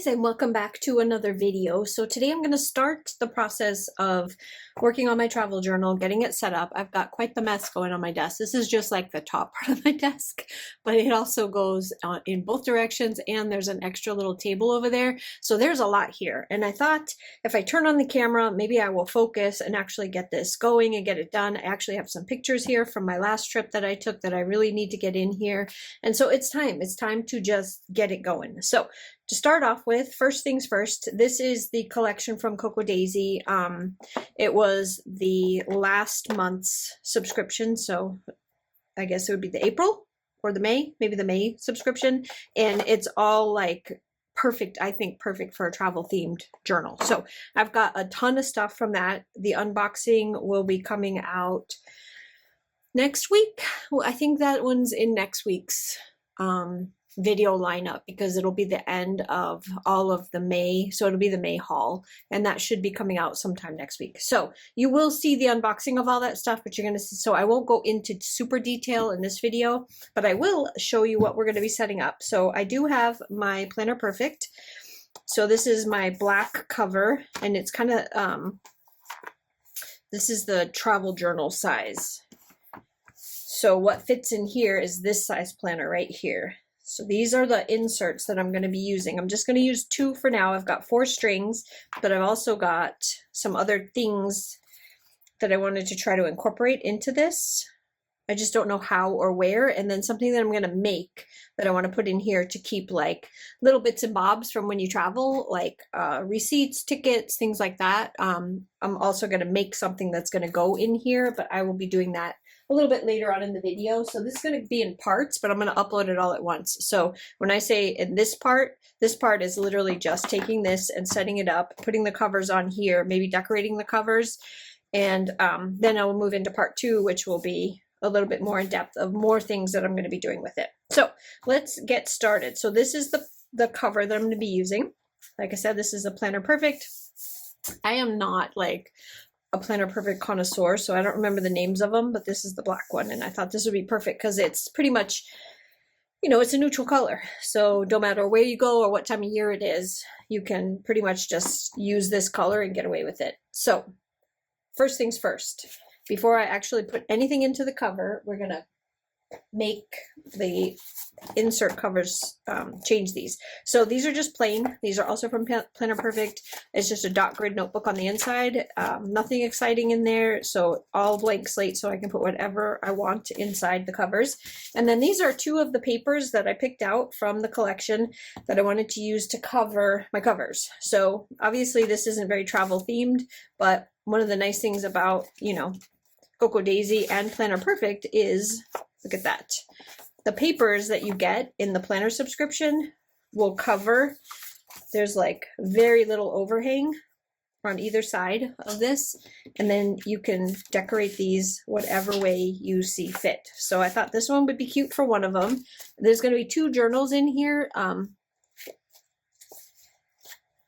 guys, and welcome back to another video. So today I'm going to start the process of working on my travel journal, getting it set up. I've got quite the mess going on my desk. This is just like the top part of my desk, but it also goes in both directions, and there's an extra little table over there. So there's a lot here. And I thought if I turn on the camera, maybe I will focus and actually get this going and get it done. I actually have some pictures here from my last trip that I took that I really need to get in here. And so it's time to just get it going. So to start off with, first things first, this is the collection from CocoDaisy. It was the last month's subscription, so I guess it would be the April or the May, maybe the May subscription, and it's all like perfect, I think perfect for a travel themed journal. So I've got a ton of stuff from that. The unboxing will be coming out next week. Well, I think that one's in next week's video lineup because it'll be the end of all of the May, so it'll be the May haul, and that should be coming out sometime next week. So you will see the unboxing of all that stuff, but you're going to see, so I won't go into super detail in this video, but I will show you what we're going to be setting up. So I do have my Planner Perfect. So this is my black cover, and it's kind of this is the travel journal size. So what fits in here is this size planner right here. So these are the inserts that I'm going to be using. I'm just going to use 2 for now. I've got 4 strings, but I've also got some other things that I wanted to try to incorporate into this. I just don't know how or where. And then something that I'm going to make that I want to put in here to keep like little bits and bobs from when you travel, like receipts, tickets, things like that. I'm also going to make something that's going to go in here, but I will be doing that a little bit later on in the video. So this is going to be in parts, but I'm going to upload it all at once. So when I say in this part is literally just taking this and setting it up, putting the covers on here, maybe decorating the covers, and then I will move into part 2, which will be a little bit more in depth of more things that I'm going to be doing with it. So let's get started. So this is the cover that I'm going to be using. Like I said, this is a Planner Perfect. I am not like a Planner Perfect connoisseur, so I don't remember the names of them, but this is the black one, and I thought this would be perfect because it's pretty much, you know, it's a neutral color. So no matter where you go or what time of year it is, you can pretty much just use this color and get away with it. So first things first, before I actually put anything into the cover, we're gonna make the insert covers, change these. So these are just plain. These are also from Planner Perfect. It's just a dot grid notebook on the inside. Nothing exciting in there. So all blank slate, so I can put whatever I want inside the covers. And then these are 2 of the papers that I picked out from the collection that I wanted to use to cover my covers. So obviously this isn't very travel themed, but one of the nice things about, you know, CocoDaisy and Planner Perfect is, look at that. The papers that you get in the planner subscription will cover, there's like very little overhang on either side of this, and then you can decorate these whatever way you see fit. So I thought this one would be cute for one of them. There's going to be 2 journals in here.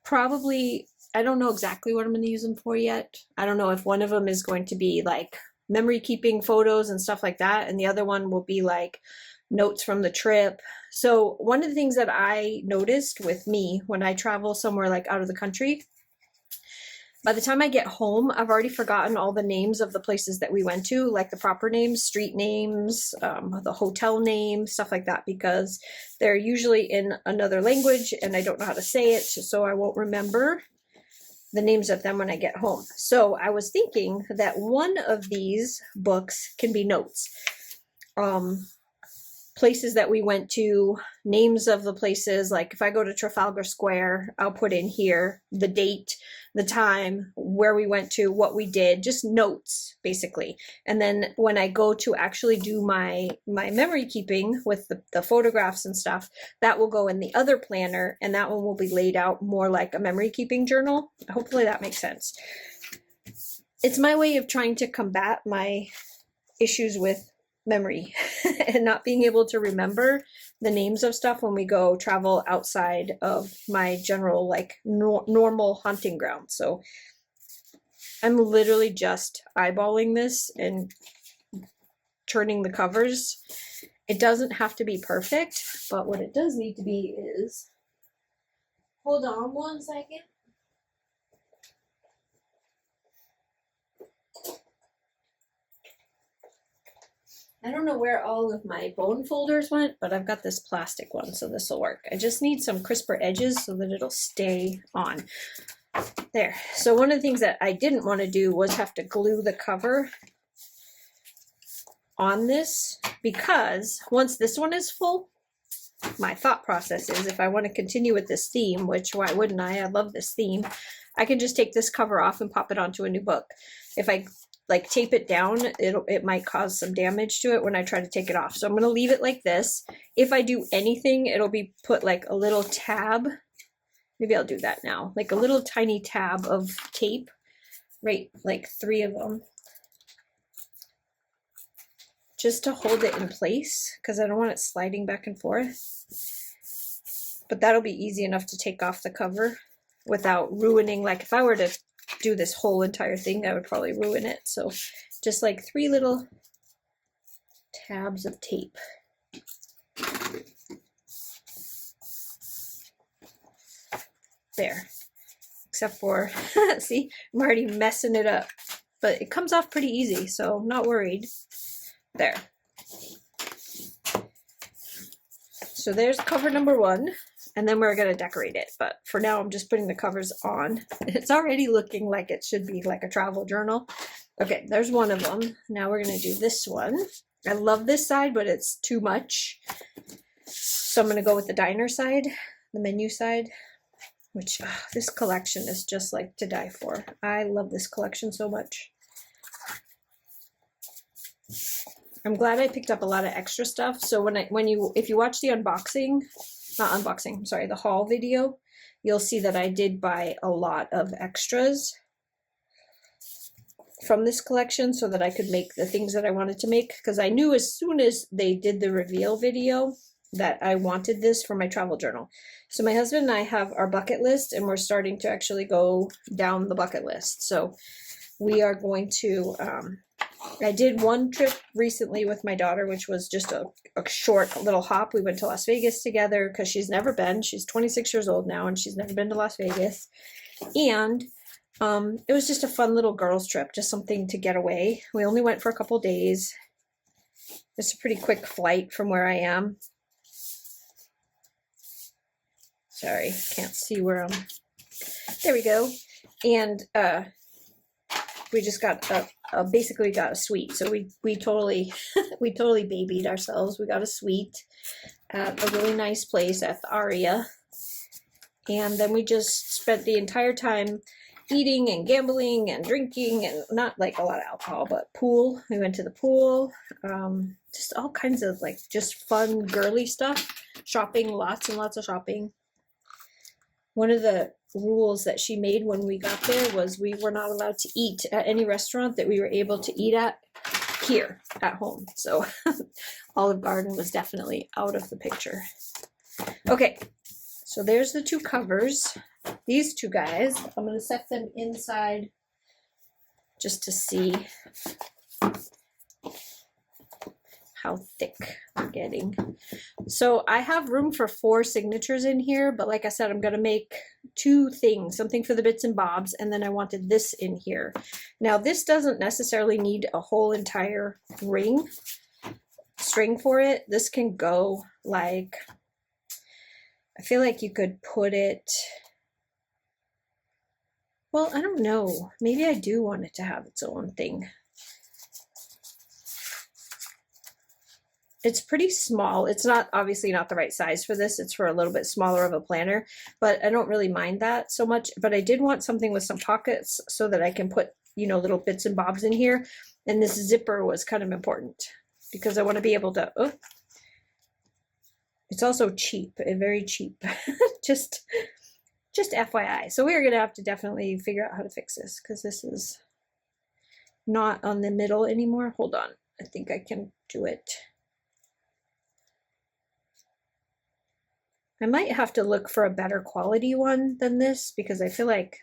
Probably, I don't know exactly what I'm going to use them for yet. I don't know if one of them is going to be like memory keeping photos and stuff like that, and the other one will be like notes from the trip. So one of the things that I noticed with me when I travel somewhere like out of the country, by the time I get home, I've already forgotten all the names of the places that we went to, like the proper names, street names, the hotel names, stuff like that, because they're usually in another language and I don't know how to say it, so I won't remember the names of them when I get home. So I was thinking that one of these books can be notes. Places that we went to, names of the places, like if I go to Trafalgar Square, I'll put in here the date, the time, where we went to, what we did, just notes basically. And then when I go to actually do my memory keeping with the photographs and stuff, that will go in the other planner, and that one will be laid out more like a memory keeping journal. Hopefully that makes sense. It's my way of trying to combat my issues with memory and not being able to remember the names of stuff when we go travel outside of my general like normal hunting ground. So I'm literally just eyeballing this and turning the covers. It doesn't have to be perfect, but what it does need to be is Hold on 1 second. I don't know where all of my bone folders went, but I've got this plastic one, so this will work. I just need some crisper edges so that it'll stay on. There. So one of the things that I didn't want to do was have to glue the cover on this, because once this one is full, my thought process is if I want to continue with this theme, which why wouldn't I? I love this theme. I can just take this cover off and pop it onto a new book. If I like tape it down, it might cause some damage to it when I try to take it off. So I'm going to leave it like this. If I do anything, it'll be put like a little tab. Maybe I'll do that now. Like a little tiny tab of tape, right? Like 3 of them. Just to hold it in place, because I don't want it sliding back and forth. But that'll be easy enough to take off the cover without ruining, like if I were to do this whole entire thing, I would probably ruin it. So just like 3 little tabs of tape. There. Except for, see, I'm already messing it up. But it comes off pretty easy, so I'm not worried. There. So there's cover number 1. And then we're going to decorate it. But for now, I'm just putting the covers on. It's already looking like it should be like a travel journal. Okay, there's one of them. Now we're going to do this one. I love this side, but it's too much. So I'm going to go with the diner side, the menu side, which this collection is just like to die for. I love this collection so much. I'm glad I picked up a lot of extra stuff. So if you watch the unboxing, not unboxing, sorry, the haul video, you'll see that I did buy a lot of extras from this collection so that I could make the things that I wanted to make, because I knew as soon as they did the reveal video that I wanted this for my travel journal. So my husband and I have our bucket list, and we're starting to actually go down the bucket list. So we are going to, I did one trip recently with my daughter, which was just a short little hop. We went to Las Vegas together because she's never been. She's 26 years old now, and she's never been to Las Vegas. And it was just a fun little girls trip, just something to get away. We only went for a couple days. It's a pretty quick flight from where I am. Sorry, can't see where I'm. There we go. And we just got basically got a suite. So we totally we totally babied ourselves. We got a suite at a really nice place at the Aria, and then we just spent the entire time eating and gambling and drinking, and not like a lot of alcohol, but pool. We went to the pool, just all kinds of like just fun girly stuff. Shopping, lots and lots of shopping. One of the rules that she made when we got there was we were not allowed to eat at any restaurant that we were able to eat at here at home. So Olive Garden was definitely out of the picture. Okay, so there's the 2 covers. These 2 guys, I'm going to set them inside just to see how thick we're getting. So I have room for 4 signatures in here, but like I said, I'm going to make 2 things, something for the bits and bobs, and then I wanted this in here. Now this doesn't necessarily need a whole entire string for it. This can go like, I feel like you could put it, well, I don't know. Maybe I do want it to have its own thing. It's pretty small. It's not obviously not the right size for this. It's for a little bit smaller of a planner, but I don't really mind that so much. But I did want something with some pockets so that I can put, you know, little bits and bobs in here. And this zipper was kind of important because I want to be able to, oh, it's also cheap, very cheap. just FYI. So we're going to have to definitely figure out how to fix this because this is not on the middle anymore. Hold on. I think I can do it. I might have to look for a better quality one than this because I feel like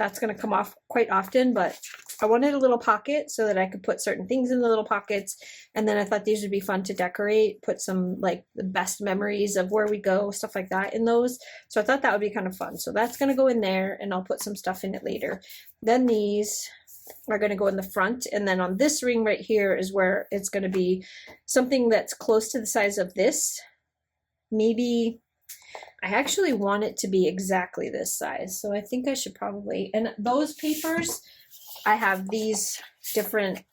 that's going to come off quite often, but I wanted a little pocket so that I could put certain things in the little pockets. And then I thought these would be fun to decorate, put some like the best memories of where we go, stuff like that in those. So I thought that would be kind of fun. So that's going to go in there, and I'll put some stuff in it later. Then these are going to go in the front, and then on this ring right here is where it's going to be something that's close to the size of this. Maybe I actually want it to be exactly this size, so I think I should probably, and those papers, I have these different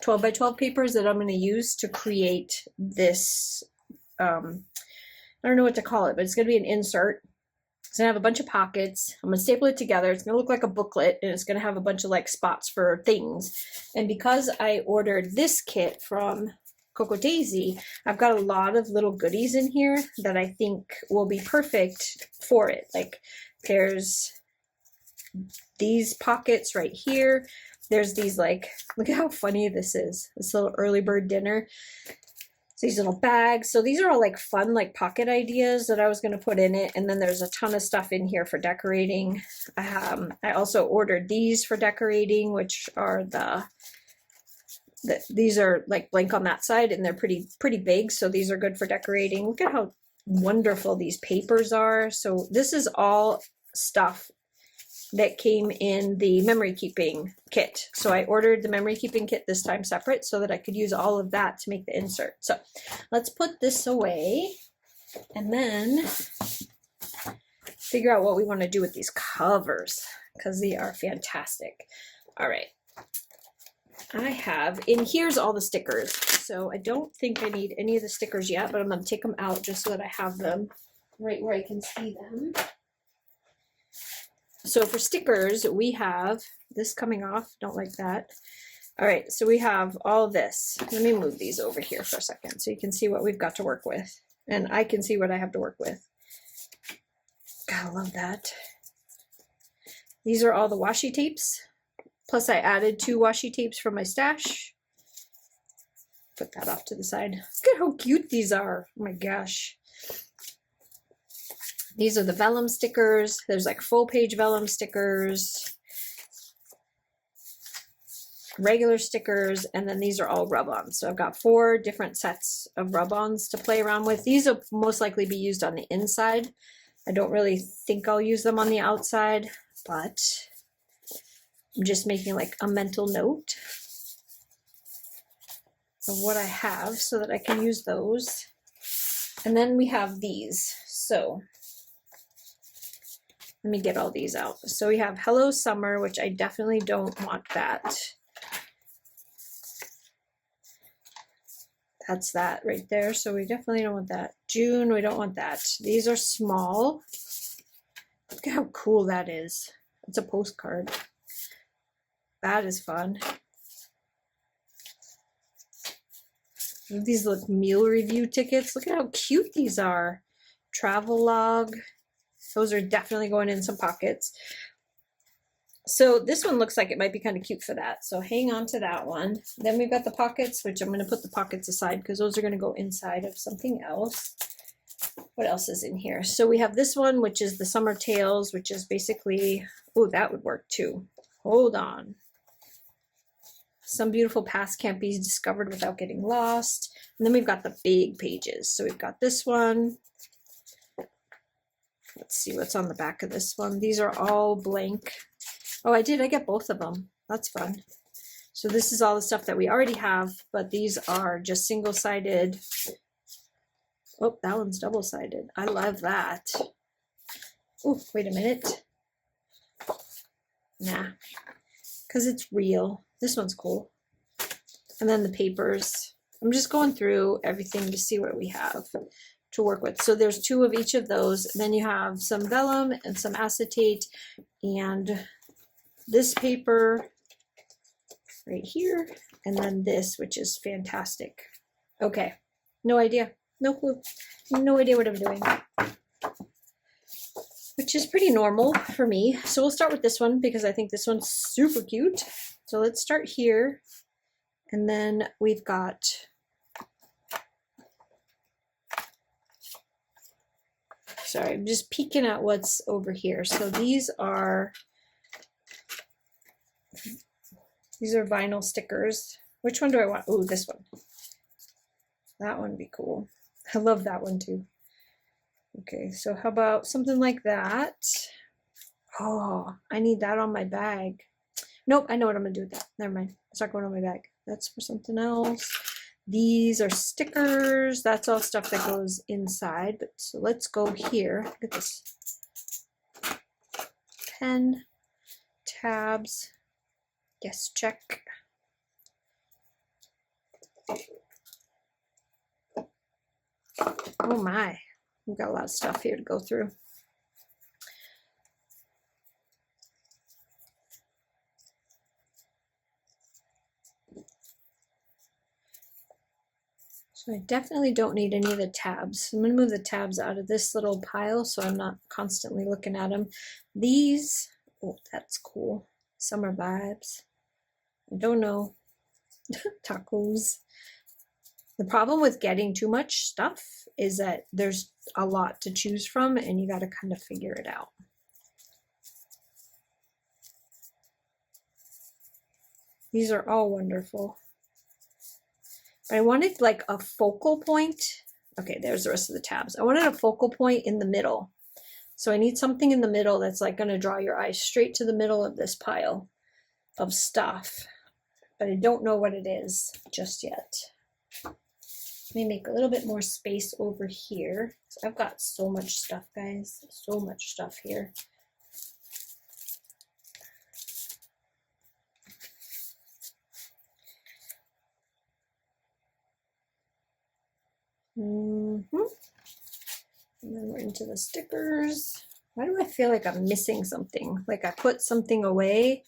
12 by 12 papers that I'm going to use to create this, I don't know what to call it, but it's going to be an insert. It's going to have a bunch of pockets. I'm going to staple it together. It's going to look like a booklet, and it's going to have a bunch of like spots for things. And because I ordered this kit from Coco Daisy, I've got a lot of little goodies in here that I think will be perfect for it. Like there's these pockets right here. There's these like, look at how funny this is. This little early bird dinner. These little bags. So these are all like fun, like pocket ideas that I was going to put in it. And then there's a ton of stuff in here for decorating. I also ordered these for decorating, which are these are like blank on that side, and they're pretty big. So these are good for decorating. Look at how wonderful these papers are. So this is all stuff that came in the memory keeping kit. So I ordered the memory keeping kit this time separate so that I could use all of that to make the insert. So let's put this away and then figure out what we want to do with these covers, because they are fantastic. All right. I have, and here's all the stickers. So I don't think I need any of the stickers yet, but I'm going to take them out just so that I have them right where I can see them. So for stickers, we have this coming off. Don't like that. All right, so we have all this. Let me move these over here for a second so you can see what we've got to work with. And I can see what I have to work with. God, I love that. These are all the washi tapes. Plus I added 2 washi tapes from my stash. Put that off to the side. Look at how cute these are. Oh my gosh. These are the vellum stickers. There's like full page vellum stickers, regular stickers, and then these are all rub-ons. So I've got 4 different sets of rub-ons to play around with. These will most likely be used on the inside. I don't really think I'll use them on the outside, but I'm just making like a mental note of what I have so that I can use those. And then we have these. So let me get all these out. So we have Hello Summer, which I definitely don't want that. That's that right there. So we definitely don't want that. June, we don't want that. These are small. Look at how cool that is. It's a postcard. That is fun. These look meal review tickets. Look at how cute these are. Travel log. Those are definitely going in some pockets. So this one looks like it might be kind of cute for that. So hang on to that one. Then we've got the pockets, which I'm going to put the pockets aside because those are going to go inside of something else. What else is in here? So we have this one, which is the Summer Tales, which is basically, oh, that would work too. Hold on. Some beautiful past can't be discovered without getting lost. And then we've got the big pages. So we've got this one. Let's see what's on the back of this one. These are all blank. Oh, I get both of them. That's fun. So this is all the stuff that we already have, but these are just single-sided. Oh, that one's double-sided. I love that. Oh, wait a minute. Nah, because it's real. This one's cool. And then the papers. I'm just going through everything to see what we have to work with. So there's 2 of each of those. Then you have some vellum and some acetate and this paper right here, and then this, which is fantastic. Okay, no idea, no clue, no idea what I'm doing, which is pretty normal for me. So we'll start with this one because I think this one's super cute. So let's start here, and then we've got sorry, I'm just peeking at what's over here. So these are These are vinyl stickers. Which one do I want? Ooh, this one. That one would be cool. I love that one too. Okay, so how about something like that? Oh, I need that on my bag. Nope, I know what I'm gonna do with that. Never mind. It's not going on my bag. That's for something else. These are stickers. That's all stuff that goes inside. But so let's go here. Look at this. Pen, tabs. Yes, check. Oh my, we've got a lot of stuff here to go through. So I definitely don't need any of the tabs. I'm going to move the tabs out of this little pile so I'm not constantly looking at them. These, oh, that's cool. Summer vibes. I don't know. Tacos. The problem with getting too much stuff is that there's a lot to choose from and you got to kind of figure it out. These are all wonderful. I wanted like a focal point. Okay, there's the rest of the tabs. I wanted a focal point in the middle. So I need something in the middle that's like going to draw your eyes straight to the middle of this pile of stuff. But I don't know what it is just yet. Let me make a little bit more space over here. So I've got so much stuff, guys. So much stuff here. And then we're into the stickers. Why do I feel like I'm missing something? Like I put something away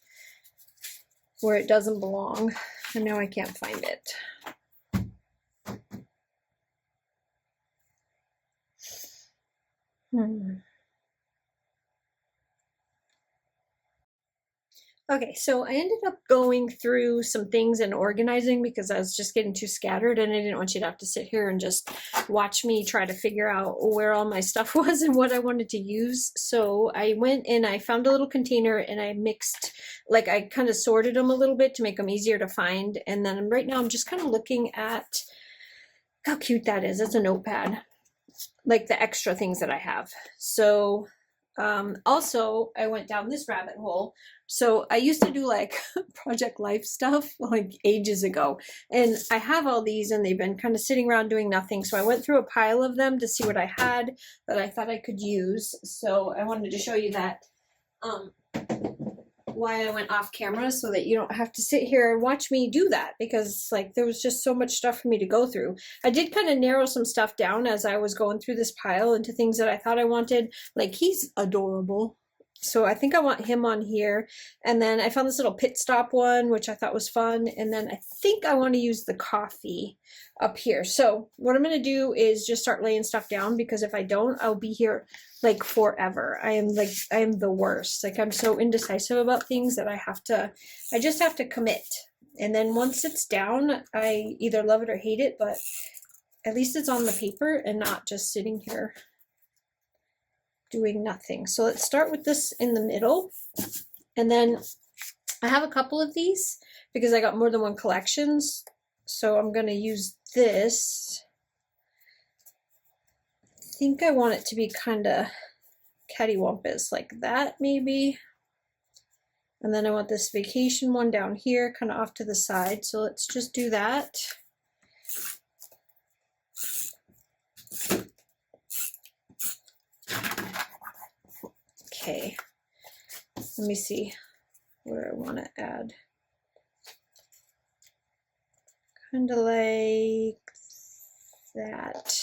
where it doesn't belong, and now I can't find it. Okay, so I ended up going through some things and organizing because I was just getting too scattered and I didn't want you to have to sit here and just watch me try to figure out where all my stuff was and what I wanted to use. So I went and I found a little container and I mixed, like I kind of sorted them a little bit to make them easier to find. And then right now I'm just kind of looking at how cute that is. It's a notepad, like the extra things that I have. So also I went down this rabbit hole. So I used to do like Project Life stuff like ages ago, and I have all these and they've been kind of sitting around doing nothing. So I went through a pile of them to see what I had that I thought I could use. So I wanted to show you that why I went off camera so that you don't have to sit here and watch me do that, because like there was just so much stuff for me to go through. I did kind of narrow some stuff down as I was going through this pile into things that I thought I wanted. Like he's adorable. So I think I want him on here. And then I found this little pit stop one, which I thought was fun. And then I think I want to use the coffee up here. So what I'm going to do is just start laying stuff down, because if I don't, I'll be here like forever. I am the worst. Like I'm so indecisive about things that I just have to commit. And then once it's down, I either love it or hate it, but at least it's on the paper and not just sitting here doing nothing. So let's start with this in the middle. And then I have a couple of these because I got more than one collections. So I'm going to use this. I think I want it to be kind of cattywampus like that maybe. And then I want this vacation one down here kind of off to the side. So let's just do that. Okay, let me see where I want to add. Kind of like that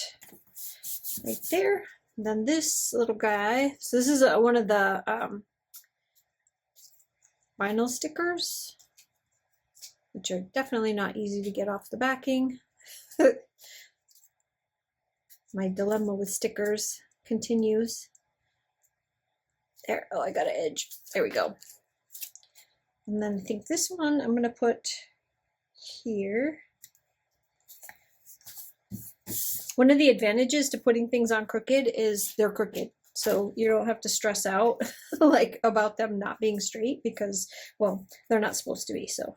right there. And then this little guy. So this is one of the vinyl stickers, which are definitely not easy to get off the backing. My dilemma with stickers continues. There, oh, I got an edge. There we go. And then I think this one I'm going to put here. One of the advantages to putting things on crooked is they're crooked. So you don't have to stress out like about them not being straight because, well, they're not supposed to be. So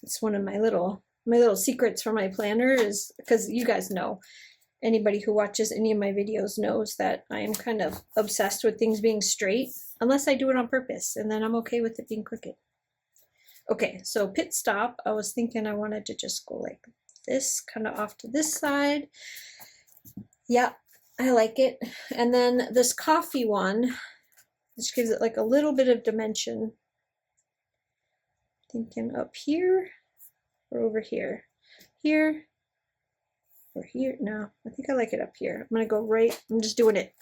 It's one of my little secrets for my planner, is because you guys know, anybody who watches any of my videos knows that I am kind of obsessed with things being straight, unless I do it on purpose, and then I'm okay with it being crooked. Okay, so pit stop, I was thinking I wanted to just go like this, kind of off to this side. Yeah, I like it. And then this coffee one, which gives it like a little bit of dimension. Thinking up here or over here. Here or here. No, I think I like it up here. I'm gonna go right, I'm just doing it.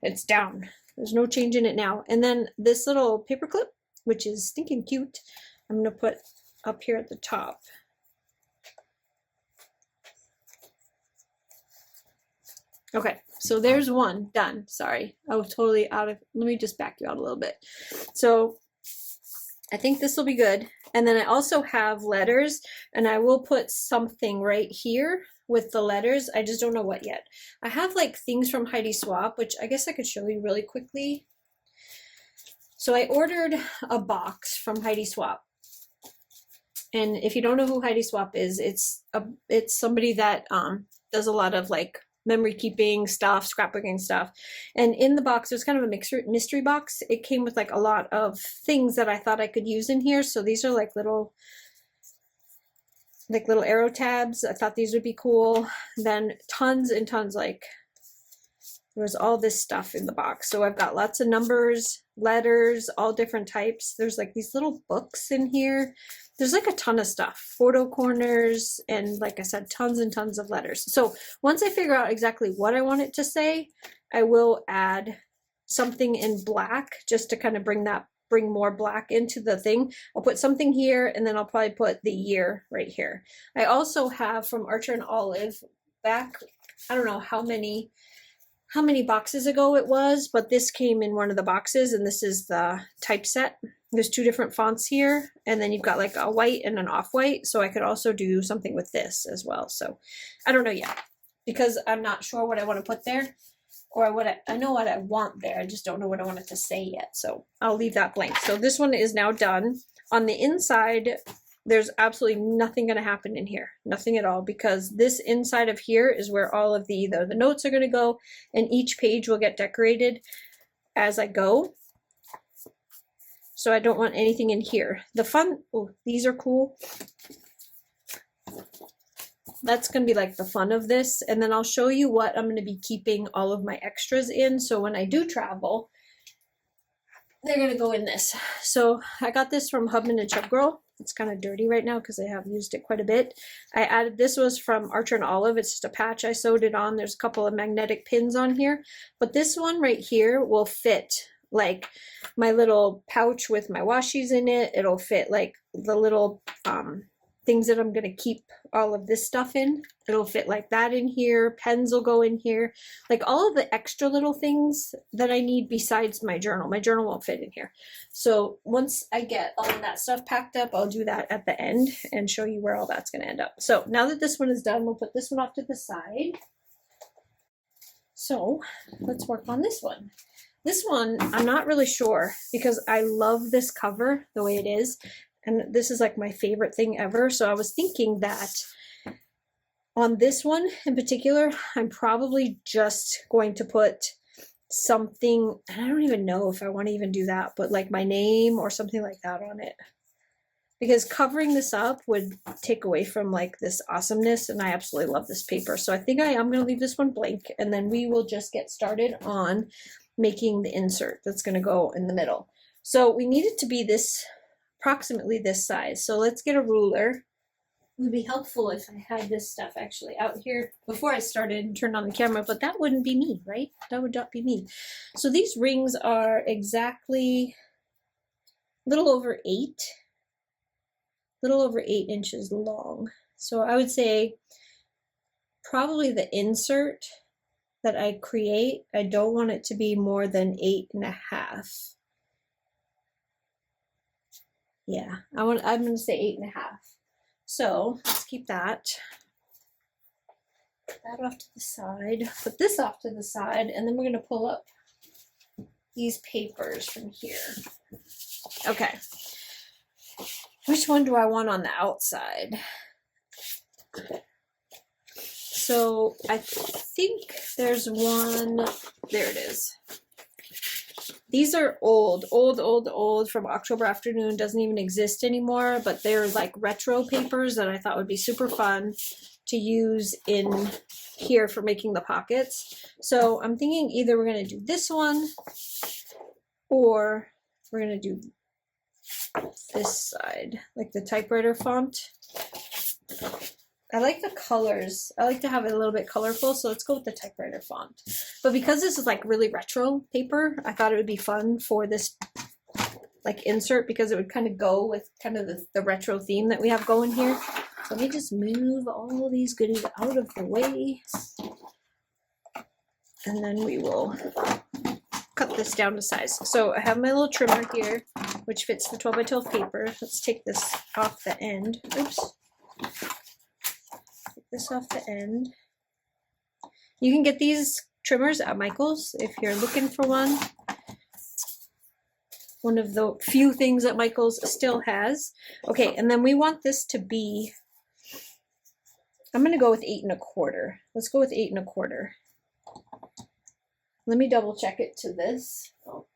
It's down. There's no change in it now. And then this little paper clip, which is stinking cute, I'm gonna put up here at the top. Okay, so there's one done. Sorry, I was totally out of, let me just back you out a little bit. So I think this will be good. And then I also have letters, and I will put something right here with the letters. I just don't know what yet. I have like things from Heidi Swapp, which I guess I could show you really quickly. So I ordered a box from Heidi Swapp. And if you don't know who Heidi Swapp is, it's somebody that does a lot of like memory keeping stuff, scrapbooking stuff. And in the box, there's kind of a mystery box. It came with like a lot of things that I thought I could use in here. So these are like little arrow tabs. I thought these would be cool. Then tons and tons, like there was all this stuff in the box. So I've got lots of numbers, letters, all different types. There's like these little books in here. There's like a ton of stuff, photo corners, and like I said, tons and tons of letters. So once I figure out exactly what I want it to say, I will add something in black just to kind of bring more black into the thing. I'll put something here, and then I'll probably put the year right here. I also have from Archer and Olive back, I don't know how many boxes ago it was, but this came in one of the boxes, and this is the typeset. There's two different fonts here, and then you've got like a white and an off-white, so I could also do something with this as well. So I don't know yet, because I'm not sure what I want to put there, or I know what I want there, I just don't know what I want it to say yet, so I'll leave that blank. So this one is now done. On the inside, there's absolutely nothing going to happen in here, nothing at all, because this inside of here is where all of the notes are going to go, and each page will get decorated as I go. So I don't want anything in here. The fun, oh, these are cool. That's going to be like the fun of this. And then I'll show you what I'm going to be keeping all of my extras in. So when I do travel, they're going to go in this. So I got this from Hubman and Chub Girl. It's kind of dirty right now because I have used it quite a bit. I added, this was from Archer and Olive. It's just a patch. I sewed it on. There's a couple of magnetic pins on here. But this one right here will fit like my little pouch with my washies in it. It'll fit like the little things that I'm going to keep all of this stuff in. It'll fit like that in here. Pens will go in here. Like all of the extra little things that I need besides my journal. My journal won't fit in here. So once I get all of that stuff packed up, I'll do that at the end and show you where all that's going to end up. So now that this one is done, we'll put this one off to the side. So let's work on this one. This one, I'm not really sure because I love this cover the way it is. And this is like my favorite thing ever. So I was thinking that on this one in particular, I'm probably just going to put something, and I don't even know if I want to even do that, but like my name or something like that on it. Because covering this up would take away from like this awesomeness, and I absolutely love this paper. So I think I'm going to leave this one blank, and then we will just get started on making the insert that's going to go in the middle. So we need it to be this, approximately this size. So let's get a ruler. It would be helpful if I had this stuff actually out here before I started and turned on the camera, but that wouldn't be me, right? That would not be me. So these rings are exactly a little over 8 inches long. So I would say probably the insert that I create, I don't want it to be more than 8.5. Yeah, I'm going to say 8.5. So let's keep that. Put that off to the side. Put this off to the side, and then we're going to pull up these papers from here. Okay. which one do I want on the outside? So I think there's one, there it is. These are old from October Afternoon, doesn't even exist anymore, but they're like retro papers that I thought would be super fun to use in here for making the pockets. So I'm thinking either we're gonna do this one or we're gonna do this side, like the typewriter font. I like the colors. I like to have it a little bit colorful, so let's go with the typewriter font. But because this is like really retro paper, I thought it would be fun for this like insert because it would kind of go with kind of the retro theme that we have going here. So let me just move all these goodies out of the way. And then we will cut this down to size. So I have my little trimmer here, which fits the 12 by 12 paper. Let's take this off the end. Oops. This off the end. You can get these trimmers at Michael's if you're looking for one. One of the few things that Michael's still has. Okay, and then we want this to be, I'm gonna go with 8 1/4. Let's go with 8 1/4. Let me double check it to this. Oh.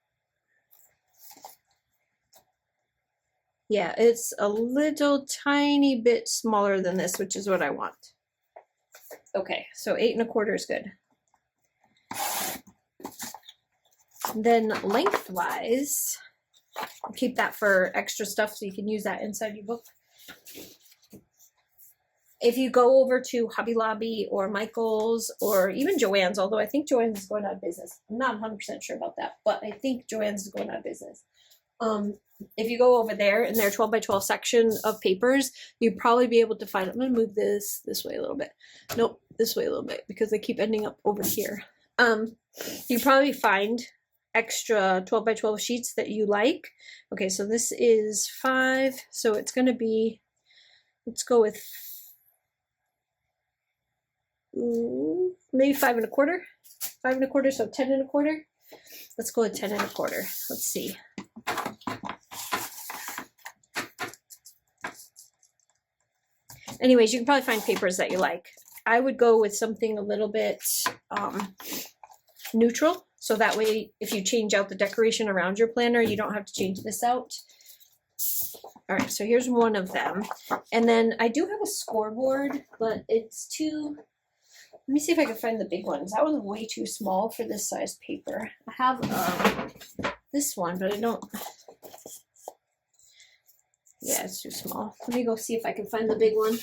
Yeah, it's a little tiny bit smaller than this, which is what I want. Okay, so 8 1/4 is good. Then lengthwise, I'll keep that for extra stuff so you can use that inside your book. If you go over to Hobby Lobby or Michael's or even Joann's, although I think Joann's is going out of business. I'm not 100% sure about that, but I think Joann's is going out of business. If you go over there in their 12 by 12 section of papers, you'd probably be able to find, I'm going to move this way a little bit. Nope, this way a little bit because they keep ending up over here. You probably find extra 12 by 12 sheets that you like. Okay, so this is 5, so it's going to be, let's go with maybe 5 1/4. 5 1/4, so 10 1/4. Let's go with 10 1/4. Let's see. Anyways, you can probably find papers that you like. I would go with something a little bit neutral, so that way if you change out the decoration around your planner, you don't have to change this out. All right, so here's one of them. And then I do have a scoreboard, but it's too, let me see if I can find the big ones. That was way too small for this size paper. I have this one, but I don't, yeah, it's too small. Let me go see if I can find the big one.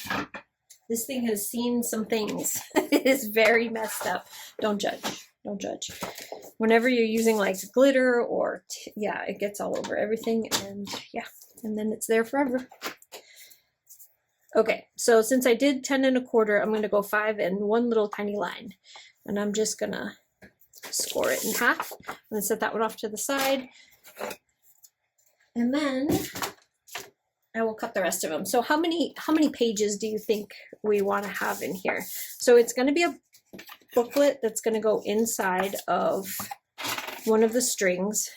This thing has seen some things. It is very messed up. Don't judge. Don't judge. Whenever you're using like glitter or, yeah, it gets all over everything and yeah, and then it's there forever. Okay, so since I did 10 1/4, I'm going to go 5 and one little tiny line. And I'm just going to score it in half and then set that one off to the side. And then I will cut the rest of them. So how many pages do you think we want to have in here? So it's going to be a booklet that's going to go inside of one of the strings.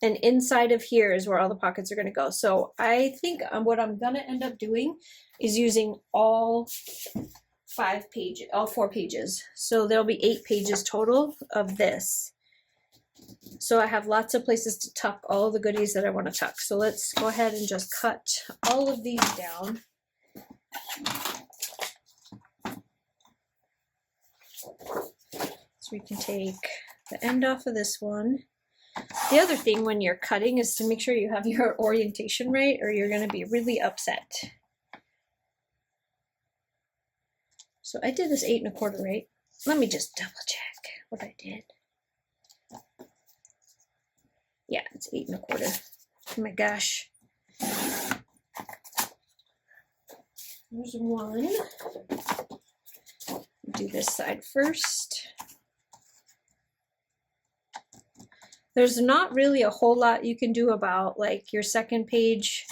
And inside of here is where all the pockets are going to go. So I think what I'm going to end up doing is using all 4 pages. So there'll be 8 pages total of this. So I have lots of places to tuck all of the goodies that I want to tuck. So let's go ahead and just cut all of these down. So we can take the end off of this one. The other thing when you're cutting is to make sure you have your orientation right or you're going to be really upset. So I did this 8 1/4 right. Let me just double check what I did. Yeah, it's 8 1/4. Oh my gosh. There's one. Do this side first. There's not really a whole lot you can do about like your second page.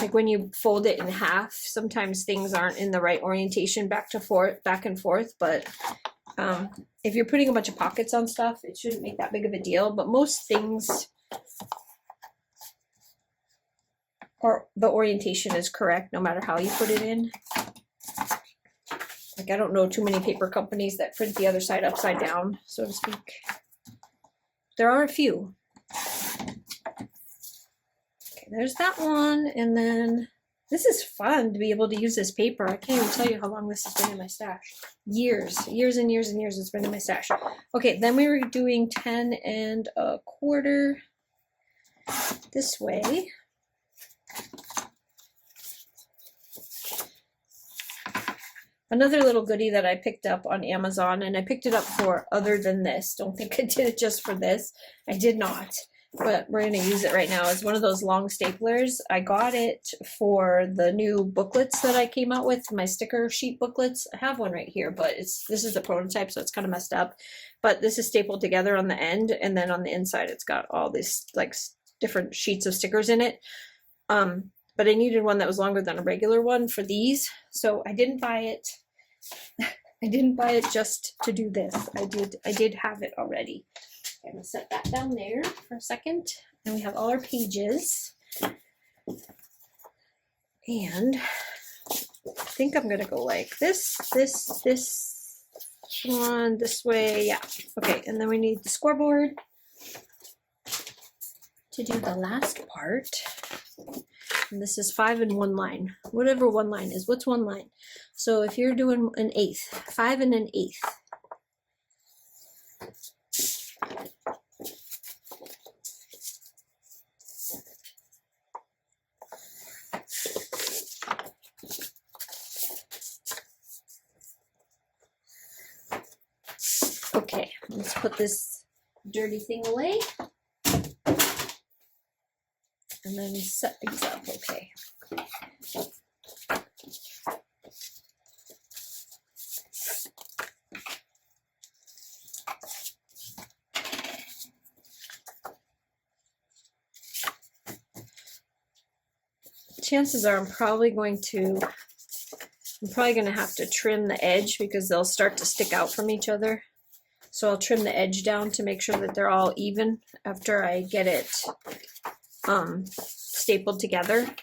Like when you fold it in half, sometimes things aren't in the right orientation back and forth, but if you're putting a bunch of pockets on stuff, it shouldn't make that big of a deal, but most things or the orientation is correct no matter how you put it in. Like, I don't know too many paper companies that print the other side upside down, so to speak. There are a few. Okay, there's that one, and then this is fun to be able to use this paper. I can't even tell you how long this has been in my stash. Years and years and years it's been in my stash. Okay, then we were doing 10 1/4 this way. Another little goodie that I picked up on Amazon, and I picked it up for other than this. Don't think I did it just for this. I did not, but we're going to use it right now. It's one of those long staplers. I got it for the new booklets that I came out with, my sticker sheet booklets. I have one right here, but this is the prototype, so it's kind of messed up. But this is stapled together on the end, and then on the inside it's got all these like different sheets of stickers in it. But I needed one that was longer than a regular one for these, so I didn't buy it. I didn't buy it just to do this. I did have it already. I'm gonna set that down there for a second. And we have all our pages. And I think I'm gonna go like this one, this way, yeah. Okay, and then we need the scoreboard to do the last part. And this is 5 in 1 line. Whatever 1 line is. What's 1 line? So if you're doing an 1/8, 5 and an 1/8. Okay, let's put this dirty thing away. And then set these up, okay. Chances are I'm probably going to have to trim the edge because they'll start to stick out from each other. So I'll trim the edge down to make sure that they're all even after I get it stapled together.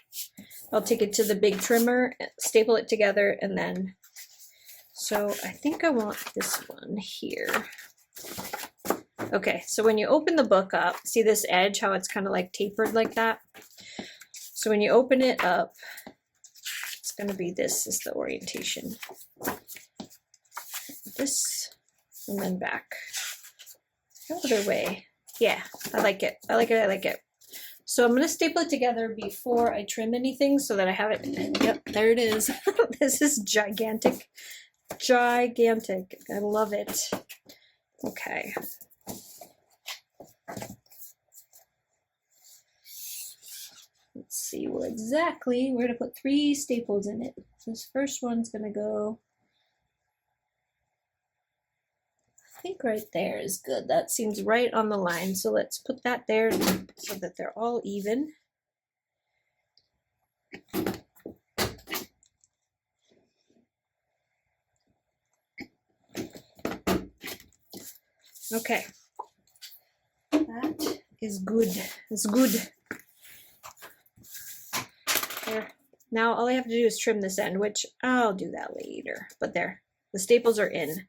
I'll take it to the big trimmer, staple it together, and then, so I think I want this one here. Okay, so when you open the book up, see this edge, how it's kind of like tapered like that? So when you open it up, it's going to be this is the orientation. This, and then back. No other way. Yeah, I like it. I like it. I like it. So I'm going to staple it together before I trim anything so that I have it. Yep, there it is. This is gigantic. Gigantic. I love it. Okay. Let's see where exactly. We're going to put 3 staples in it. This first one's going to go, I think right there is good. That seems right on the line. So let's put that there so that they're all even. Okay. That is good. It's good. There. Now all I have to do is trim this end, which I'll do that later. But there, the staples are in.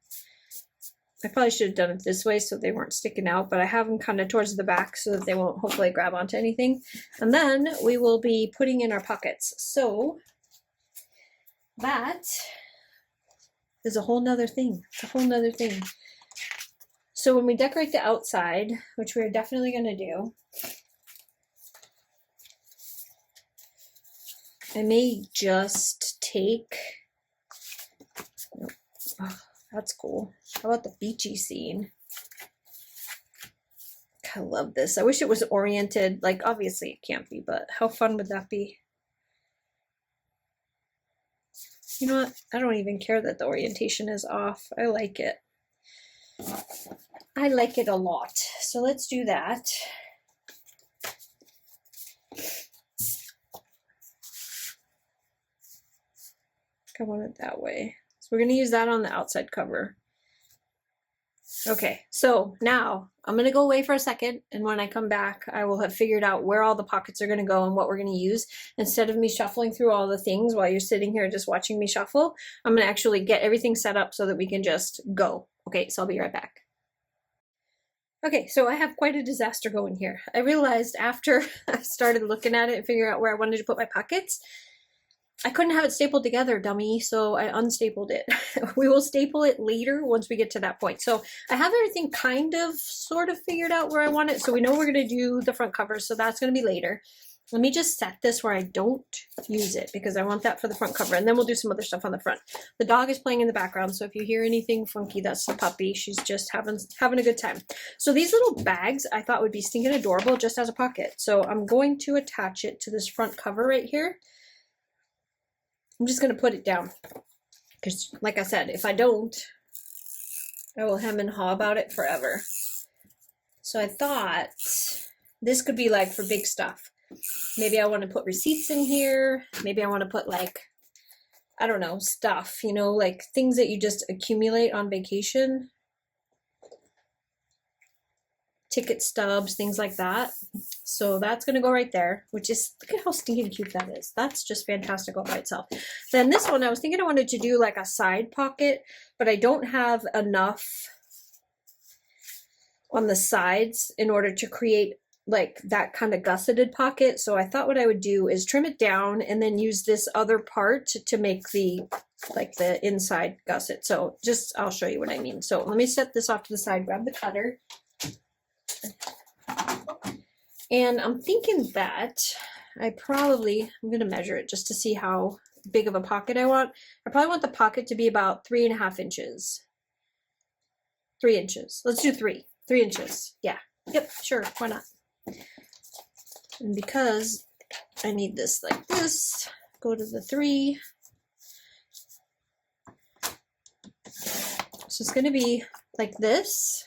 I probably should have done it this way so they weren't sticking out, but I have them kind of towards the back so that they won't hopefully grab onto anything. And then we will be putting in our pockets. So that is a whole nother thing. It's a whole nother thing. So when we decorate the outside, which we're definitely going to do, I may just take, oh, that's cool. How about the beachy scene? I love this. I wish it was oriented, like obviously it can't be, but how fun would that be? You know what? I don't even care that the orientation is off. I like it. I like it a lot. So let's do that. I want it that way. So we're going to use that on the outside cover. Okay, so now I'm gonna go away for a second, and when I come back, I will have figured out where all the pockets are gonna go and what we're gonna use. Instead of me shuffling through all the things while you're sitting here just watching me shuffle, I'm gonna actually get everything set up so that we can just go. Okay, so I'll be right back. Okay, so I have quite a disaster going here. I realized after I started looking at it and figuring out where I wanted to put my pockets, I couldn't have it stapled together, dummy, so I unstapled it. We will staple it later once we get to that point. So I have everything kind of sort of figured out where I want it. So we know we're going to do the front cover, so that's going to be later. Let me just set this where I don't use it because I want that for the front cover, and then we'll do some other stuff on the front. The dog is playing in the background, so if you hear anything funky, that's the puppy. She's just having a good time. So these little bags I thought would be stinking adorable just as a pocket. So I'm going to attach it to this front cover right here. I'm just going to put it down because, like I said, if I don't, I will hem and haw about it forever. So I thought this could be like for big stuff. Maybe I want to put receipts in here. Maybe I want to put like, I don't know, stuff, you know, like things that you just accumulate on vacation. Ticket stubs, things like that. So that's going to go right there, which is, look at how stinking cute that is. That's just fantastic all by itself. Then this one, I was thinking I wanted to do like a side pocket, but I don't have enough on the sides in order to create like that kind of gusseted pocket. So I thought what I would do is trim it down and then use this other part to make the like the inside gusset. So just, I'll show you what I mean. So let me set this off to the side, grab the cutter. And I'm thinking that I'm going to measure it just to see how big of a pocket I want. I probably want the pocket to be about 3.5 inches. 3 inches. Let's do 3 inches. Yeah. Yep. Sure. Why not? And because I need this like this, go to the 3. So it's going to be like this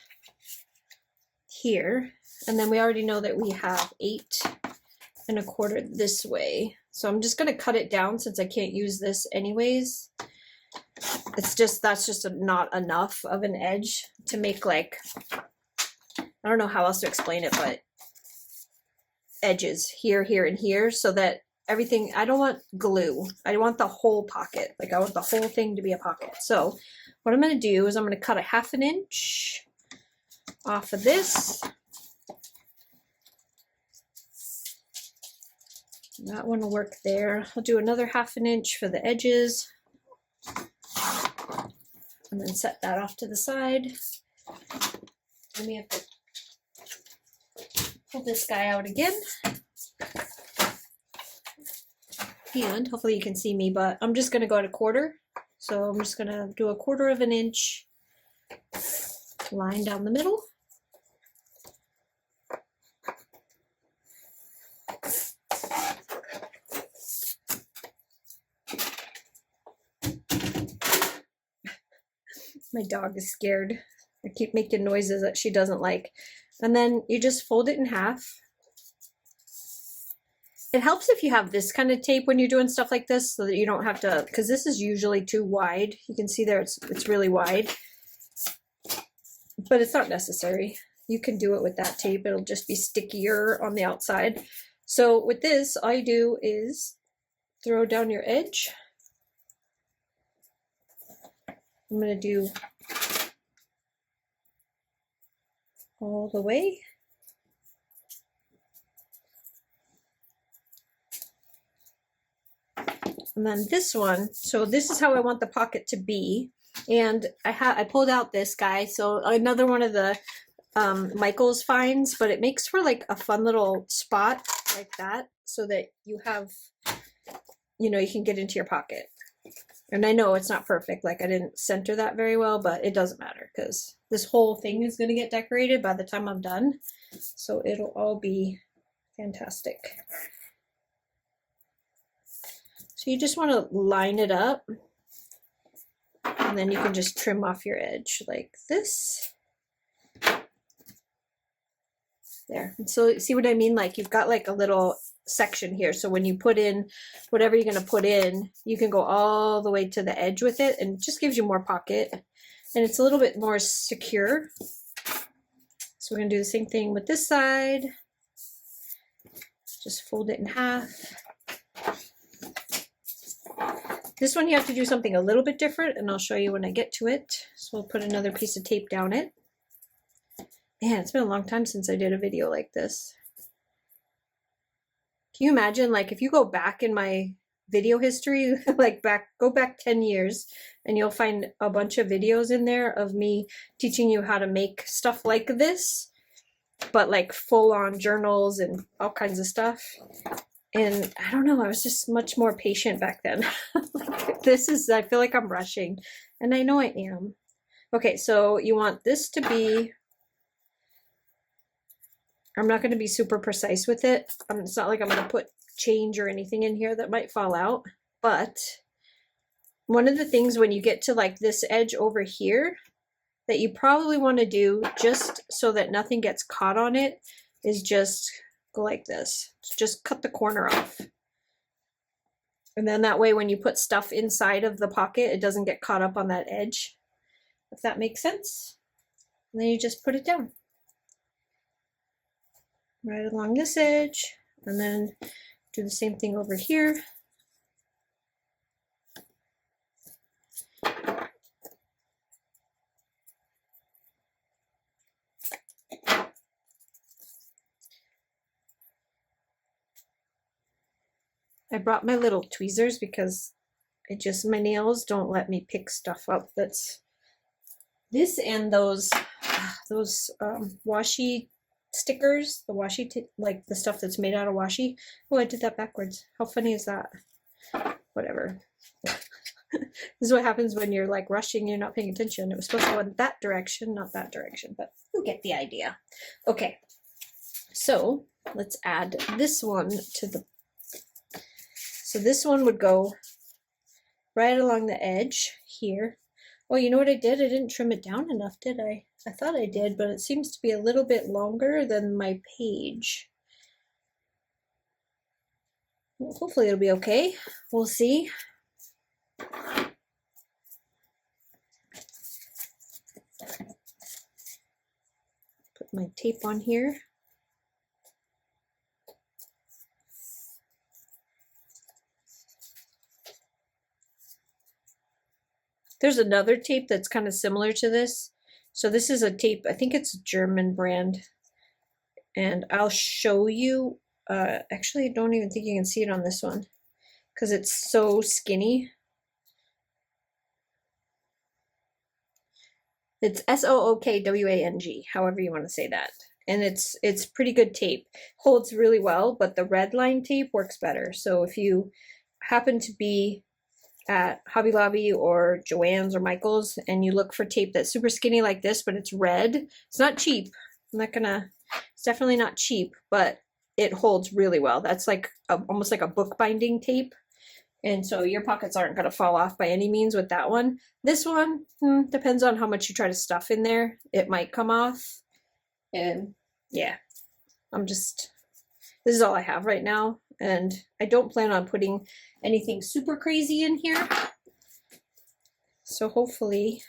here. And then we already know that we have 8.25 this way. So I'm just going to cut it down since I can't use this anyways. It's just, that's just not enough of an edge to make like, I don't know how else to explain it, but edges here, here, and here so that everything, I don't want glue. I want the whole pocket. Like I want the whole thing to be a pocket. So what I'm going to do is I'm going to cut a 1/2 inch off of this. That one will work there. I'll do another 1/2 inch for the edges. And then set that off to the side. Then we have to pull this guy out again. And hopefully you can see me, but I'm just going to go at 1/4. So I'm just going to do 1/4 inch line down the middle. My dog is scared. I keep making noises that she doesn't like. And then you just fold it in half. It helps if you have this kind of tape when you're doing stuff like this so that you don't have to, because this is usually too wide. You can see there it's really wide. But it's not necessary. You can do it with that tape. It'll just be stickier on the outside. So with this, all you do is throw down your edge. I'm going to do all the way. And then this one, so this is how I want the pocket to be. And I pulled out this guy, so another one of the Michaels finds, but it makes for like a fun little spot like that so that you have, you know, you can get into your pocket. And I know it's not perfect, like I didn't center that very well, but it doesn't matter because this whole thing is going to get decorated by the time I'm done. So it'll all be fantastic. So you just want to line it up and then you can just trim off your edge like this. There. And so see what I mean? Like you've got like a little section here. So when you put in whatever you're going to put in, you can go all the way to the edge with it and it just gives you more pocket. and it's a little bit more secure. So we're gonna do the same thing with this side. Just fold it in half. This one you have to do something a little bit different, and I'll show you when I get to it. So we'll put another piece of tape down it. Man, it's been a long time since I did a video like this. Can you imagine, like, if you go back in my video history, like go back 10 years, and you'll find a bunch of videos in there of me teaching you how to make stuff like this, but like full-on journals and all kinds of stuff. And I don't know, I was just much more patient back then. Like, I feel like I'm rushing, and I know I am. Okay, so you want this to be, I'm not going to be super precise with it. It's not like I'm going to put change or anything in here that might fall out. But one of the things when you get to like this edge over here that you probably want to do, just so that nothing gets caught on it, is just go like this. Just cut the corner off. And then that way when you put stuff inside of the pocket, it doesn't get caught up on that edge. If that makes sense. And then you just put it down. Right along this edge, and then do the same thing over here. I brought my little tweezers because my nails don't let me pick stuff up that's this, and those washi stickers, the washi, like the stuff that's made out of washi. Oh, I did that backwards. How funny is that? Whatever. This is what happens when you're like rushing, you're not paying attention. It was supposed to go in that direction, not that direction, but you get the idea. Okay, so let's add this one to the, so this one would go right along the edge here. Well, you know what I did? I didn't trim it down enough, did I? I thought I did, but it seems to be a little bit longer than my page. Well, hopefully it'll be okay. We'll see. Put my tape on here. There's another tape that's kind of similar to this. So this is a tape, I think it's a German brand, and I'll show you. Actually, I don't even think you can see it on this one because it's so skinny. It's SOOKWANG, however you want to say that. And it's pretty good tape. Holds really well, but the red line tape works better. So if you happen to be at Hobby Lobby or Joann's or Michael's and you look for tape that's super skinny like this, but it's red, it's not cheap. It's definitely not cheap, but it holds really well. That's like almost like a bookbinding tape. And so your pockets aren't going to fall off by any means with that one. This one, depends on how much you try to stuff in there. It might come off. And yeah, this is all I have right now. And I don't plan on putting anything super crazy in here. So hopefully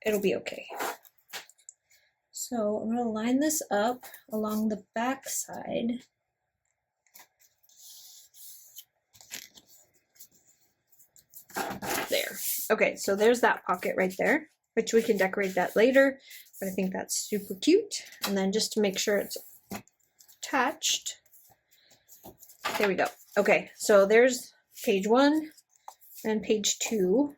it'll be okay. So I'm going to line this up along the back side. There. Okay, so there's that pocket right there, which we can decorate that later, but I think that's super cute. And then just to make sure it's attached, there we go. Okay, so there's page 1 and page 2.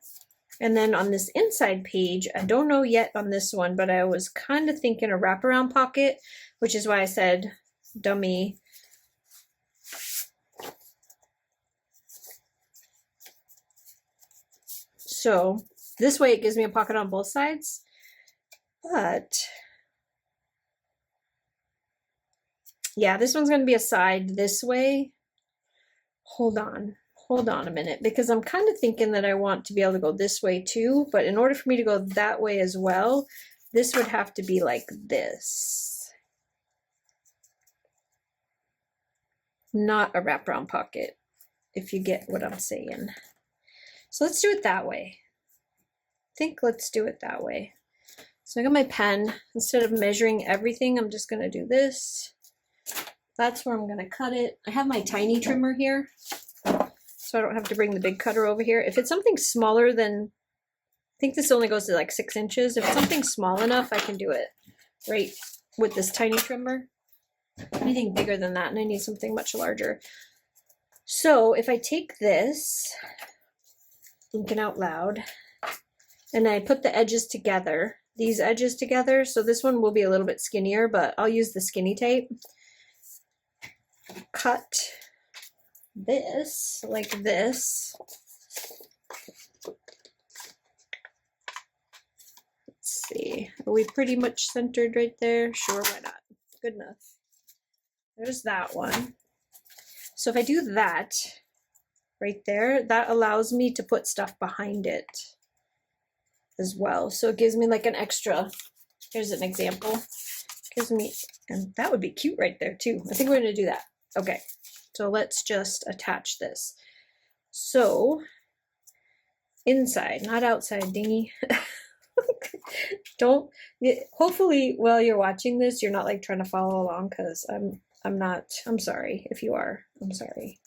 And then on this inside page, I don't know yet on this one, but I was kind of thinking a wraparound pocket, which is why I said dummy. So this way it gives me a pocket on both sides, but yeah, this one's going to be a side this way. Hold on a minute, because I'm kind of thinking that I want to be able to go this way too, but in order for me to go that way as well, this would have to be like this. Not a wraparound pocket, if you get what I'm saying. So let's do it that way. think let's do it that way. So I got my pen. Instead of measuring everything, I'm just gonna do this. That's where I'm gonna cut it. I have my tiny trimmer here, so I don't have to bring the big cutter over here. If it's something smaller than, I think this only goes to like 6 inches. If it's something small enough, I can do it right with this tiny trimmer. Anything bigger than that, and I need something much larger. So if I take this, thinking out loud, and I put the edges together, these edges together, so this one will be a little bit skinnier, but I'll use the skinny tape. Cut this like this. Let's see, are we pretty much centered right there? Sure, why not? Good enough. There's that one. So if I do that right there, that allows me to put stuff behind it as well. So it gives me like an extra, here's an example. Gives me, and that would be cute right there too. I think we're gonna do that. Okay, so let's just attach this. So inside, not outside, dingy. Don't, hopefully while you're watching this, you're not like trying to follow along, because I'm not, I'm sorry if you are, I'm sorry.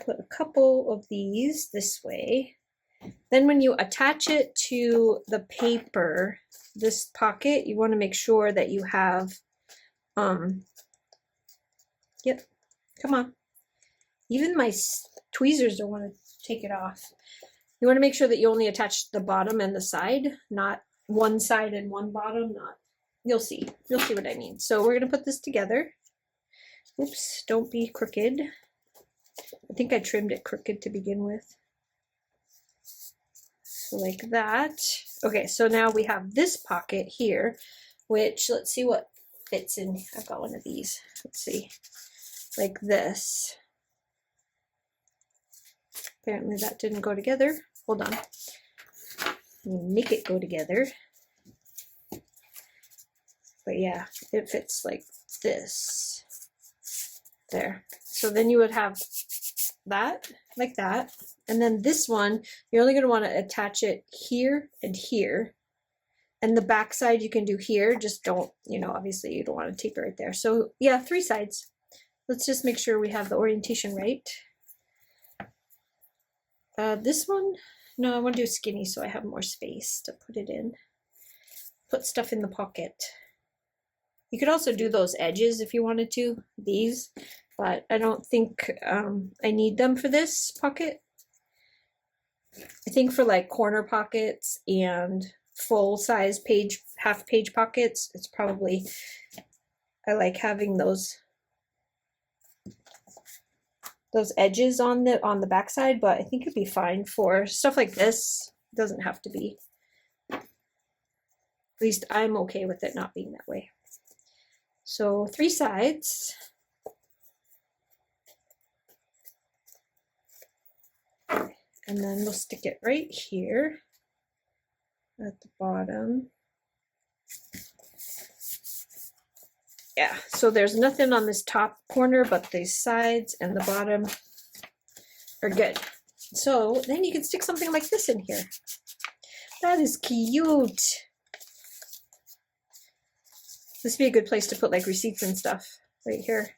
Put a couple of these this way. Then when you attach it to the paper, this pocket, you want to make sure that you have, yep, come on. Even my tweezers don't want to take it off. You want to make sure that you only attach the bottom and the side, not one side and one bottom, not, you'll see what I mean. So we're going to put this together. Oops, don't be crooked. I think I trimmed it crooked to begin with. So like that. Okay, so now we have this pocket here, which, let's see what fits in. I've got one of these. Let's see. Like this. Apparently that didn't go together. Hold on. Let me make it go together. But yeah, it fits like this. There. So then you would have that, like that. And then this one, you're only going to want to attach it here and here. And the back side you can do here. Just don't, you know, obviously you don't want to tape it right there. So yeah, 3 sides. Let's just make sure we have the orientation right. This one, no, I want to do skinny so I have more space to put it in. Put stuff in the pocket. You could also do those edges if you wanted to, these, but I don't think I need them for this pocket. I think for like corner pockets and full size page, half page pockets, it's probably, I like having those edges on the back side, but I think it'd be fine for stuff like this. It doesn't have to be. At least I'm okay with it not being that way. So 3 sides. And then we'll stick it right here at the bottom. Yeah, so there's nothing on this top corner, but these sides and the bottom are good. So then you can stick something like this in here. That is cute. This would be a good place to put like receipts and stuff right here.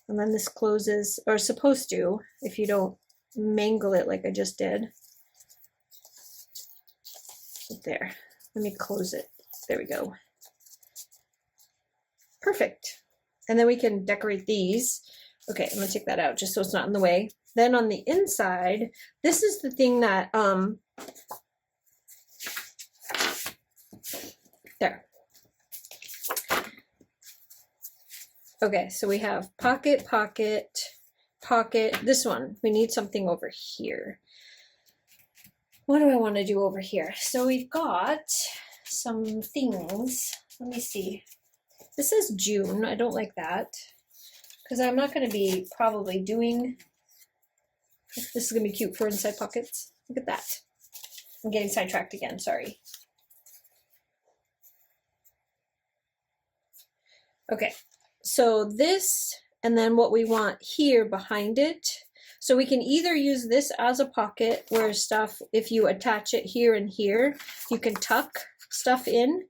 And then this closes, or supposed to, if you don't mangle it like I just did. There, let me close it. There we go. Perfect. And then we can decorate these. Okay, I'm gonna take that out just so it's not in the way. Then on the inside, this is the thing that, there. Okay, so we have pocket, pocket, pocket. This one, we need something over here. What do I want to do over here? So we've got some things. Let me see. This is June. I don't like that because I'm not going to be probably doing, this is going to be cute for inside pockets. Look at that. I'm getting sidetracked again. Sorry. Okay. So this, and then what we want here behind it, So we can either use this as a pocket where stuff, if you attach it here and here, you can tuck stuff in.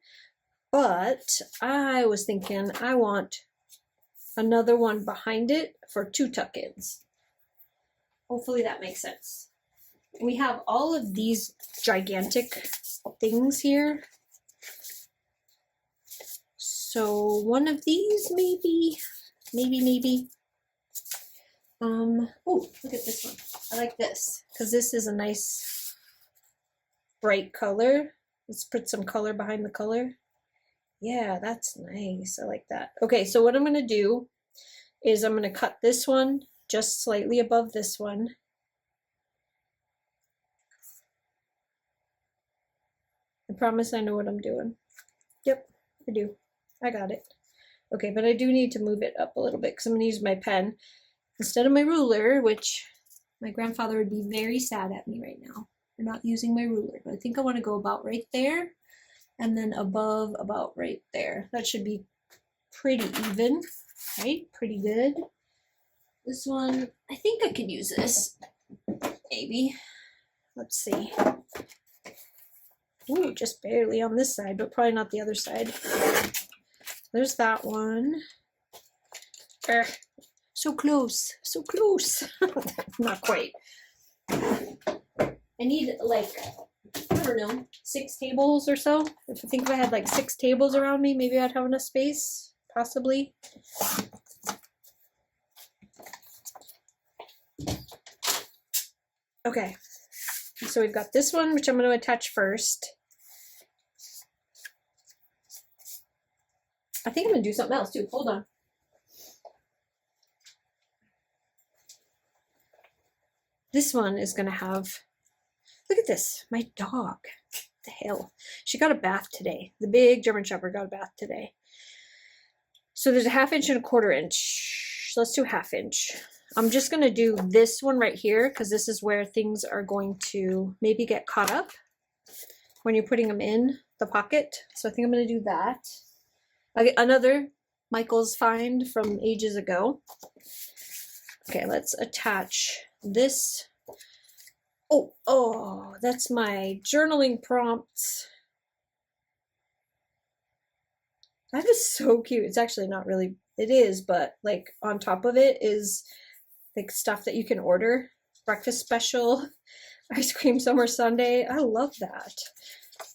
But I was thinking I want another one behind it for 2 tuck-ins. Hopefully that makes sense. We have all of these gigantic things here. So one of these maybe. Oh, look at this one. I like this because this is a nice bright color. Let's put some color behind the color. Yeah, that's nice. I like that. Okay, so what I'm going to do is I'm going to cut this one just slightly above this one. I promise I know what I'm doing. Yep, I do. I got it. Okay, but I do need to move it up a little bit because I'm going to use my pen instead of my ruler, which my grandfather would be very sad at me right now for not using my ruler. But I think I want to go about right there and then above about right there. That should be pretty even, right? Pretty good. This one, I think I could use this, maybe. Let's see. Ooh, just barely on this side, but probably not the other side. There's that one. So close, so close. Not quite. I need like, I don't know, 6 tables or so. I think if I had like 6 tables around me, maybe I'd have enough space, possibly. Okay, so we've got this one, which I'm going to attach first. I think I'm going to do something else too. Hold on. This one is going to have, look at this, my dog. What the hell? She got a bath today. The big German Shepherd got a bath today. So there's a 1/2 inch and a 1/4 inch. Let's do 1/2 inch. I'm just going to do this one right here because this is where things are going to maybe get caught up when you're putting them in the pocket. So I think I'm going to do that. Okay, another Michael's find from ages ago. Okay, let's attach this. Oh, that's my journaling prompts. That is so cute. It's actually not really, it is, but like on top of it is like stuff that you can order. Breakfast special, ice cream summer sundae. I love that.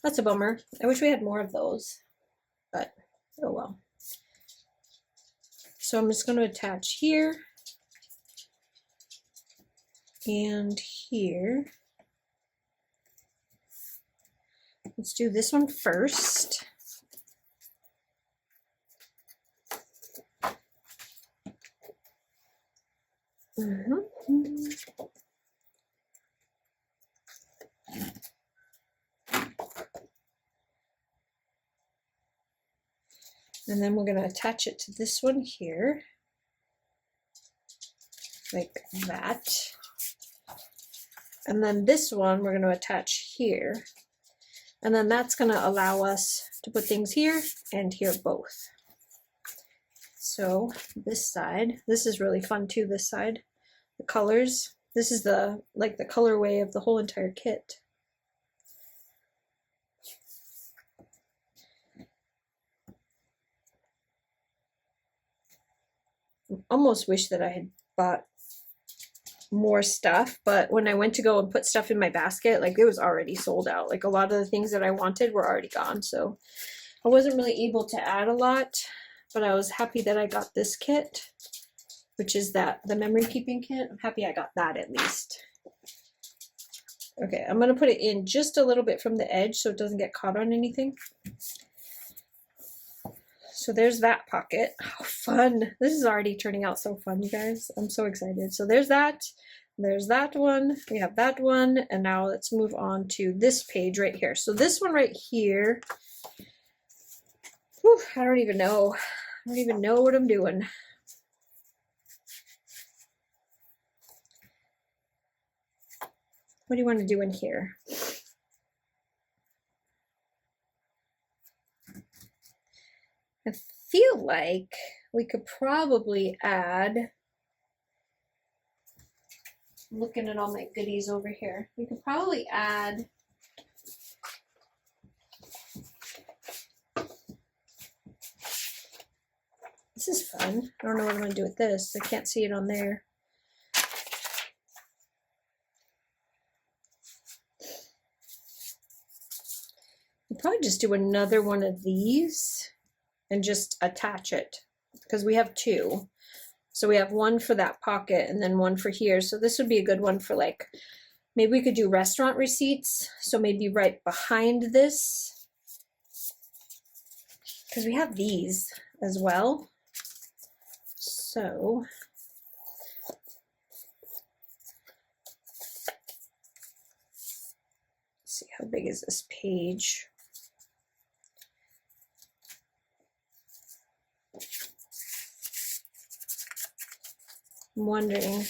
That's a bummer. I wish we had more of those, but oh well. So I'm just going to attach here and here. Let's do this one first. And then we're going to attach it to this one here, like that. And then this one we're going to attach here. And then that's going to allow us to put things here and here both. So this side, this is really fun too, this side. The colors, this is the like the colorway of the whole entire kit. I almost wish that I had bought more stuff, but when I went to go and put stuff in my basket, like it was already sold out. Like a lot of the things that I wanted were already gone, so I wasn't really able to add a lot, but I was happy that I got this kit, which is the memory keeping kit. I'm happy I got that at least. Okay, I'm gonna put it in just a little bit from the edge so it doesn't get caught on anything. So there's that pocket. How fun. This is already turning out so fun, you guys. I'm so excited. So there's that. There's that one. We have that one. And now let's move on to this page right here. So this one right here. Whew, I don't even know. I don't even know what I'm doing. What do you want to do in here? I feel like we could probably add I'm looking at all my goodies over here. We could probably add this is fun. I don't know what I'm gonna do with this. I can't see it on there. I'll probably just do another one of these and just attach it because we have two. So we have one for that pocket and then one for here. So this would be a good one for like, maybe we could do restaurant receipts. So maybe right behind this, because we have these as well. So let's see, how big is this page? I'm wondering.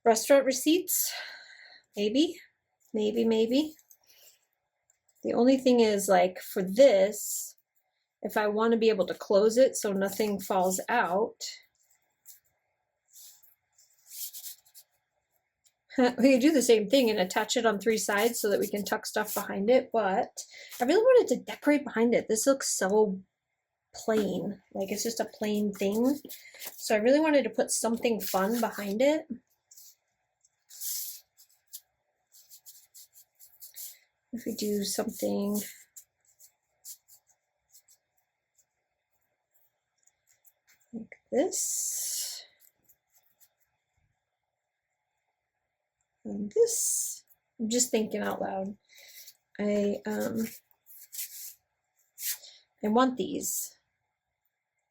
Restaurant receipts, maybe. The only thing is, like, for this, if I want to be able to close it so nothing falls out, we could do the same thing and attach it on 3 sides so that we can tuck stuff behind it, but I really wanted to decorate behind it. This looks so plain, like it's just a plain thing. So I really wanted to put something fun behind it. If we do something like this, and this, I'm just thinking out loud. I want these.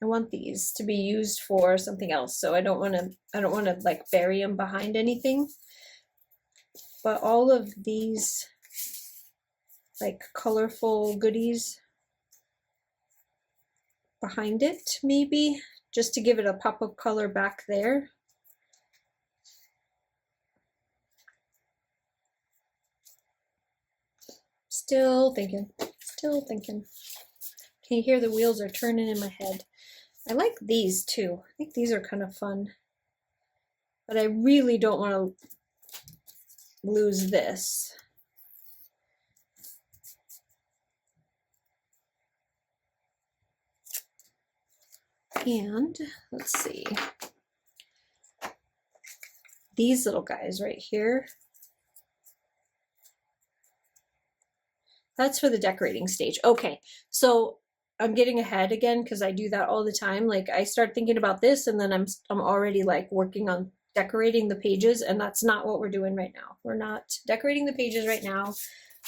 I want these to be used for something else. So I don't want to like bury them behind anything. But all of these like colorful goodies behind it, maybe just to give it a pop of color back there. Still thinking. Can you hear the wheels are turning in my head? I like these too. I think these are kind of fun. But I really don't want to lose this. And let's see. These little guys right here. That's for the decorating stage. Okay, so I'm getting ahead again because I do that all the time. Like I start thinking about this and then I'm already like working on decorating the pages, and that's not what we're doing right now. We're not decorating the pages right now.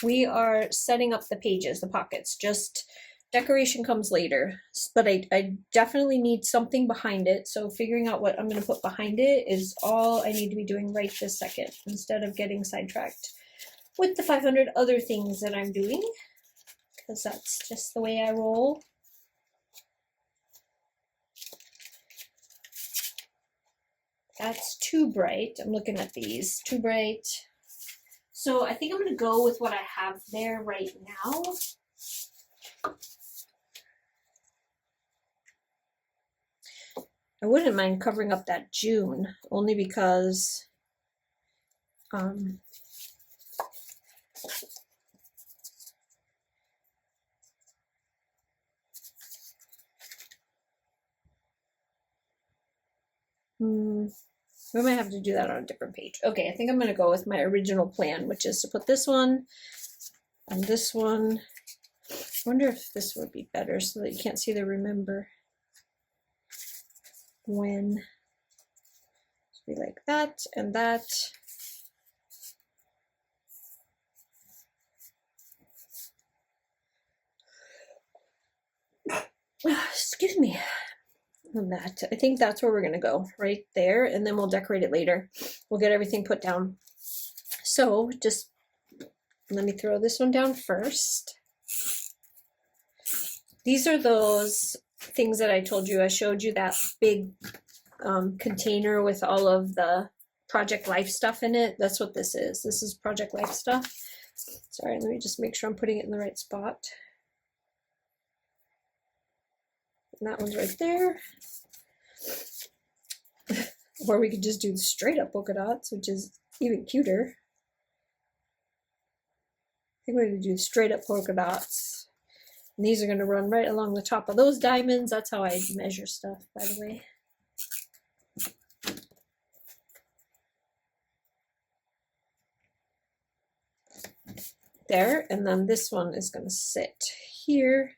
We are setting up the pages, the pockets. Just decoration comes later. But I definitely need something behind it. So figuring out what I'm going to put behind it is all I need to be doing right this second, instead of getting sidetracked with the 500 other things that I'm doing, because that's just the way I roll. That's too bright. I'm looking at these. Too bright. So I think I'm going to go with what I have there right now. I wouldn't mind covering up that June, only because we might have to do that on a different page. Okay, I think I'm going to go with my original plan, which is to put this one and this one. I wonder if this would be better so that you can't see the remember when. Be like that and that. Excuse me. On that, I think that's where we're gonna go, right there, and then we'll decorate it later. We'll get everything put down. So just let me throw this one down first. These are those things that I told you. I showed you that big container with all of the Project Life stuff in it. That's what this is. This is Project Life stuff. Sorry, let me just make sure I'm putting it in the right spot. And that one's right there. Or we could just do straight up polka dots, which is even cuter. I think we're going to do straight up polka dots. And these are going to run right along the top of those diamonds. That's how I measure stuff, by the way. There, and then this one is going to sit here.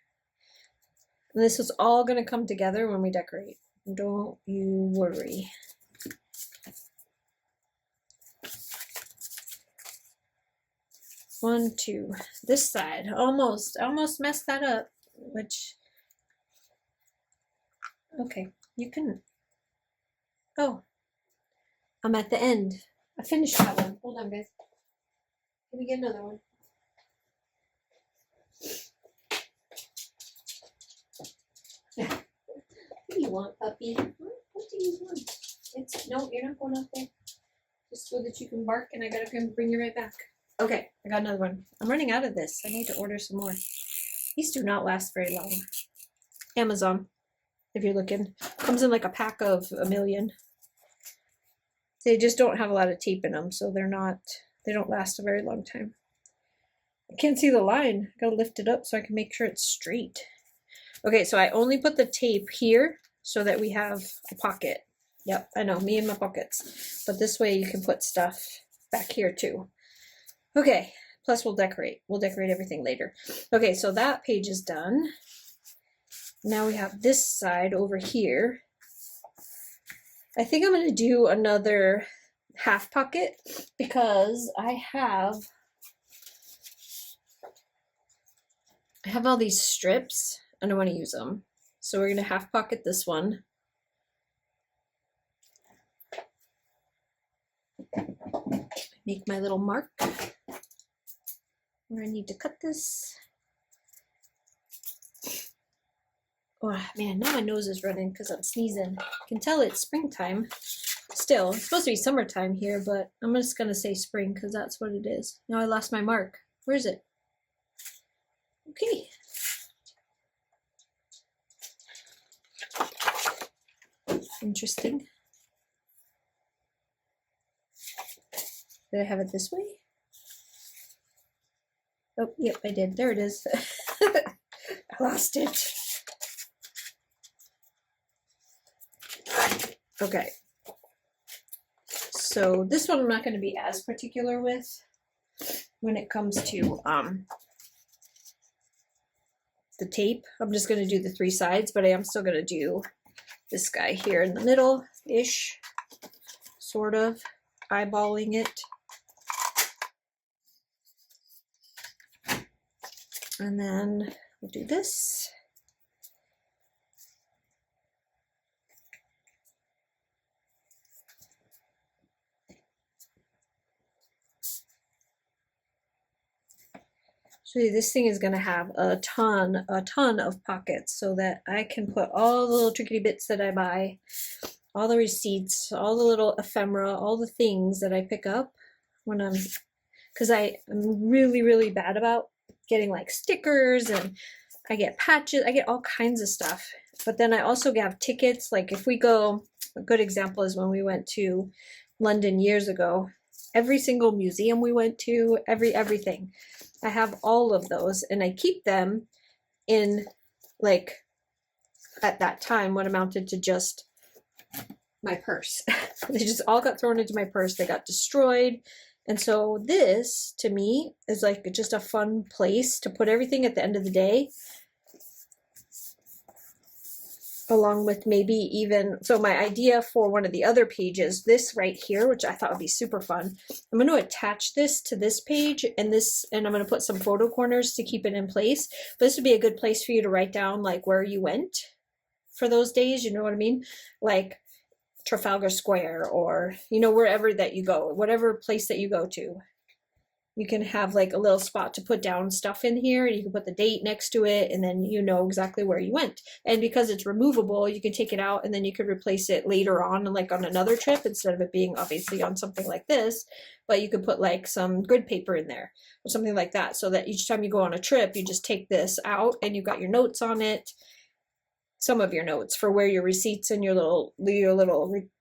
And this is all going to come together when we decorate. Don't you worry. One, two. This side. Almost messed that up. Which, okay, you can. Oh, I'm at the end. I finished that one. Hold on, guys. Let me get another one. What do you want, puppy? What do you want? It's no, you're not going out there. Just so that you can bark, and I gotta come bring you right back. Okay, I got another one. I'm running out of this. I need to order some more. These do not last very long. Amazon, if you're looking, comes in like a pack of 1,000,000. They just don't have a lot of tape in them, so they're not. They don't last a very long time. I can't see the line. I gotta lift it up so I can make sure it's straight. Okay, so I only put the tape here so that we have a pocket. Yep, I know, me and my pockets. But this way you can put stuff back here too. Okay, plus we'll decorate. We'll decorate everything later. Okay, so that page is done. Now we have this side over here. I think I'm going to do another half pocket because I have all these strips and I want to use them. So we're going to half pocket this one. Make my little mark where I need to cut this. Oh man, now my nose is running because I'm sneezing. I can tell it's springtime. Still, it's supposed to be summertime here, but I'm just going to say spring because that's what it is. Now I lost my mark. Where is it? Okay. Interesting. Did I have it this way? Oh, yep, I did. There it is. I lost it. Okay. So this one I'm not going to be as particular with when it comes to the tape. I'm just going to do the 3 sides, but I am still going to do this guy here in the middle-ish, sort of eyeballing it. And then we'll do this. So this thing is going to have a ton of pockets so that I can put all the little trickety bits that I buy, all the receipts, all the little ephemera, all the things that I pick up when because I'm really, really bad about getting like stickers, and I get patches, I get all kinds of stuff. But then I also have tickets. Like if we go, a good example is when we went to London years ago, every single museum we went to, everything. I have all of those and I keep them in, like, at that time what amounted to just my purse. They just all got thrown into my purse. They got destroyed. And so this, to me, is like just a fun place to put everything at the end of the day. Along with maybe even, so my idea for one of the other pages, this right here, which I thought would be super fun. I'm going to attach this to this page and I'm going to put some photo corners to keep it in place. But this would be a good place for you to write down like where you went for those days. You know what I mean? Like Trafalgar Square, or, you know, wherever that you go, whatever place that you go to. You can have like a little spot to put down stuff in here, and you can put the date next to it, and then you know exactly where you went. And because it's removable, you can take it out and then you could replace it later on, like on another trip, instead of it being obviously on something like this. But you could put like some grid paper in there or something like that, so that each time you go on a trip, you just take this out and you got your notes on it. some of your notes for where your receipts and your little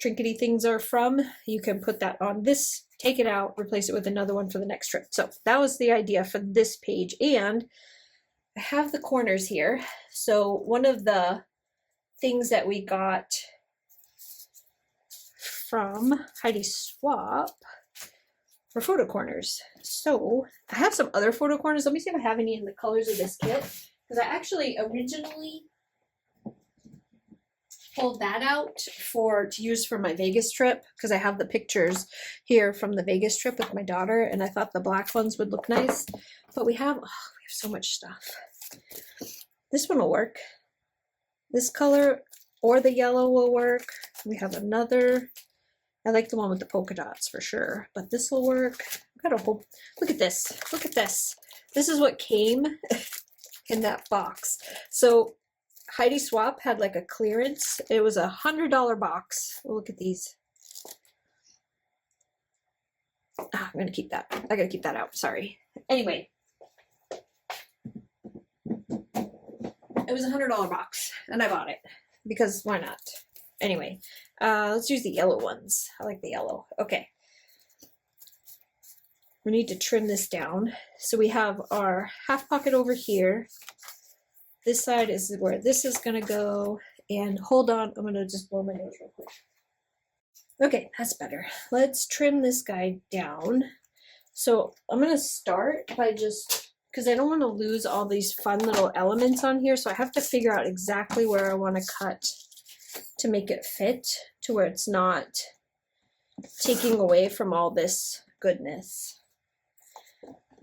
trinkety things are from. You can put that on this, take it out, replace it with another one for the next trip. So that was the idea for this page. And I have the corners here. So one of the things that we got from Heidi Swapp for photo corners. So I have some other photo corners. Let me see if I have any in the colors of this kit, because I actually originally pulled that out to use for my Vegas trip, because I have the pictures here from the Vegas trip with my daughter, and I thought the black ones would look nice. But we have so much stuff. This one will work. This color or the yellow will work. We have another. I like the one with the polka dots for sure, but this will work. I've got a whole, look at this. Look at this. This is what came in that box. So Heidi Swapp had like a clearance. It was $100 box. Look at these. I'm gonna keep that. I gotta keep that out. Sorry. Anyway, it was $100 box, and I bought it because why not? Anyway, let's use the yellow ones. I like the yellow. Okay. We need to trim this down. So we have our half pocket over here. This side is where this is going to go. And hold on, I'm going to just blow my nose real quick. Okay, that's better. Let's trim this guy down. So I'm going to start by just, because I don't want to lose all these fun little elements on here. So I have to figure out exactly where I want to cut to make it fit to where it's not taking away from all this goodness.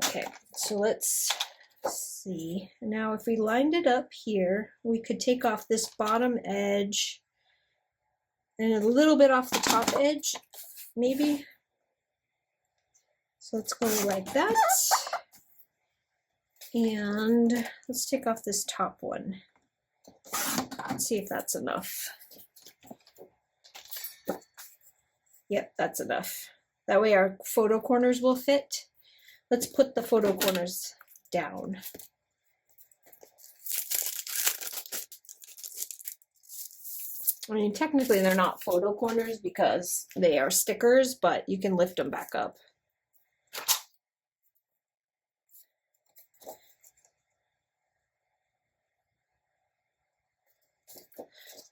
Okay, so let's see. Now if we lined it up here, we could take off this bottom edge and a little bit off the top edge, maybe. So let's go like that. And let's take off this top one. Let's see if that's enough. Yep, that's enough. That way our photo corners will fit. Let's put the photo corners down. I mean, technically they're not photo corners because they are stickers, but you can lift them back up.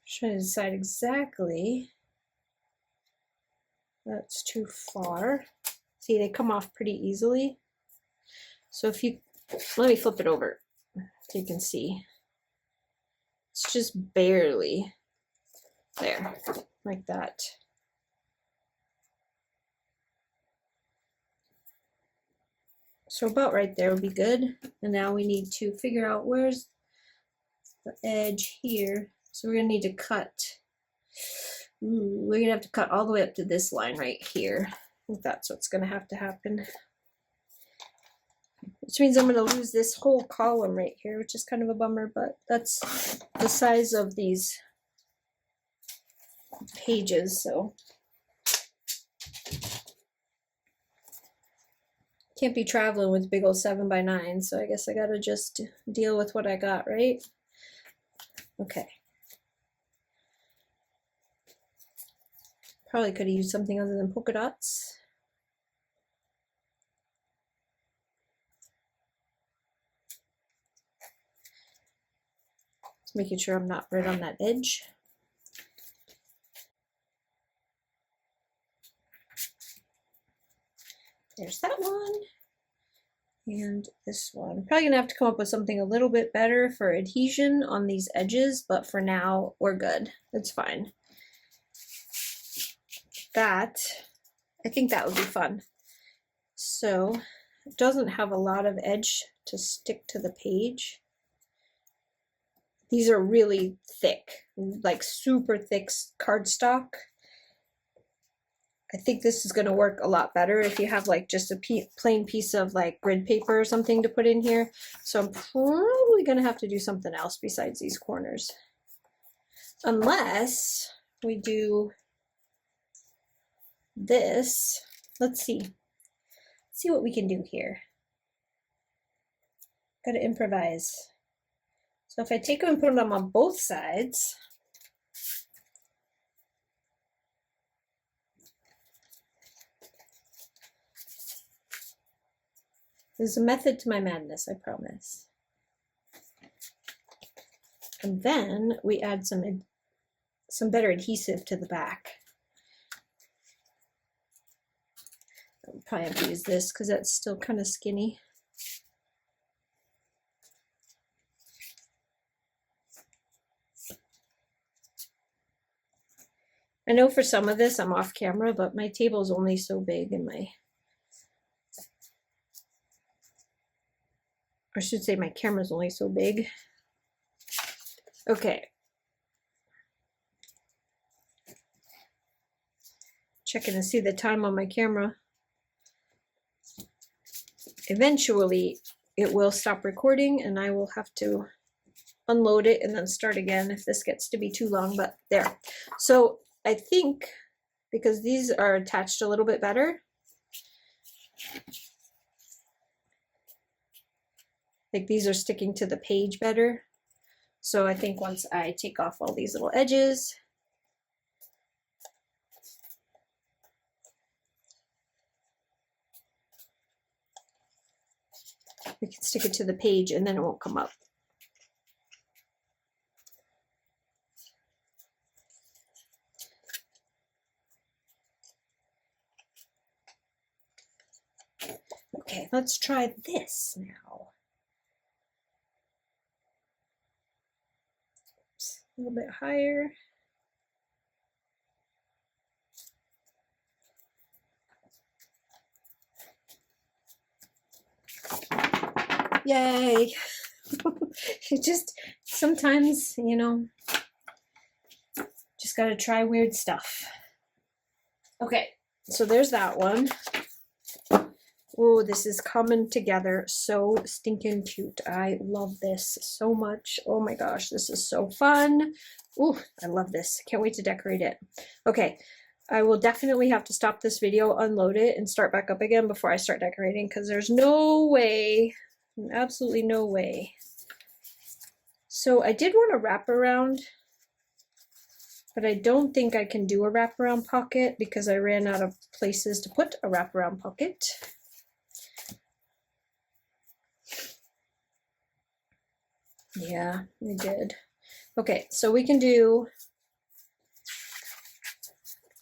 Trying to decide exactly. That's too far. See, they come off pretty easily. So if you, let me flip it over so you can see. It's just barely there, like that. So about right there would be good. And now we need to figure out where's the edge here. So we're gonna need to cut. We're gonna have to cut all the way up to this line right here. I think that's what's gonna have to happen. Which means I'm gonna lose this whole column right here, which is kind of a bummer, but that's the size of these pages, so. Can't be traveling with big old 7x9, so I guess I gotta just deal with what I got, right? Okay. Probably could have used something other than polka dots. Just making sure I'm not right on that edge. There's that one. And this one. Probably gonna have to come up with something a little bit better for adhesion on these edges, but for now, we're good. It's fine. That, I think that would be fun. So it doesn't have a lot of edge to stick to the page. These are really thick, like super thick cardstock. I think this is going to work a lot better if you have like just a plain piece of like grid paper or something to put in here. So I'm probably going to have to do something else besides these corners. Unless we do this. Let's see. Let's see what we can do here. Got to improvise. So So if I take them and put them on both sides, there's a method to my madness, I promise. And then we add some better adhesive to the back. I'll probably have to use this because that's still kind of skinny. I know for some of this I'm off camera, but my table is only so big and I should say my camera's only so big. Okay. Checking to see the time on my camera. Eventually it will stop recording and I will have to unload it and then start again if this gets to be too long, but there. So I think because these are attached a little bit better, like these are sticking to the page better. So I think once I take off all these little edges, we can stick it to the page and then it won't come up. Okay, let's try this now. Oops, a little bit higher. Yay! It just, sometimes, you know, just gotta try weird stuff. Okay, so there's that one. Oh, this is coming together so stinking cute. I love this so much. Oh my gosh, this is so fun. Oh, I love this. Can't wait to decorate it. Okay, I will definitely have to stop this video, unload it, and start back up again before I start decorating because there's no way, absolutely no way. So I did want a wraparound, but I don't think I can do a wraparound pocket because I ran out of places to put a wraparound pocket. Yeah, we did. Okay, so we can do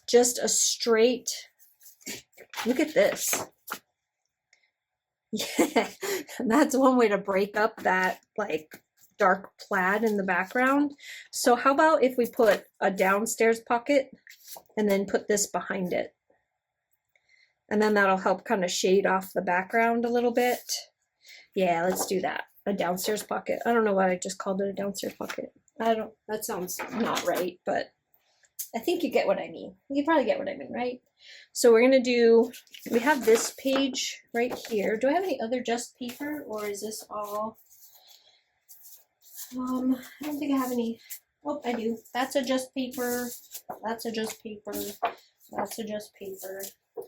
just a straight, look at this. Yeah, that's one way to break up that like dark plaid in the background. So how about if we put a downstairs pocket and then put this behind it? And then that'll help kind of shade off the background a little bit. Yeah, let's do that. A downstairs pocket. I don't know why I just called it a downstairs pocket. That sounds not right, but I think you get what I mean. You probably get what I mean, right? So we're gonna do, we have this page right here. Do I have any other just paper or is this all, I don't think I have any. Oh, I do. That's a just paper. That's a just paper. That's a just paper.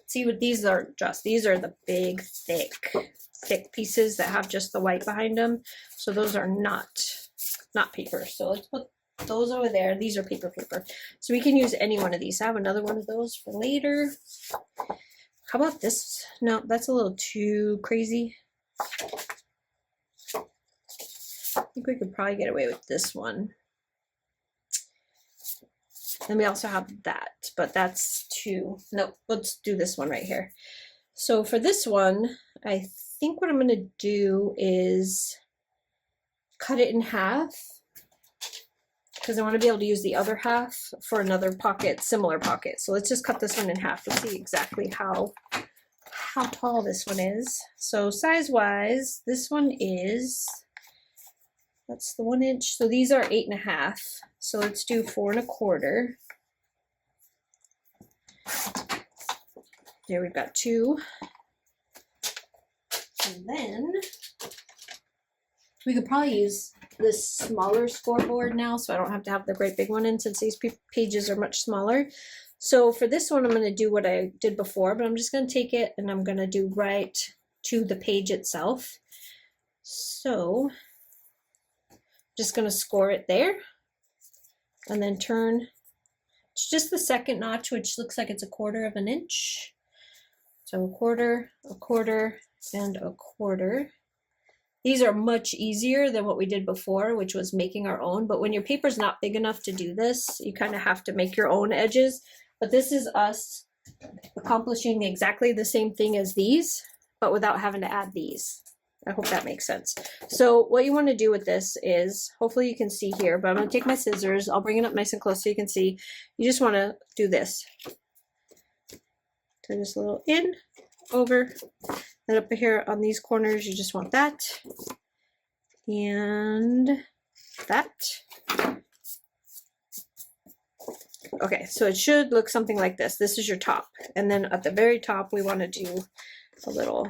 See what these are just, these are the big, thick pieces that have just the white behind them. So those are not paper. So let's put those over there. These are paper. So we can use any one of these. I have another one of those for later. How about this? No, that's a little too crazy. I think we could probably get away with this one. And we also have that, but that's too, no, let's do this one right here. So for this one, I think what I'm going to do is cut it in half because I want to be able to use the other half for another pocket, similar pocket. So let's just cut this one in half to see exactly how tall this one is. So size wise, this one is, that's the 1 inch. So these are 8.5. So let's do 4 1/4. There we've got 2. And then we could probably use this smaller scoreboard now so I don't have to have the great big one in since these pages are much smaller. So for this one, I'm going to do what I did before, but I'm just going to take it and I'm going to do right to the page itself. So Just going to score it there and then turn just the second notch, which looks like it's 1/4 of an inch. So 1/4, 1/4, and 1/4. These are much easier than what we did before, which was making our own. But when your paper's not big enough to do this, you kind of have to make your own edges. But this is us accomplishing exactly the same thing as these, but without having to add these. I hope that makes sense. So what you want to do with this is, hopefully you can see here, but I'm going to take my scissors. I'll bring it up nice and close so you can see. You just want to do this. Turn this a little in, over, and up here on these corners, you just want that. And that. Okay, so it should look something like this. This is your top. And then at the very top, we want to do a little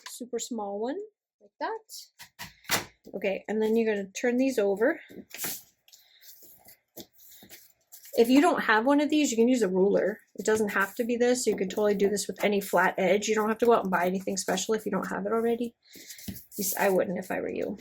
super small one like that. Okay, and then you're going to turn these over. If you don't have one of these, you can use a ruler. It doesn't have to be this. You can totally do this with any flat edge. You don't have to go out and buy anything special if you don't have it already. At least I wouldn't if I were you.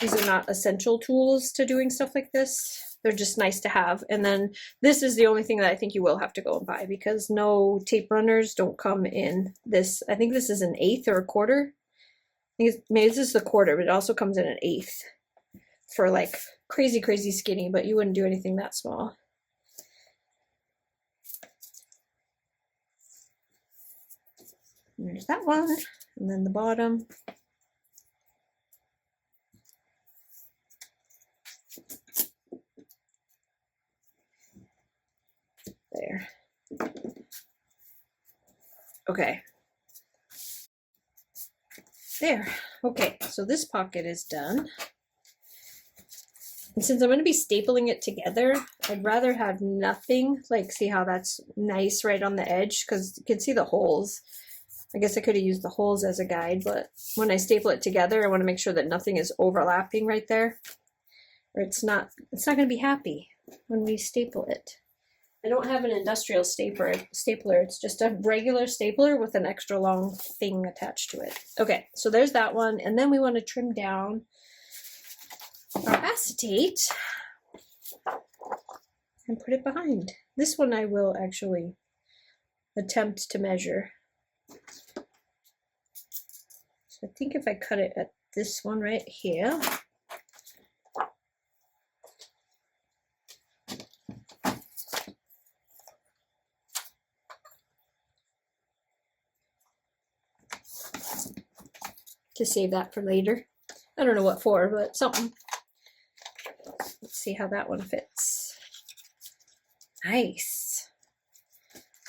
These are not essential tools to doing stuff like this. They're just nice to have. And then this is the only thing that I think you will have to go and buy, because no tape runners don't come in this. I think this is an 1/8 or a 1/4. I think maybe this is the 1/4, but it also comes in an 1/8 for like crazy, crazy skinny, but you wouldn't do anything that small. And there's that one. And then the bottom. There. Okay. There. Okay, so this pocket is done. And since I'm going to be stapling it together, I'd rather have nothing. Like, see how that's nice right on the edge? Because you can see the holes. I guess I could have used the holes as a guide, but when I staple it together, I want to make sure that nothing is overlapping right there. Or it's not going to be happy when we staple it. I don't have an industrial stapler. It's just a regular stapler with an extra long thing attached to it. Okay, so there's that one. And then we want to trim down our acetate and put it behind. This one I will actually attempt to measure. So I think if I cut it at this one right here, to save that for later. I don't know what for, but something. Let's see how that one fits. Nice.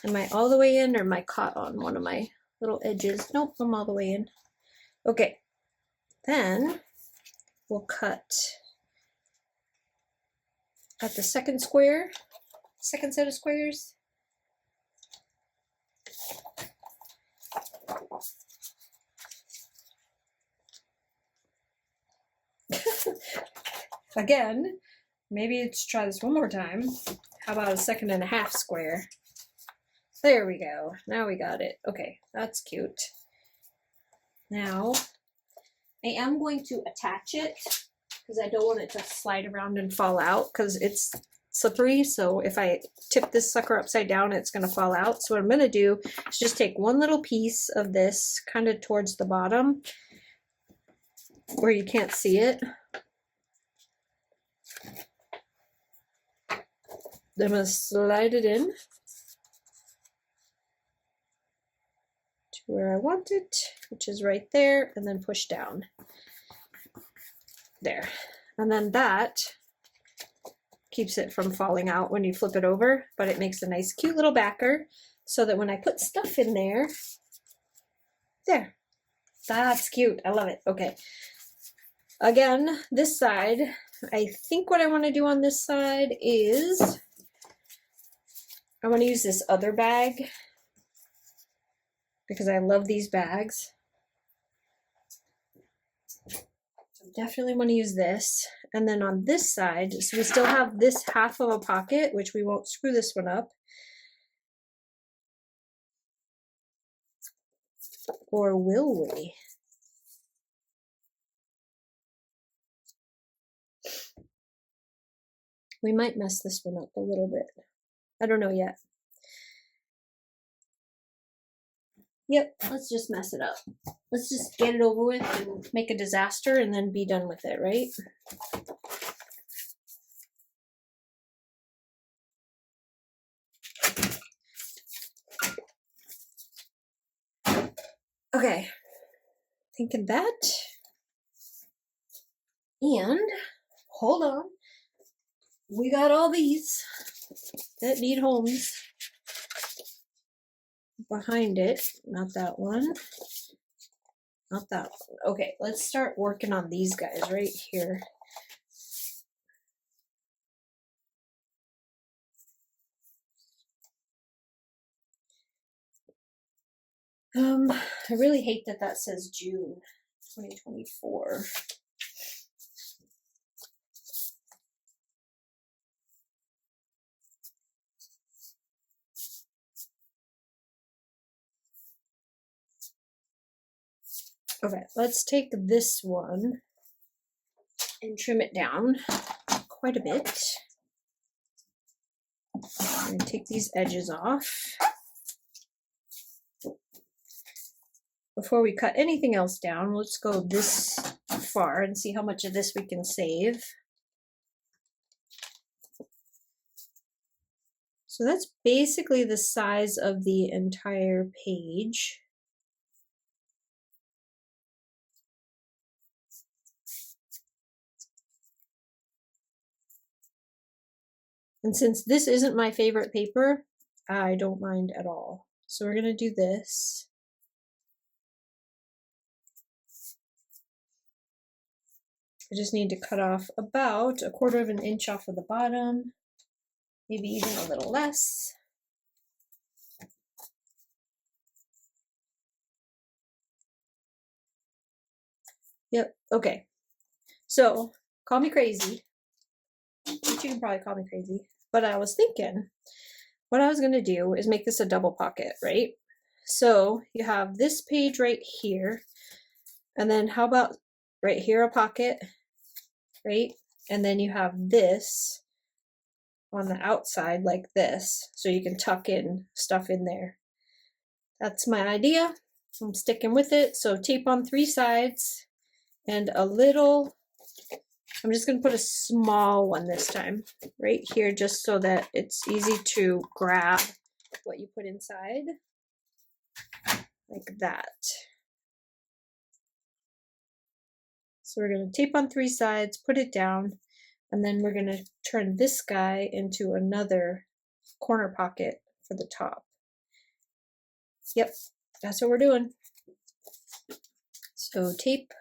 Am I all the way in, or am I caught on one of my little edges? Nope, I'm all the way in. Okay, then we'll cut at the second square, second set of squares. Again, maybe let's try this one more time. How about a 2 1/2 square? There we go. Now we got it. Okay, that's cute. Now, I am going to attach it because I don't want it to slide around and fall out because it's slippery. So if I tip this sucker upside down, it's going to fall out. So what I'm going to do is just take one little piece of this kind of towards the bottom where you can't see it. I'm going to slide it in to where I want it, which is right there, and then push down. There. And then that keeps it from falling out when you flip it over, but it makes a nice cute little backer so that when I put stuff in there, there. That's cute. I love it. Okay. Again, this side, I think what I want to do on this side is I want to use this other bag because I love these bags. So definitely want to use this. And then on this side, so we still have this half of a pocket, which we won't screw this one up. Or will we? We might mess this one up a little bit. I don't know yet. Yep, let's just mess it up. Let's just get it over with and make a disaster and then be done with it, right? Okay, thinking that. And hold on, we got all these that need homes behind it. Not that one. Not that one. Okay, let's start working on these guys right here. I really hate that that says June 2024. Okay, let's take this one and trim it down quite a bit. I'm gonna take these edges off. Before we cut anything else down, let's go this far and see how much of this we can save. So that's basically the size of the entire page. And since this isn't my favorite paper, I don't mind at all. So we're gonna do this. I just need to cut off about 1/4 of an inch off of the bottom, maybe even a little less. Yep, okay. So, call me crazy, but you can probably call me crazy. But I was thinking, what I was gonna do is make this a double pocket, right? So you have this page right here, and then how about right here a pocket, right? And then you have this on the outside like this, so you can tuck in stuff in there. That's my idea. I'm sticking with it. So tape on 3 sides and a little, I'm just going to put a small one this time right here just so that it's easy to grab what you put inside, like that. So we're going to tape on 3 sides, put it down, and then we're going to turn this guy into another corner pocket for the top. Yep, that's what we're doing. So tape.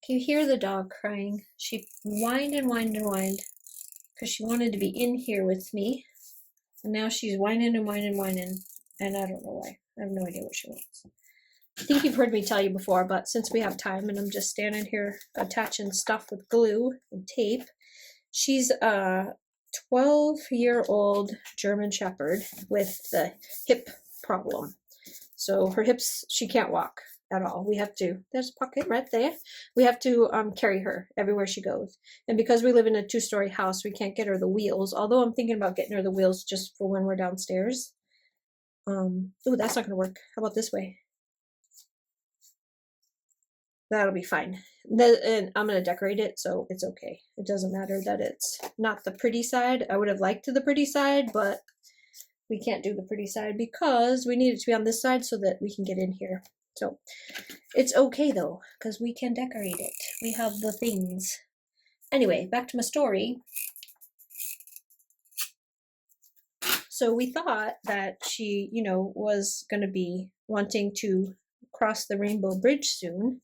Can you hear the dog crying? She whined and whined and whined because she wanted to be in here with me. And now she's whining and whining and whining. And I don't know why. I have no idea what she wants. I think you've heard me tell you before, but since we have time and I'm just standing here attaching stuff with glue and tape, she's a 12-year-old German Shepherd with the hip problem. So her hips, she can't walk at all. We have to, there's a pocket right there. We have to carry her everywhere she goes. And because we live in a 2-story house, we can't get her the wheels, although I'm thinking about getting her the wheels just for when we're downstairs. Oh, that's not gonna work. How about this way? That'll be fine. And I'm gonna decorate it, so it's okay. It doesn't matter that it's not the pretty side. I would have liked the pretty side, but we can't do the pretty side because we need it to be on this side so that we can get in here. So it's okay though, because we can decorate it. We have the things. Anyway, back to my story. So we thought that she, you know, was going to be wanting to cross the Rainbow Bridge soon.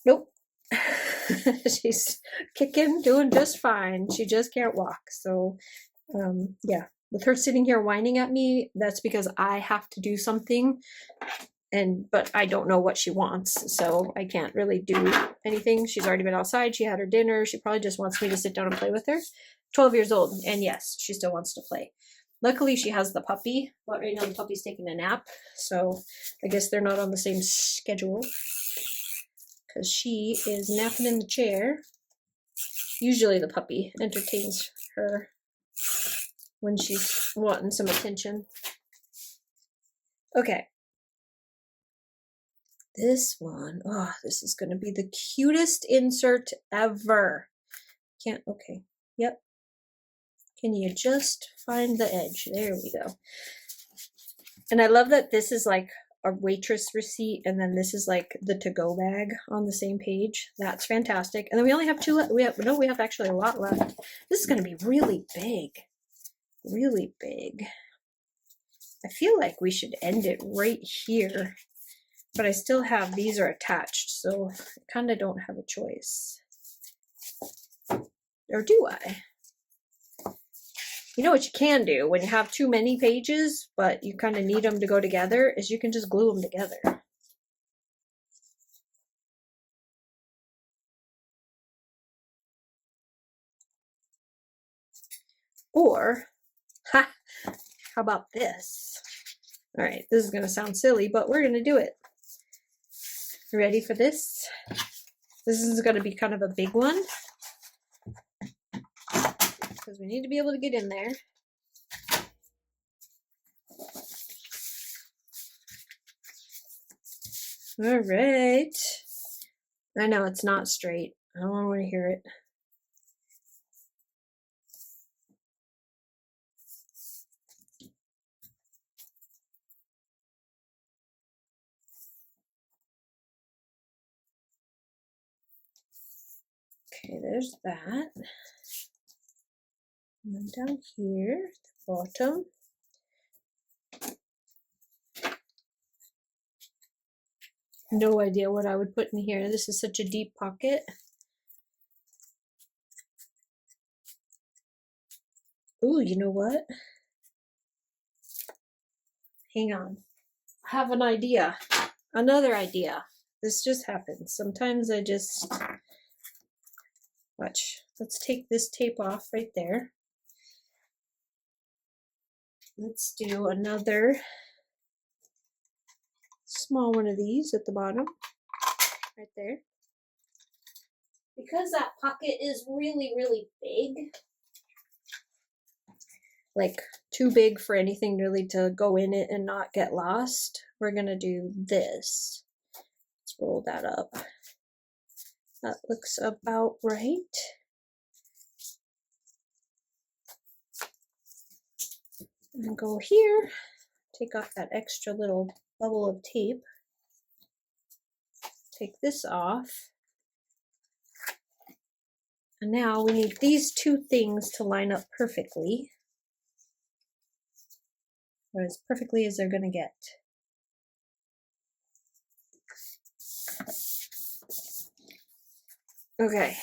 Nope. She's kicking, doing just fine. She just can't walk. So, yeah, with her sitting here whining at me, that's because I have to do something. But I don't know what she wants, so I can't really do anything. She's already been outside. She had her dinner. She probably just wants me to sit down and play with her. 12 years old, and yes, she still wants to play. Luckily, she has the puppy, but right now the puppy's taking a nap, so I guess they're not on the same schedule because she is napping in the chair. Usually the puppy entertains her when she's wanting some attention. Okay. This one, oh, this is going to be the cutest insert ever. Can't, okay. Yep. Can you just find the edge? There we go. And I love that this is like a waitress receipt, and then this is like the to-go bag on the same page. That's fantastic. And then we only have two left. We have actually a lot left. This is going to be really big. Really big. I feel like we should end it right here, but I still have, these are attached, so I kind of don't have a choice. Or do I? You know what you can do when you have too many pages, but you kind of need them to go together, is you can just glue them together. Or, ha, how about this? All right, this is going to sound silly, but we're going to do it. You ready for this? This is going to be kind of a big one, because we need to be able to get in there. All right. I know it's not straight. I don't want to hear it. Okay, there's that. And then down here, at the bottom. No idea what I would put in here. This is such a deep pocket. Ooh, you know what? Hang on. I have an idea. Another idea. This just happens. Sometimes I just... Watch. Let's take this tape off right there. Let's do another small one of these at the bottom. Right there. Because that pocket is really, really big. Like too big for anything really to go in it and not get lost, we're going to do this. Let's roll that up. That looks about right. And go here, take off that extra little bubble of tape. Take this off. And now we need these two things to line up perfectly. Or as perfectly as they're going to get. Okay.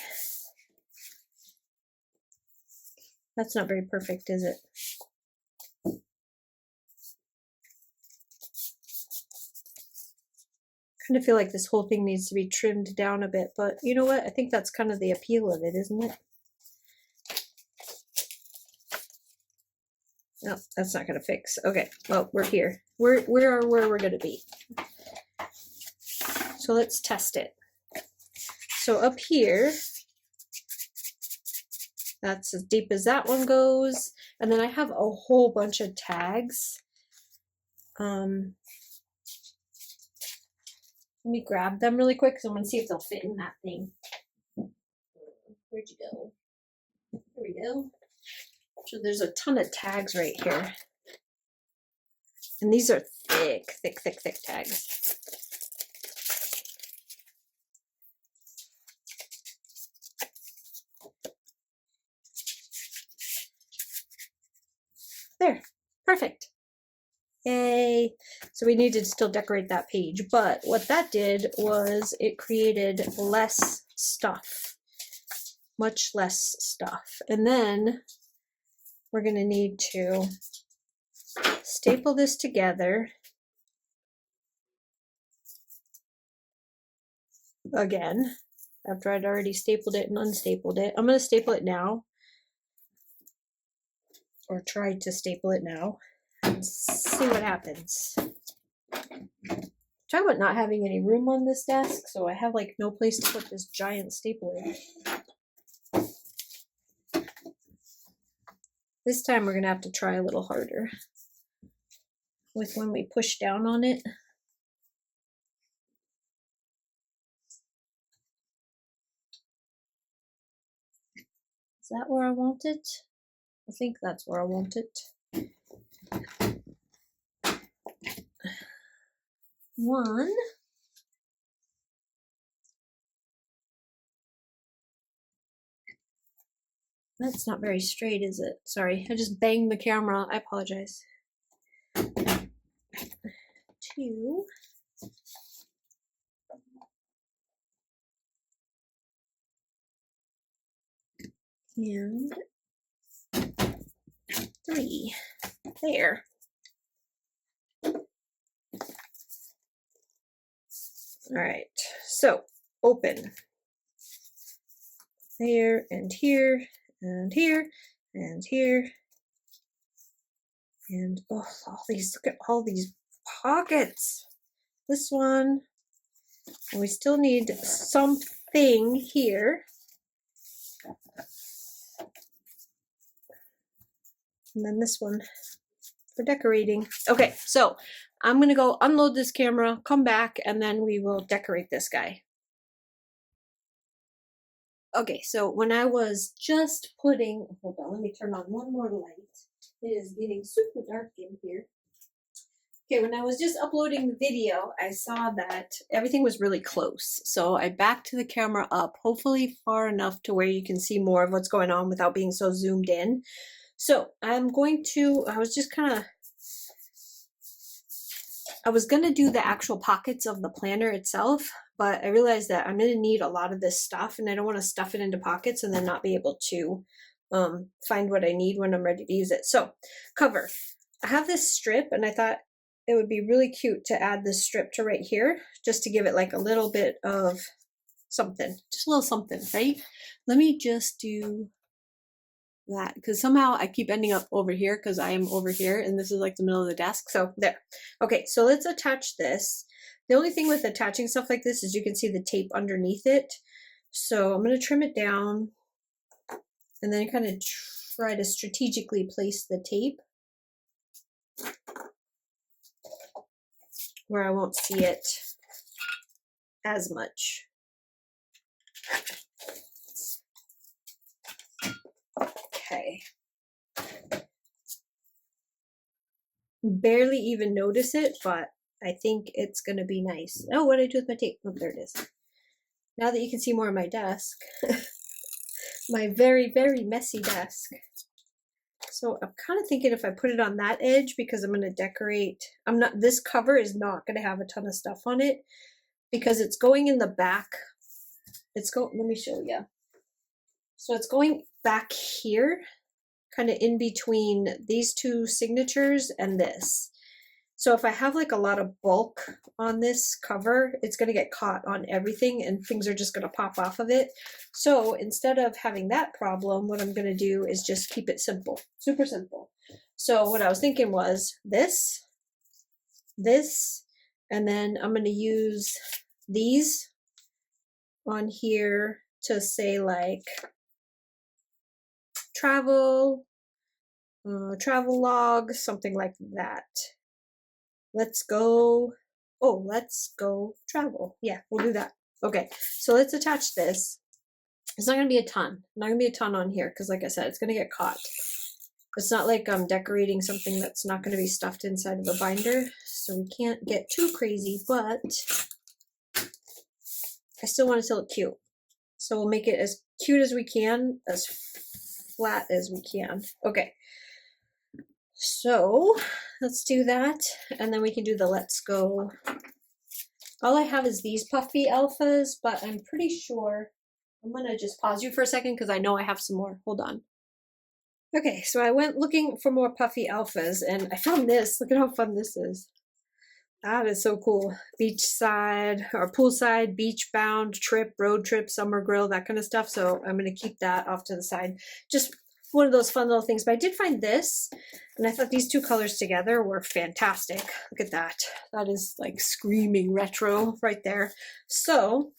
That's not very perfect, is it? Kind of feel like this whole thing needs to be trimmed down a bit, but you know what? I think that's kind of the appeal of it, isn't it? No, that's not going to fix. Okay, well, we're here. We're where we're going to be. So let's test it. So up here, that's as deep as that one goes. And then I have a whole bunch of tags. Let me grab them really quick because I want to see if they'll fit in that thing. Where'd you go? There we go. So there's a ton of tags right here. And these are thick, thick, thick, thick tags. There, perfect. Yay. So we need to still decorate that page, but what that did was it created less stuff, much less stuff. And then we're going to need to staple this together again after I'd already stapled it and unstapled it. I'm going to staple it now, or try to staple it now, and see what happens. Talk about not having any room on this desk, so I have like no place to put this giant stapler. This time we're gonna have to try a little harder with when we push down on it. Is that where I want it? I think that's where I want it. One. That's not very straight, is it? Sorry, I just banged the camera. I apologize. 2. And 3. There. All right, so open. There and here and here and here. And oh, all these, look at all these pockets. This one. And we still need something here. And then this one for decorating. Okay, so I'm gonna go unload this camera, come back, and then we will decorate this guy. Okay, so when I was just putting, hold on, let me turn on one more light. It is getting super dark in here. Okay, when I was just uploading the video, I saw that everything was really close. So I backed the camera up, hopefully far enough to where you can see more of what's going on without being so zoomed in. So I'm going to, I was going to do the actual pockets of the planner itself, but I realized that I'm going to need a lot of this stuff and I don't want to stuff it into pockets and then not be able to find what I need when I'm ready to use it. So cover, I have this strip and I thought it would be really cute to add this strip to right here, just to give it like a little bit of something, just a little something, right? Let me just do that because somehow I keep ending up over here because I am over here and this is like the middle of the desk. So there. Okay, so let's attach this. The only thing with attaching stuff like this is you can see the tape underneath it. So I'm going to trim it down and then kind of try to strategically place the tape where I won't see it as much. Okay. Barely even notice it, but I think it's going to be nice. Oh, what did I do with my tape? Oh, there it is. Now that you can see more of my desk, my very, very messy desk. So I'm kind of thinking if I put it on that edge because I'm going to decorate, this cover is not going to have a ton of stuff on it because it's going in the back. Let me show you. So it's going back here, kind of in between these two signatures and this. So if I have like a lot of bulk on this cover, it's going to get caught on everything and things are just going to pop off of it. So instead of having that problem, what I'm going to do is just keep it simple, super simple. So what I was thinking was this, and then I'm going to use these on here to say like travel log, something like that. Let's go travel. Yeah, we'll do that. Okay, so let's attach this. It's not going to be a ton. Not going to be a ton on here because like I said, it's going to get caught. It's not like I'm decorating something that's not going to be stuffed inside of a binder, so we can't get too crazy, but I still want it to look cute. So we'll make it as cute as we can, as flat as we can. Okay. So let's do that, and then we can do the let's go. All I have is these puffy alphas, but I'm pretty sure I'm gonna just pause you for a second because I know I have some more. Hold on. Okay, so I went looking for more puffy alphas and I found this. Look at how fun this is. That is so cool. Beachside or poolside, beach bound, trip, road trip, summer grill, that kind of stuff. So I'm gonna keep that off to the side. Just one of those fun little things. But I did find this, and I thought these two colors together were fantastic. Look at that. That is like screaming retro right there. So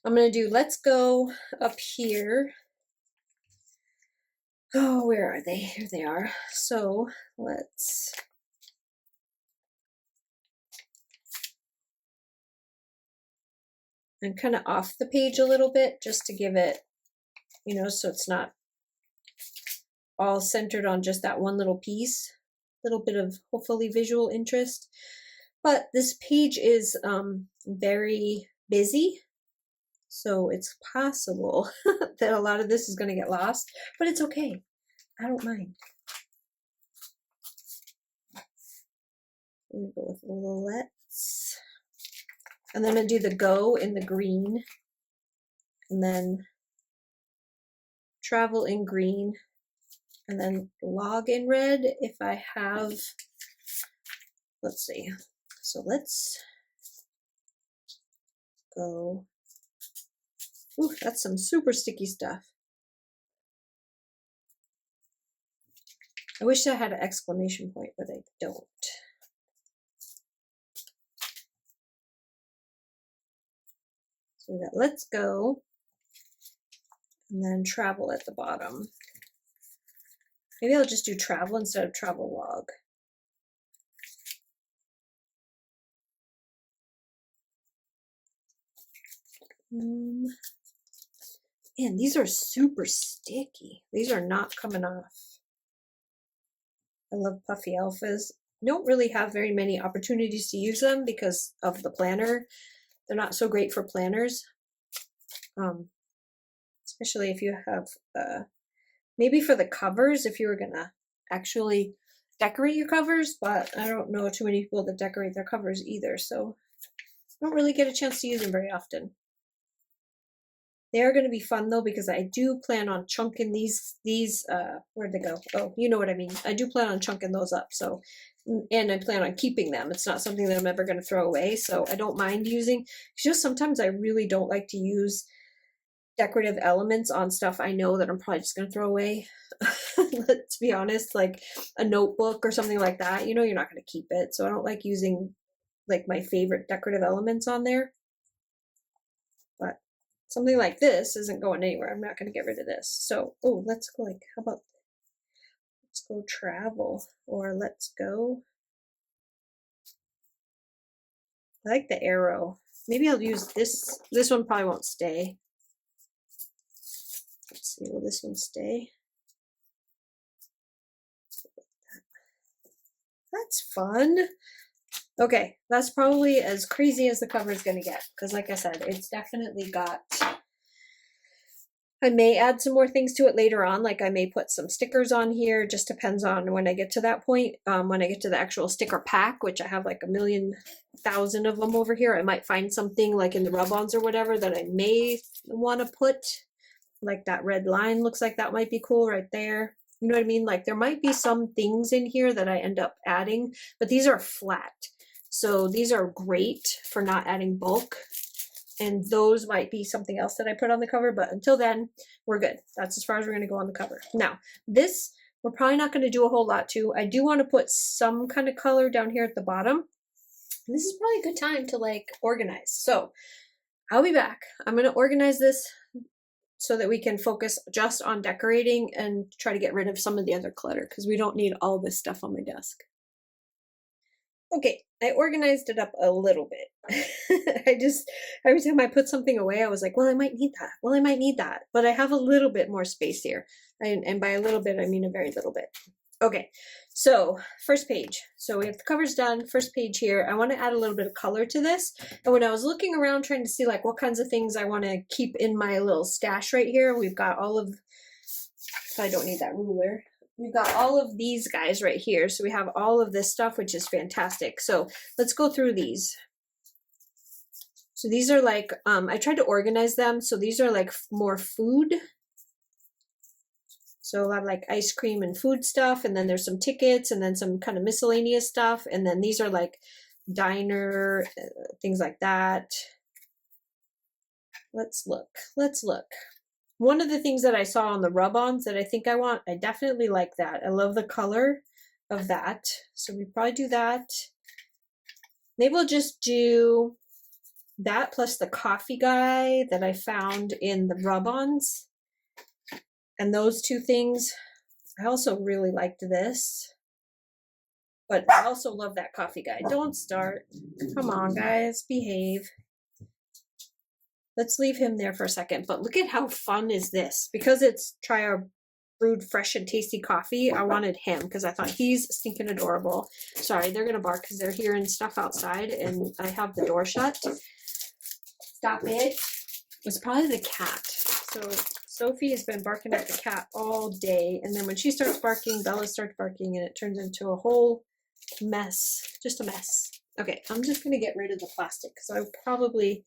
I'm going to do Let's Go up here. Oh, where are they? Here they are. So let's... I'm kind of off the page a little bit just to give it, you know, so it's not all centered on just that one little piece. A little bit of hopefully visual interest. But this page is very busy, so it's possible that a lot of this is going to get lost, but it's okay. I don't mind. Let me go with let's. And then I'm going to do the go in the green, and then travel in green, and then log in red if I have, let's see. So let's go. Ooh, that's some super sticky stuff. I wish I had an exclamation point, but I don't. So we got Let's Go, and then travel at the bottom. Maybe I'll just do travel instead of travel log. Man, these are super sticky. These are not coming off. I love puffy alphas. Don't really have very many opportunities to use them because of the planner. They're not so great for planners, especially if you have, maybe for the covers, if you were gonna actually decorate your covers, but I don't know too many people that decorate their covers either, so I don't really get a chance to use them very often. They are going to be fun though, because I do plan on chunking these, where'd they go? Oh, you know what I mean. I do plan on chunking those up. So, and I plan on keeping them. It's not something that I'm ever going to throw away. So I don't mind using, it's just sometimes I really don't like to use decorative elements on stuff I know that I'm probably just going to throw away. Let's be honest, like a notebook or something like that, you know, you're not going to keep it. So I don't like using like my favorite decorative elements on there. But something like this isn't going anywhere. I'm not going to get rid of this. So, oh, let's go like, how about, let's go travel, or let's go. I like the arrow. Maybe I'll use this. This one probably won't stay. Let's see, will this one stay? That's fun. Okay, that's probably as crazy as the cover is going to get, because like I said, it's definitely got, I may add some more things to it later on, like I may put some stickers on here, just depends on when I get to that point. When I get to the actual sticker pack, which I have like 1,000,000 of them over here, I might find something like in the rub-ons or whatever that I may want to put, like that red line looks like that might be cool right there. You know what I mean? Like there might be some things in here that I end up adding, but these are flat. So these are great for not adding bulk. And those might be something else that I put on the cover, but until then, we're good. That's as far as we're going to go on the cover. Now, this, we're probably not going to do a whole lot to. I do want to put some kind of color down here at the bottom. And this is probably a good time to like organize. So I'll be back. I'm going to organize this so that we can focus just on decorating and try to get rid of some of the other clutter, because we don't need all this stuff on my desk. Okay, I organized it up a little bit. I just, every time I put something away, I was like, well, I might need that. Well, I might need that. But I have a little bit more space here. And by a little bit, I mean a very little bit. Okay, so first page. So we have the covers done, first page here. I want to add a little bit of color to this. And when I was looking around trying to see like what kinds of things I want to keep in my little stash right here, we've got all of, I don't need that ruler. We've got all of these guys right here. So we have all of this stuff, which is fantastic. So let's go through these. So these are like, I tried to organize them. So these are like more food. So a lot of like ice cream and food stuff. And then there's some tickets and then some kind of miscellaneous stuff. And then these are like diner, things like that. Let's look. Let's look. One of the things that I saw on the rub-ons that I think I want, I definitely like that. I love the color of that. So we probably do that. Maybe we'll just do that plus the coffee guy that I found in the rub-ons. And those two things. I also really liked this. But I also love that coffee guy. Don't start. Come on, guys. Behave. Let's leave him there for a second. But look at how fun is this. Because it's Try Our Brewed Fresh and Tasty Coffee, I wanted him because I thought he's stinking adorable. Sorry, they're going to bark because they're hearing stuff outside and I have the door shut. Stop it. It's probably the cat. So Sophie has been barking at the cat all day. And then when she starts barking, Bella starts barking and it turns into a whole mess. Just a mess. Okay, I'm just going to get rid of the plastic because I would probably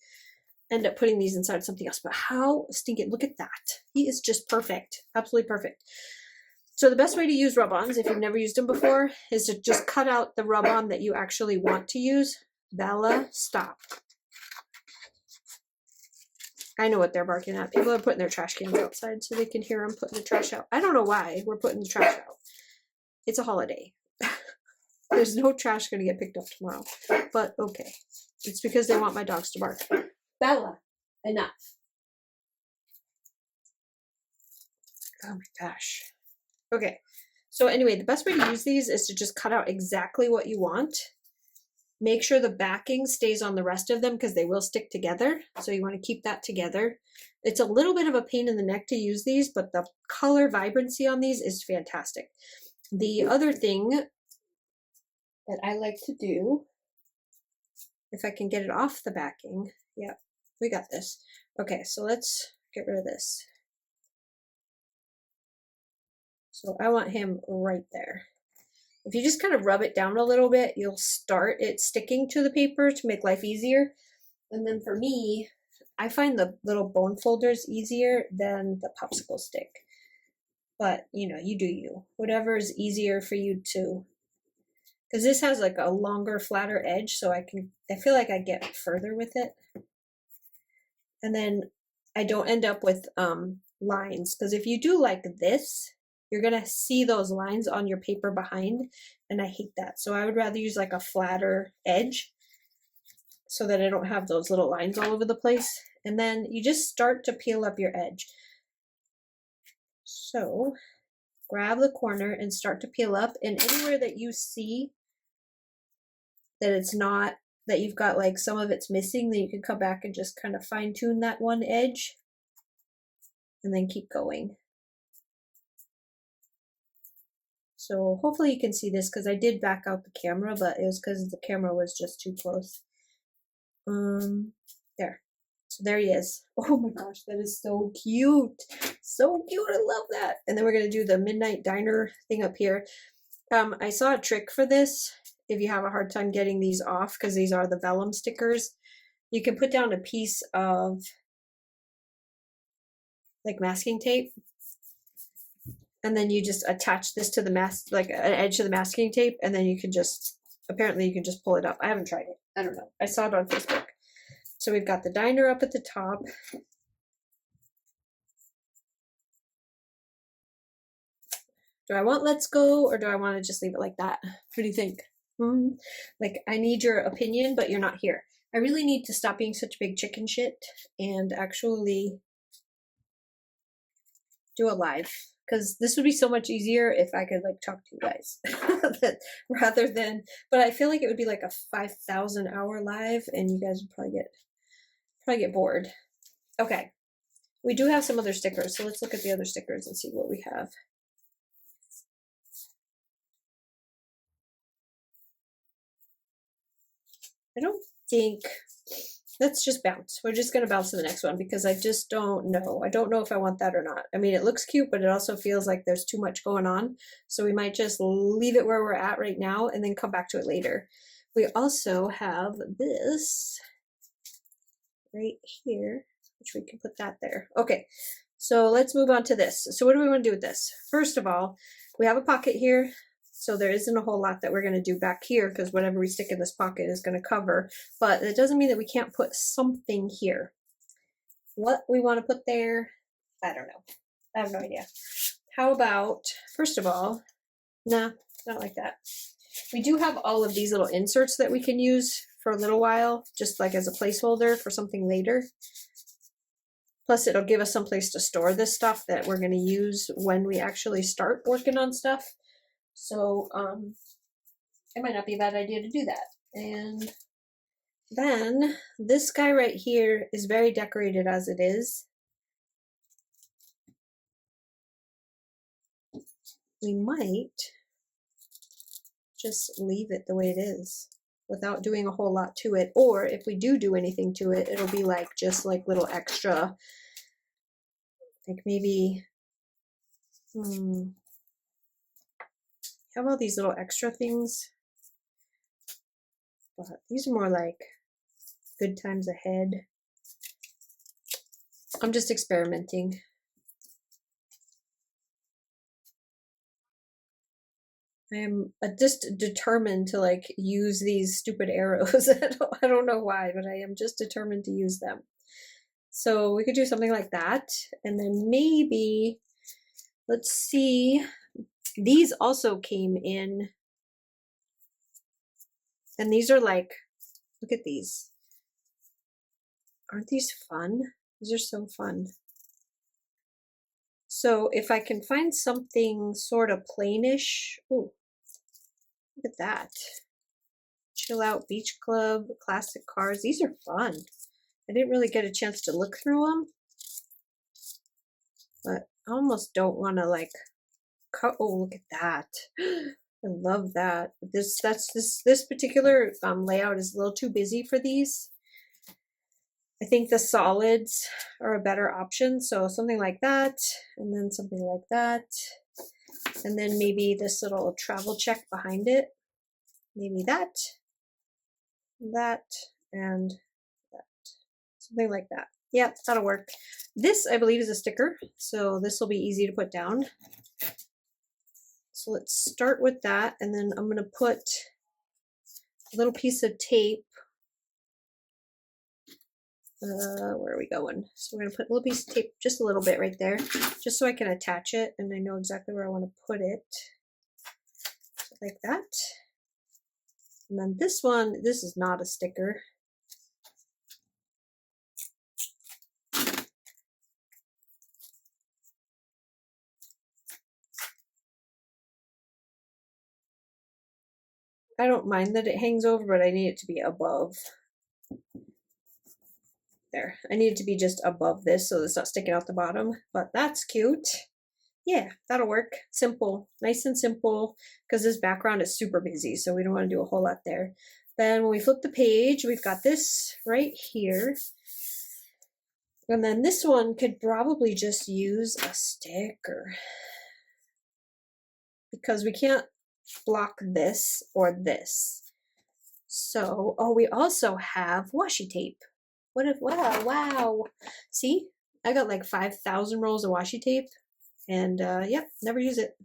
end up putting these inside something else. But how stinking, look at that. He is just perfect. Absolutely perfect. So the best way to use rub-ons, if you've never used them before, is to just cut out the rub-on that you actually want to use. Bella, stop. I know what they're barking at. People are putting their trash cans outside so they can hear them putting the trash out. I don't know why we're putting the trash out. It's a holiday. There's no trash going to get picked up tomorrow. But okay. It's because they want my dogs to bark. Bella, enough. Oh my gosh. Okay. So anyway, the best way to use these is to just cut out exactly what you want. Make sure the backing stays on the rest of them because they will stick together. So you want to keep that together. It's a little bit of a pain in the neck to use these, but the color vibrancy on these is fantastic. The other thing that I like to do, if I can get it off the backing, yeah, we got this. Okay, so let's get rid of this. So I want him right there. If you just kind of rub it down a little bit, you'll start it sticking to the paper to make life easier. And then for me, I find the little bone folders easier than the popsicle stick. But, you know, you do you. Whatever is easier for you to, because this has like a longer, flatter edge, so I feel like I get further with it. And then I don't end up with lines, because if you do like this, you're going to see those lines on your paper behind, and I hate that. So I would rather use like a flatter edge so that I don't have those little lines all over the place. And then you just start to peel up your edge. So grab the corner and start to peel up, and anywhere that you see that it's not, that you've got like some of it's missing, then you can come back and just kind of fine tune that one edge and then keep going. So hopefully you can see this because I did back out the camera, but it was because the camera was just too close. There. So there he is. Oh my gosh, that is so cute. So cute. I love that. And then we're going to do the Midnight Diner thing up here. I saw a trick for this. If you have a hard time getting these off, because these are the vellum stickers, you can put down a piece of like masking tape. And then you just attach this to the mask, like an edge of the masking tape, and then you can just, apparently you can just pull it up. I haven't tried it. I don't know. I saw it on Facebook. So we've got the diner up at the top. Do I want Let's Go, or do I want to just leave it like that? What do you think? Like, I need your opinion, but you're not here. I really need to stop being such big chicken shit and actually do a live. Because this would be so much easier if I could like talk to you guys rather than, but I feel like it would be like a 5,000 hour live and you guys would probably get bored. Okay. We do have some other stickers. So let's look at the other stickers and see what we have. I don't think, let's just bounce. We're just going to bounce to the next one because I just don't know. I don't know if I want that or not. I mean, it looks cute, but it also feels like there's too much going on. So we might just leave it where we're at right now and then come back to it later. We also have this right here, which we can put that there. Okay, so let's move on to this. So what do we want to do with this? First of all, we have a pocket here. So there isn't a whole lot that we're going to do back here because whatever we stick in this pocket is going to cover. But it doesn't mean that we can't put something here. What we want to put there, I don't know. I have no idea. How about, first of all, nah, not like that. We do have all of these little inserts that we can use for a little while, just like as a placeholder for something later. Plus, it'll give us some place to store this stuff that we're going to use when we actually start working on stuff. So it might not be a bad idea to do that. And then this guy right here is very decorated as it is. We might just leave it the way it is without doing a whole lot to it. Or if we do anything to it, it'll be like just like little extra, like maybe, have all these little extra things. But these are more like good times ahead. I'm just experimenting. I am just determined to like use these stupid arrows. I don't know why, but I am just determined to use them. So we could do something like that. And then maybe, let's see, these also came in. And these are like, look at these. Aren't these fun? These are so fun. So if I can find something sort of plainish, oh, look at that. Chill Out Beach Club, classic cars. These are fun. I didn't really get a chance to look through them, but I almost don't want to like cut. Oh, look at that. I love that. This particular layout is a little too busy for these. I think the solids are a better option. So something like that, and then something like that. And then maybe this little travel check behind it. Maybe that, and that. Something like that. Yeah, that'll work. This, I believe, is a sticker. So this will be easy to put down. So let's start with that. And then I'm going to put a little piece of tape. Where are we going? So we're going to put a little piece of tape, just a little bit right there, just so I can attach it and I know exactly where I want to put it. So like that. And then this one, this is not a sticker. I don't mind that it hangs over, but I need it to be above. There, I need it to be just above this so it's not sticking out the bottom, but that's cute. Yeah, that'll work. Simple, nice and simple, because this background is super busy, so we don't want to do a whole lot there. Then when we flip the page, we've got this right here. And then this one could probably just use a sticker, because we can't block this or this. So, oh, we also have washi tape. What if, wow. See, I got like 5,000 rolls of washi tape, and yep, never use it.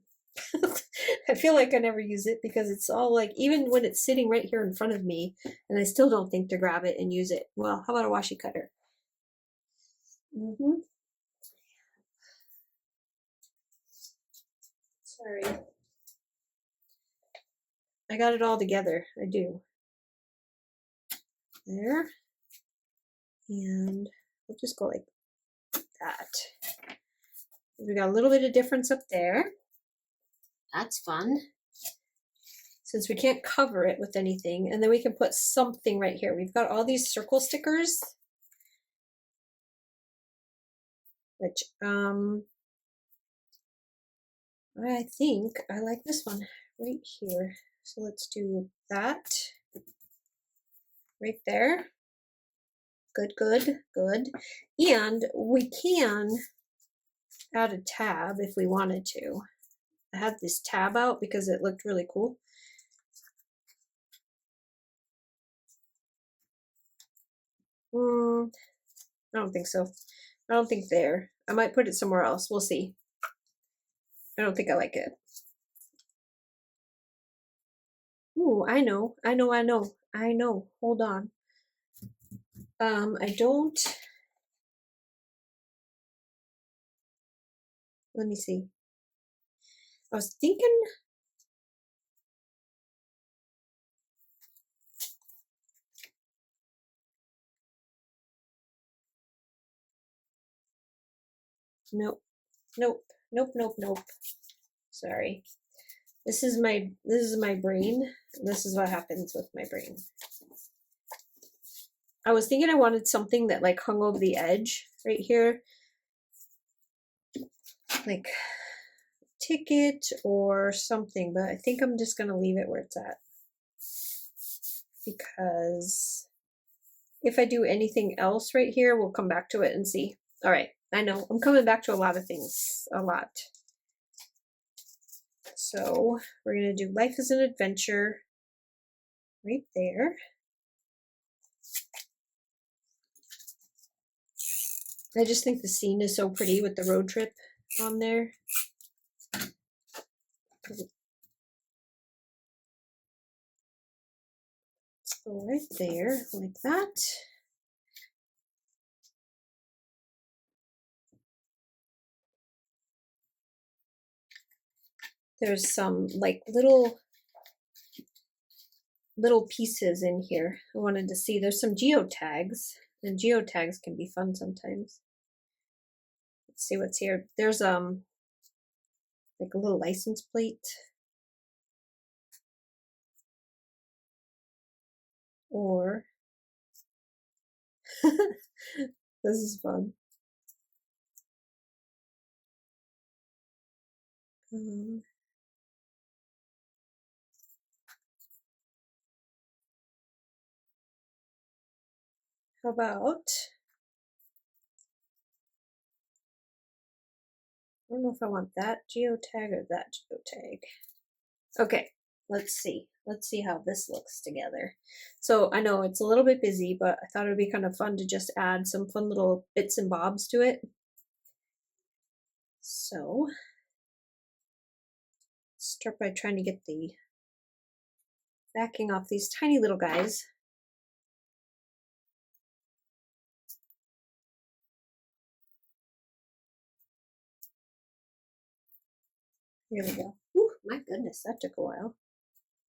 I feel like I never use it because it's all like, even when it's sitting right here in front of me, and I still don't think to grab it and use it. Well, how about a washi cutter? Sorry. I got it all together. I do. There. And we'll just go like that. We got a little bit of difference up there. That's fun. Since we can't cover it with anything, and then we can put something right here. We've got all these circle stickers, which I think I like this one right here. So let's do that right there. Good. And we can add a tab if we wanted to. I had this tab out because it looked really cool. I don't think so. I don't think there. I might put it somewhere else. We'll see. I don't think I like it. Ooh, I know. Hold on. I don't. let me see. I was thinking, nope, nope, nope, nope, nope. Sorry. This is my brain. This is what happens with my brain. I was thinking I wanted something that like hung over the edge right here. Like ticket or something, but I think I'm just gonna leave it where it's at. Because if I do anything else right here, we'll come back to it and see. All right, I know I'm coming back to a lot of things, a lot. So we're gonna do Life is an Adventure right there. I just think the scene is so pretty with the road trip on there. So right there, like that. There's some like little pieces in here I wanted to see. There's some geotags, and geotags can be fun sometimes. Let's see what's here. There's like a little license plate. Or this is fun. How about, I don't know if I want that geotag or that geotag. Okay, let's see. Let's see how this looks together. So I know it's a little bit busy, but I thought it would be kind of fun to just add some fun little bits and bobs to it. So start by trying to get the backing off these tiny little guys. Here we go. Ooh, my goodness, that took a while.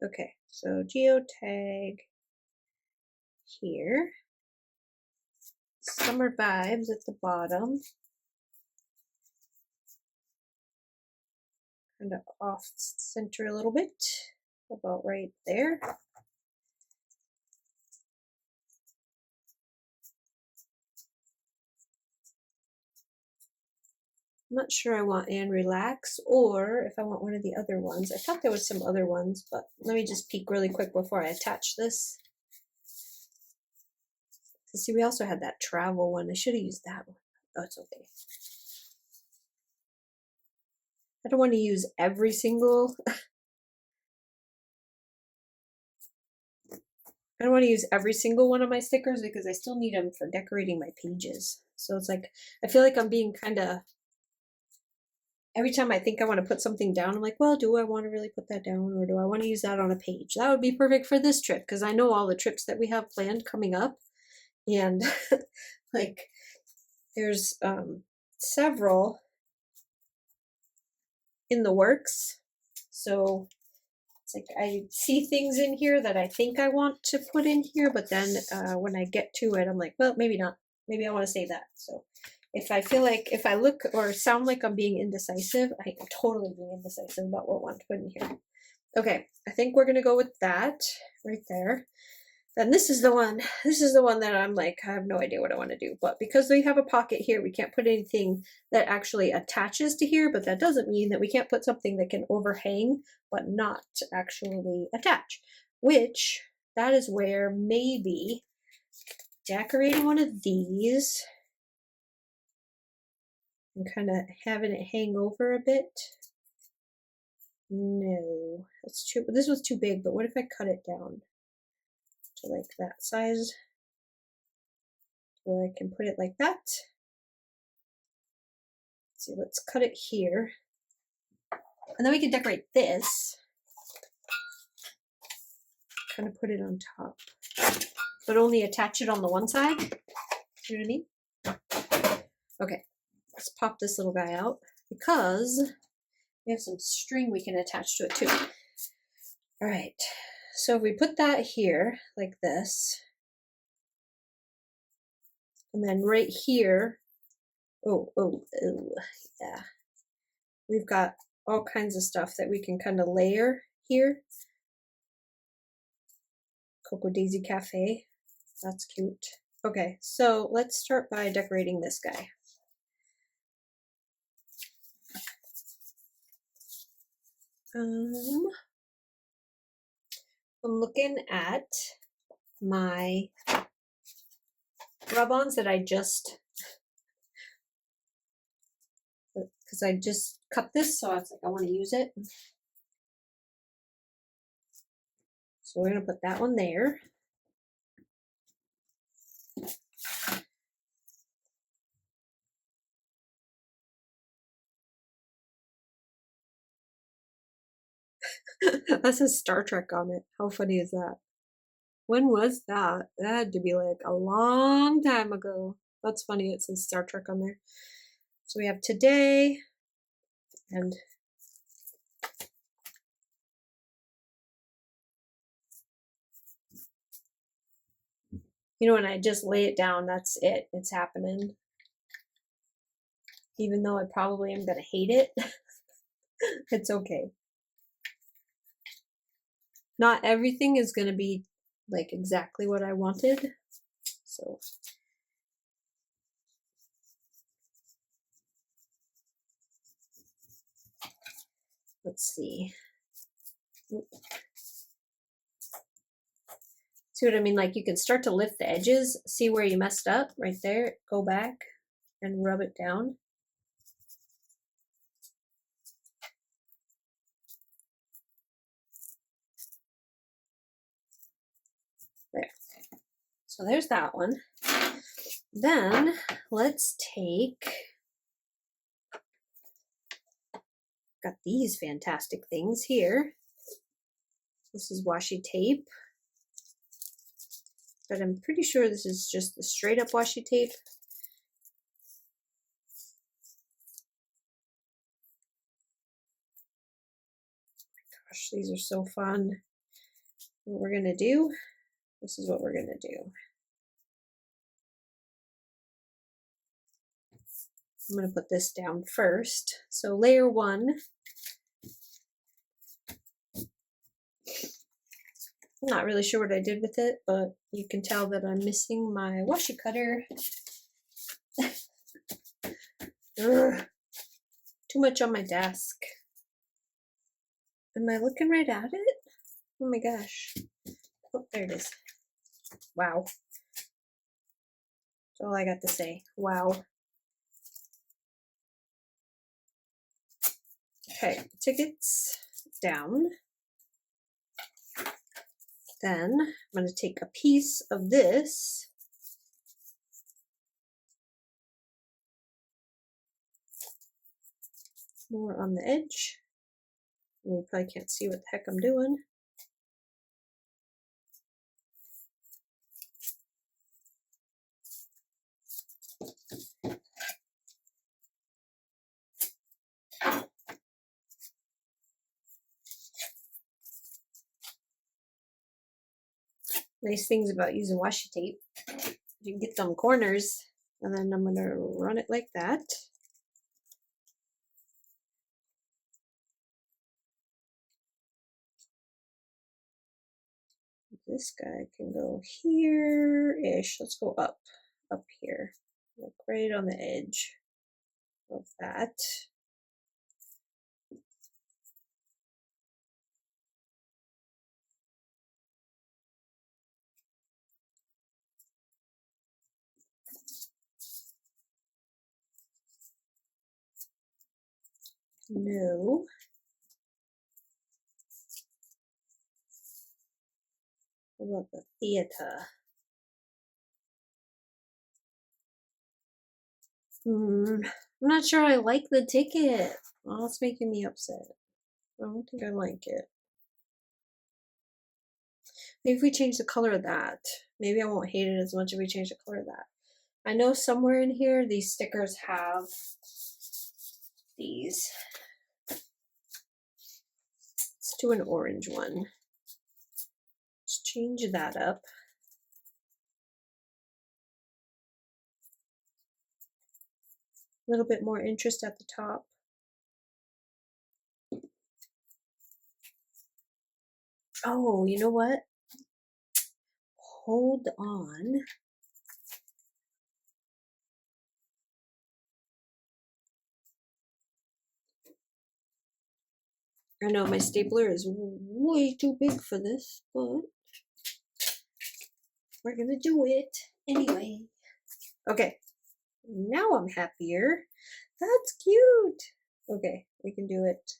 Okay, so geotag here. Summer Vibes at the bottom. Kind of off center a little bit, about right there. I'm not sure I want and relax or if I want one of the other ones. I thought there was some other ones, but let me just peek really quick before I attach this. See, we also had that travel one. I should have used that one. Oh, it's okay. I don't want to use every single. I don't want to use every single one of my stickers because I still need them for decorating my pages. So it's like, I feel like I'm being kind of, every time I think I want to put something down, I'm like, well, do I want to really put that down or do I want to use that on a page? That would be perfect for this trip because I know all the trips that we have planned coming up. And like, there's several in the works. So it's like I see things in here that I think I want to put in here, but then when I get to it, I'm like, well, maybe not. Maybe I want to save that. So if I feel like, if I look or sound like I'm being indecisive, I am totally being indecisive about what I want to put in here. Okay, I think we're going to go with that right there. Then this is the one that I'm like, I have no idea what I want to do. But because we have a pocket here, we can't put anything that actually attaches to here, but that doesn't mean that we can't put something that can overhang, but not actually attach. Which, that is where maybe decorating one of these and kind of having it hang over a bit. No, that's too, this was too big, but what if I cut it down to like that size where I can put it like that? Let's see, let's cut it here. And then we can decorate this. Kind of put it on top, but only attach it on the one side. You know what I mean? Okay, let's pop this little guy out. because we have some string we can attach to it too. All right, so if we put that here like this, and then right here, oh, yeah, we've got all kinds of stuff that we can kind of layer here. Cocoa Daisy Cafe, that's cute. Okay, so let's start by decorating this guy. I'm looking at my rub-ons that I just, because I just cut this, so I was like, I want to use it. So we're going to put that one there. That says Star Trek on it. How funny is that? When was that? That had to be like a long time ago. That's funny, it says Star Trek on there. So we have today, and you know, when I just lay it down, that's it. It's happening. Even though I probably am going to hate it, it's okay. Not everything is going to be like exactly what I wanted. So let's see. See what I mean? Like you can start to lift the edges, see where you messed up right there, go back and rub it down. There. So there's that one. Then let's take, got these fantastic things here. This is washi tape, but I'm pretty sure this is just the straight up washi tape. Gosh, these are so fun. What we're gonna do, this is what we're gonna do. I'm going to put this down first. So layer one. I'm not really sure what I did with it, but you can tell that I'm missing my washi cutter. Ugh, too much on my desk. Am I looking right at it? Oh my gosh. Oh, there it is. Wow. That's all I got to say. Wow. Okay, tickets down. Then I'm going to take a piece of this. More on the edge. You probably can't see what the heck I'm doing. Nice things about using washi tape. You can get some corners, and then I'm going to run it like that. This guy can go here-ish. Let's go up here, like right on the edge of that. No. What about the theater? I'm not sure I like the ticket. Oh, it's making me upset. I don't think I like it. Maybe if we change the color of that, maybe I won't hate it as much if we change the color of that. I know somewhere in here these stickers have these. Let's do an orange one. Let's change that up. A little bit more interest at the top. Oh, you know what? Hold on. I know my stapler is way too big for this, but we're gonna do it anyway. Okay, now I'm happier. That's cute. Okay, we can do it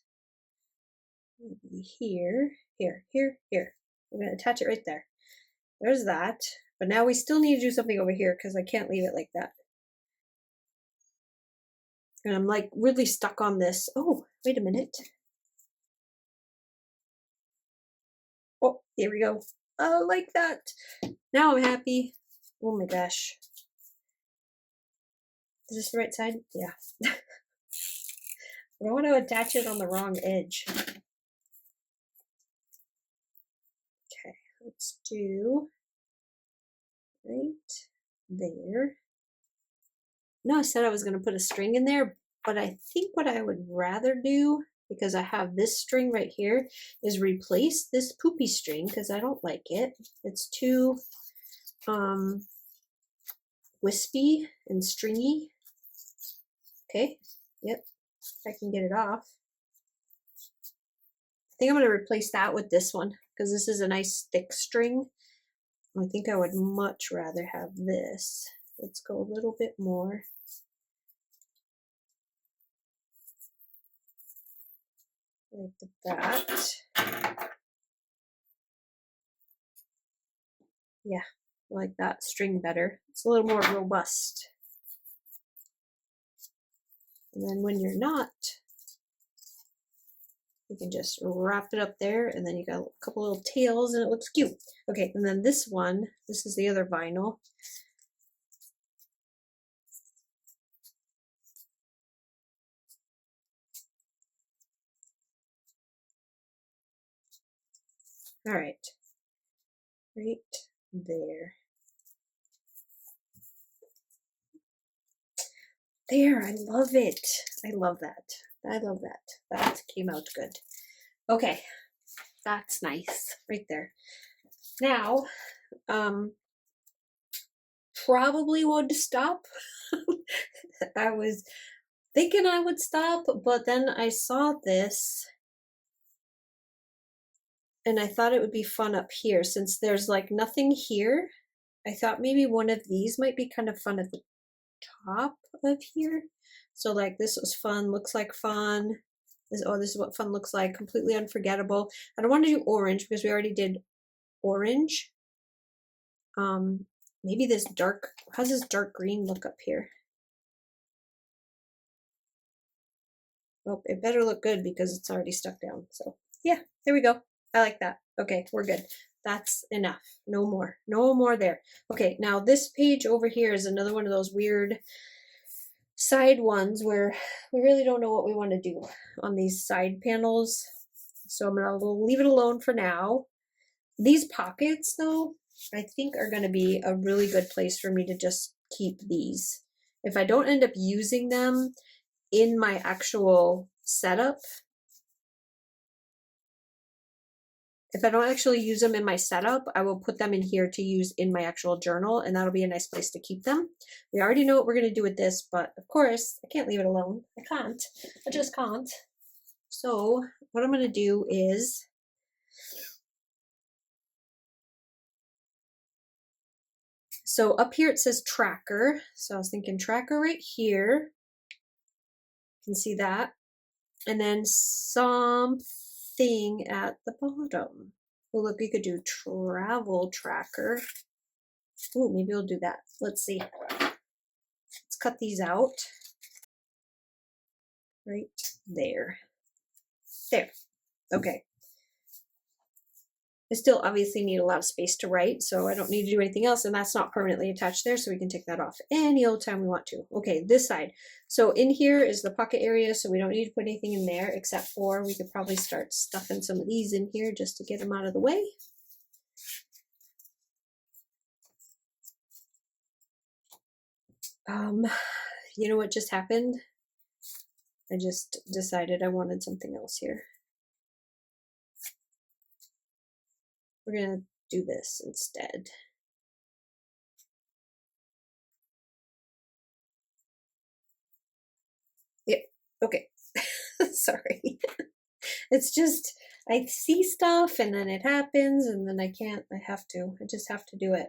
maybe here, here, here, here. I'm gonna attach it right there. There's that. But now we still need to do something over here because I can't leave it like that. And I'm like really stuck on this. Oh, wait a minute. Oh, here we go. Oh, like that. Now I'm happy. Oh my gosh. Is this the right side? Yeah. I don't want to attach it on the wrong edge. Okay, let's do right there. No, I said I was going to put a string in there, but I think what I would rather do, because I have this string right here, is replace this poopy string because I don't like it. It's too wispy and stringy. Okay, yep, I can get it off. I think I'm going to replace that with this one because this is a nice thick string. I think I would much rather have this. Let's go a little bit more. Like that. Yeah, I like that string better. It's a little more robust. And then when you're not, you can just wrap it up there and then you got a couple little tails and it looks cute. Okay, and then this one, this is the other vinyl. All right, right there. There, I love it. I love that. I love that. That came out good. Okay, that's nice right there. Now, probably would stop. I was thinking I would stop, but then I saw this and I thought it would be fun up here since there's like nothing here. I thought maybe one of these might be kind of fun at the top of here. So like this was fun, looks like fun. This is what fun looks like, completely unforgettable. I don't want to do orange because we already did orange. Maybe this dark, how's this dark green look up here? Oh, it better look good because it's already stuck down. So yeah, there we go. I like that. Okay, we're good. That's enough. No more. No more there. Okay, now this page over here is another one of those weird side ones where we really don't know what we want to do on these side panels. So I'm going to leave it alone for now. These pockets, though, I think are going to be a really good place for me to just keep these. If I don't end up using them in my actual setup, if I don't actually use them in my setup, I will put them in here to use in my actual journal, and that'll be a nice place to keep them. We already know what we're going to do with this, but of course, I can't leave it alone. I can't. I just can't. So what I'm going to do is so up here it says tracker. So I was thinking tracker right here. You can see that. And then something at the bottom. Oh, look, we could do travel tracker. Oh, maybe we'll do that. Let's see. Let's cut these out. Right there. There. Okay. I still obviously need a lot of space to write, so I don't need to do anything else, and that's not permanently attached there, so we can take that off any old time we want to. Okay, this side. So in here is the pocket area, so we don't need to put anything in there, except for we could probably start stuffing some of these in here just to get them out of the way. You know what just happened? I just decided I wanted something else here. We're gonna do this instead. Yep, okay. Sorry. It's just, I see stuff and then it happens and then I just have to do it.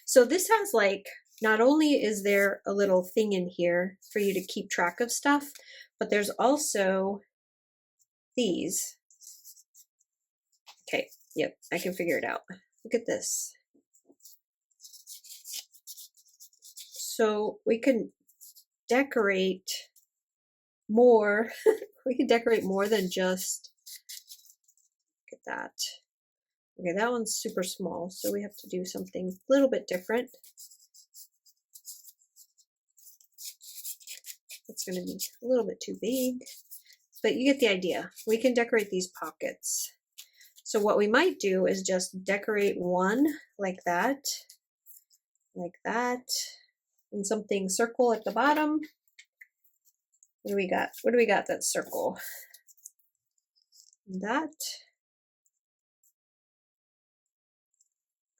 So this has like, not only is there a little thing in here for you to keep track of stuff, but there's also these. Okay, yep, I can figure it out. Look at this. So we can decorate more. We can decorate more than just, look at that. Okay, that one's super small, so we have to do something a little bit different. It's going to be a little bit too big, but you get the idea. We can decorate these pockets. So what we might do is just decorate one like that, and something circle at the bottom. What do we got? What do we got that's circle? That.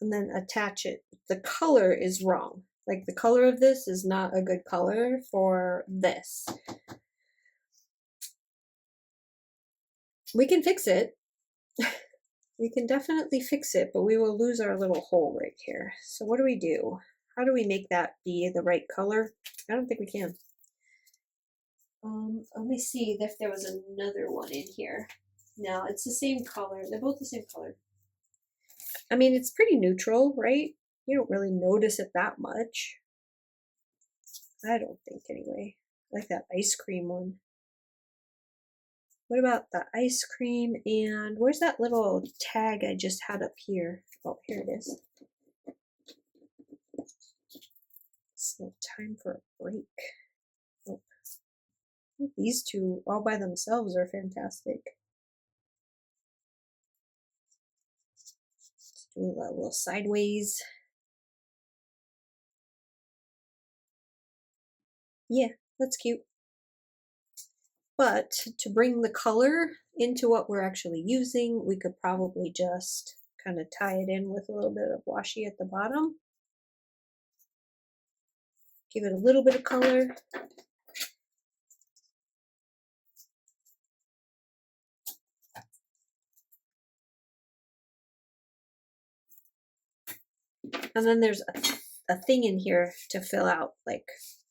And then attach it. The color is wrong. Like the color of this is not a good color for this. We can fix it. We can definitely fix it, but we will lose our little hole right here. So what do we do? How do we make that be the right color? I don't think we can. Let me see if there was another one in here. No, it's the same color. They're both the same color. I mean, it's pretty neutral, right? You don't really notice it that much. I don't think anyway. I like that ice cream one. What about the ice cream? And where's that little tag I just had up here? Oh, here it is. So time for a break. Oh. These two all by themselves are fantastic. Let's do a little sideways. Yeah, that's cute. But to bring the color into what we're actually using, we could probably just kind of tie it in with a little bit of washi at the bottom. Give it a little bit of color. And then there's a thing in here to fill out like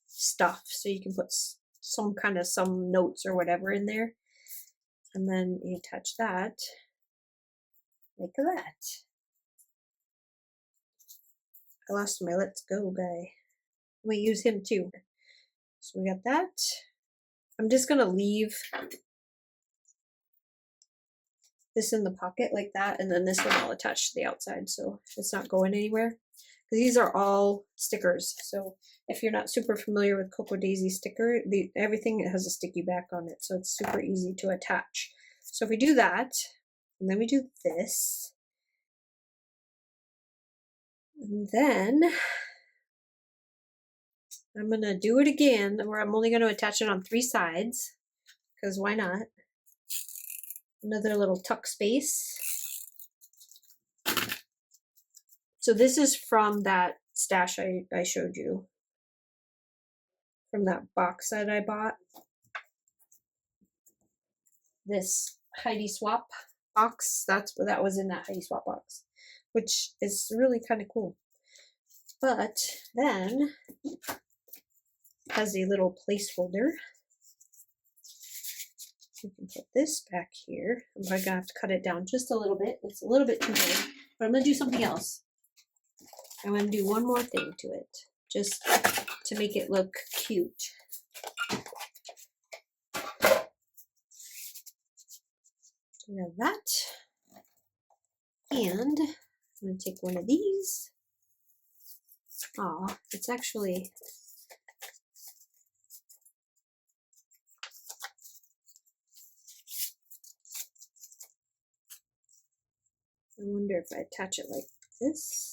stuff, so you can put some notes or whatever in there, and then you attach that like that. I lost my let's go guy. We use him too. So we got that. I'm just gonna leave this in the pocket like that, and then this one I'll attach to the outside so it's not going anywhere. These are all stickers, so if you're not super familiar with Cocoa Daisy sticker, everything has a sticky back on it, so it's super easy to attach. So if we do that, and then we do this, and then I'm gonna do it again, where I'm only gonna attach it on 3 sides, because why not? Another little tuck space. So this is from that stash I showed you, from that box that I bought. This Heidi Swap box, that was in that Heidi Swap box, which is really kind of cool. But then has a little placeholder. You can put this back here. I'm gonna have to cut it down just a little bit. It's a little bit too big, but I'm gonna do something else. I'm going to do one more thing to it, just to make it look cute. So we have that. And I'm going to take one of these. Oh, it's actually... I wonder if I attach it like this.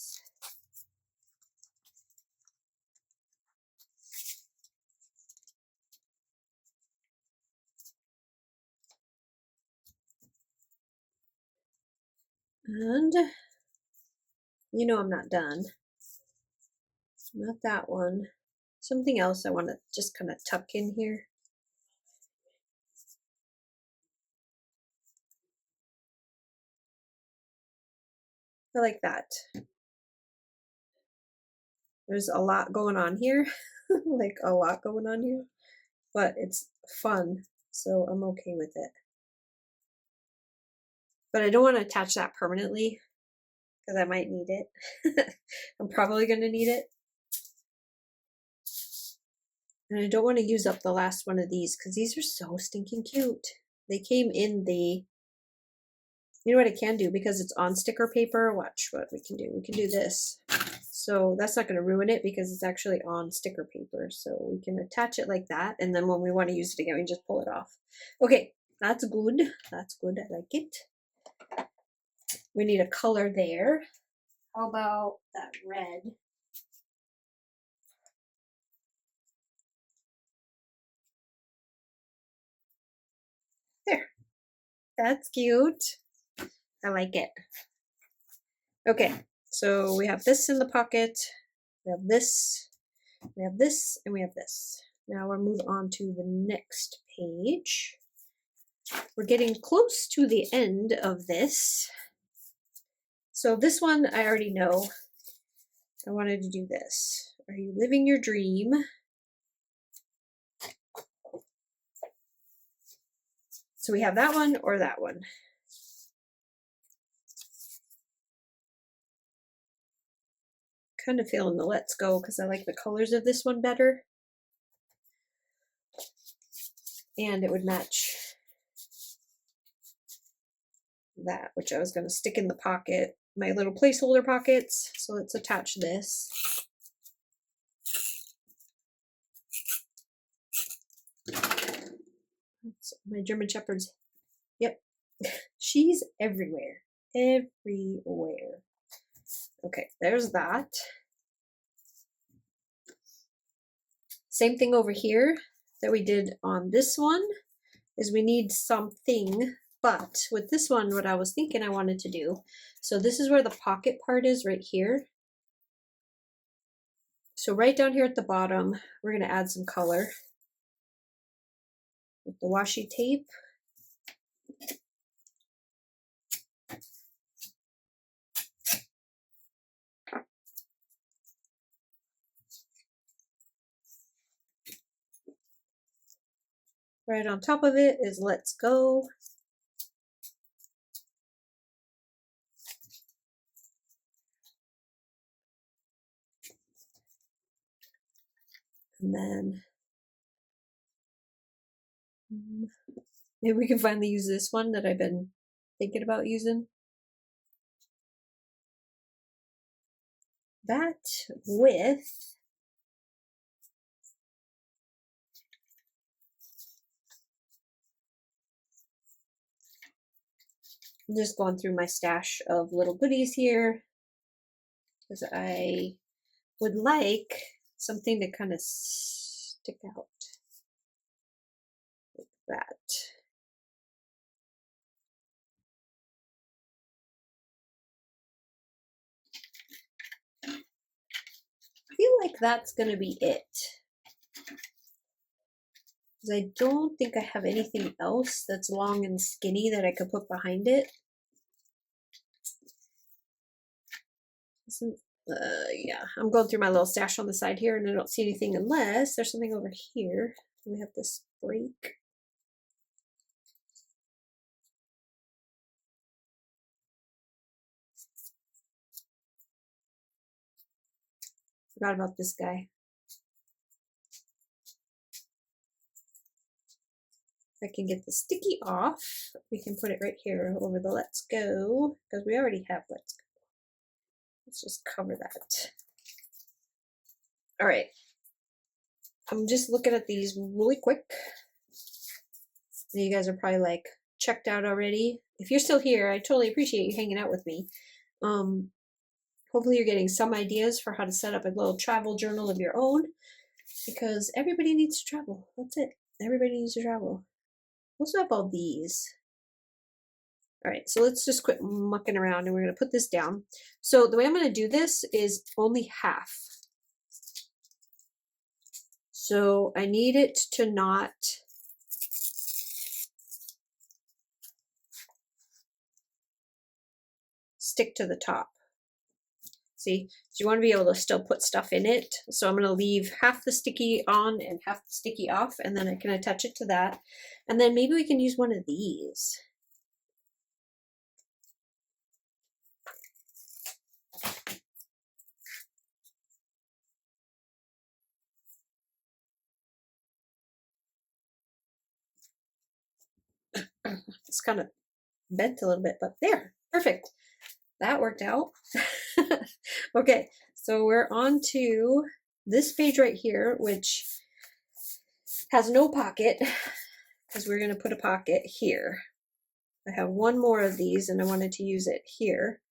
And you know I'm not done. Not that one. Something else I want to just kind of tuck in here. I like that. There's a lot going on here, like a lot going on here, but it's fun, so I'm okay with it. But I don't want to attach that permanently because I might need it. I'm probably going to need it. And I don't want to use up the last one of these because these are so stinking cute. They came in the, you know what I can do because it's on sticker paper? Watch what we can do. We can do this. So that's not going to ruin it because it's actually on sticker paper. So we can attach it like that. And then when we want to use it again, we just pull it off. Okay, that's good. That's good. I like it. We need a color there. How about that red? There. That's cute. I like it. Okay, so we have this in the pocket. We have this. We have this, and we have this. Now we'll move on to the next page. We're getting close to the end of this. So this one I already know. I wanted to do this. Are you living your dream? So we have that one or that one. Kind of feeling the let's go because I like the colors of this one better. And it would match that, which I was going to stick in the pocket, my little placeholder pockets. So let's attach this. That's my German Shepherd's. Yep. She's everywhere. Everywhere. Okay, there's that. Same thing over here that we did on this one is we need something, but with this one, what I was thinking I wanted to do, so this is where the pocket part is right here. So right down here at the bottom, we're going to add some color with the washi tape. Right on top of it is let's go. And then maybe we can finally use this one that I've been thinking about using. That with I'm just going through my stash of little goodies here because I would like something to kind of stick out like that. I feel like that's going to be it. Because I don't think I have anything else that's long and skinny that I could put behind it. Yeah, I'm going through my little stash on the side here and I don't see anything unless there's something over here. We have this break. Forgot about this guy. I can get the sticky off. We can put it right here over the let's go because we already have let's go. Let's just cover that. All right. I'm just looking at these really quick. You guys are probably like checked out already. If you're still here, I totally appreciate you hanging out with me. Hopefully you're getting some ideas for how to set up a little travel journal of your own because everybody needs to travel. That's it. Everybody needs to travel. We also have all these. All right, so let's just quit mucking around and we're going to put this down. So the way I'm going to do this is only half. So I need it to not stick to the top. See, so you want to be able to still put stuff in it. So I'm going to leave half the sticky on and half the sticky off, and then I can attach it to that. And then maybe we can use one of these. It's kind of bent a little bit, but there, perfect. That worked out. Okay, so we're on to this page right here, which has no pocket because we're going to put a pocket here. I have one more of these and I wanted to use it here.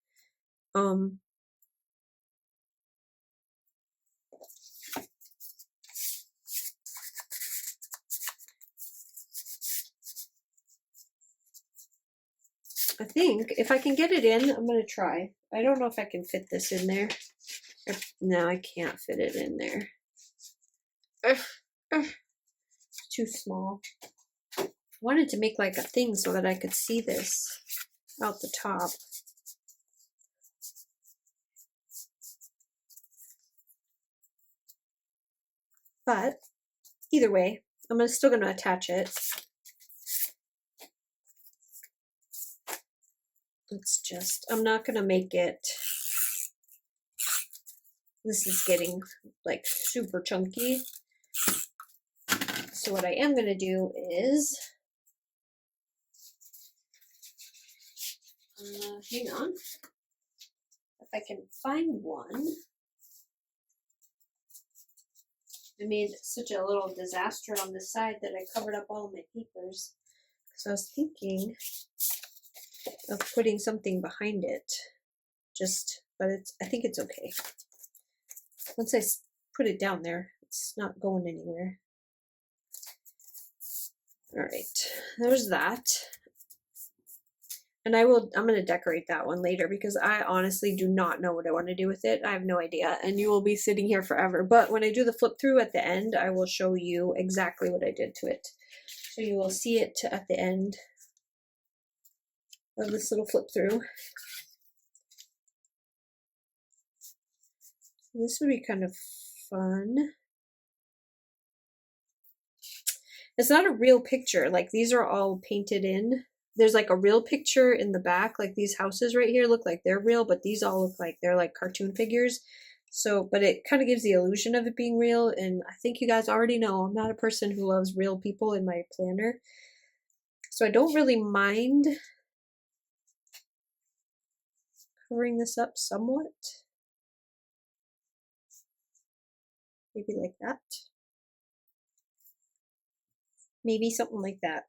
I think if I can get it in, I'm going to try. I don't know if I can fit this in there. No, I can't fit it in there. It's too small. I wanted to make like a thing so that I could see this out the top. But either way, I'm still going to attach it. It's just, I'm not going to make it, this is getting like super chunky. So what I am going to do is, hang on, if I can find one. I made such a little disaster on the side that I covered up all of my papers. So I was thinking of putting something behind it. But I think it's okay. Once I put it down there, it's not going anywhere. All right, there's that. And I'm going to decorate that one later because I honestly do not know what I want to do with it. I have no idea. And you will be sitting here forever. But when I do the flip through at the end, I will show you exactly what I did to it. So you will see it at the end of this little flip through. This would be kind of fun. It's not a real picture. Like these are all painted in. There's like a real picture in the back, like these houses right here look like they're real, but these all look like they're like cartoon figures. So, but it kind of gives the illusion of it being real. And I think you guys already know I'm not a person who loves real people in my planner. So I don't really mind covering this up somewhat. Maybe like that. Maybe something like that.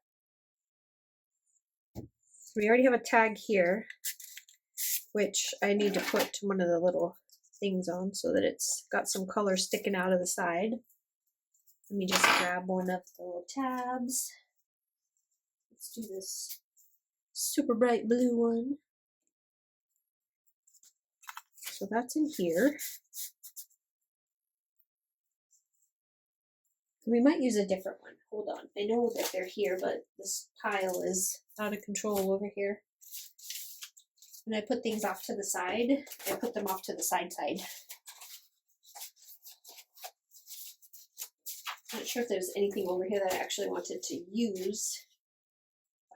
We already have a tag here, which I need to put one of the little things on so that it's got some color sticking out of the side. Let me just grab one of the little tabs. Let's do this super bright blue one. So that's in here. We might use a different one. Hold on. I know that they're here, but this pile is out of control over here. When I put things off to the side, I put them off to the side. Not sure if there's anything over here that I actually wanted to use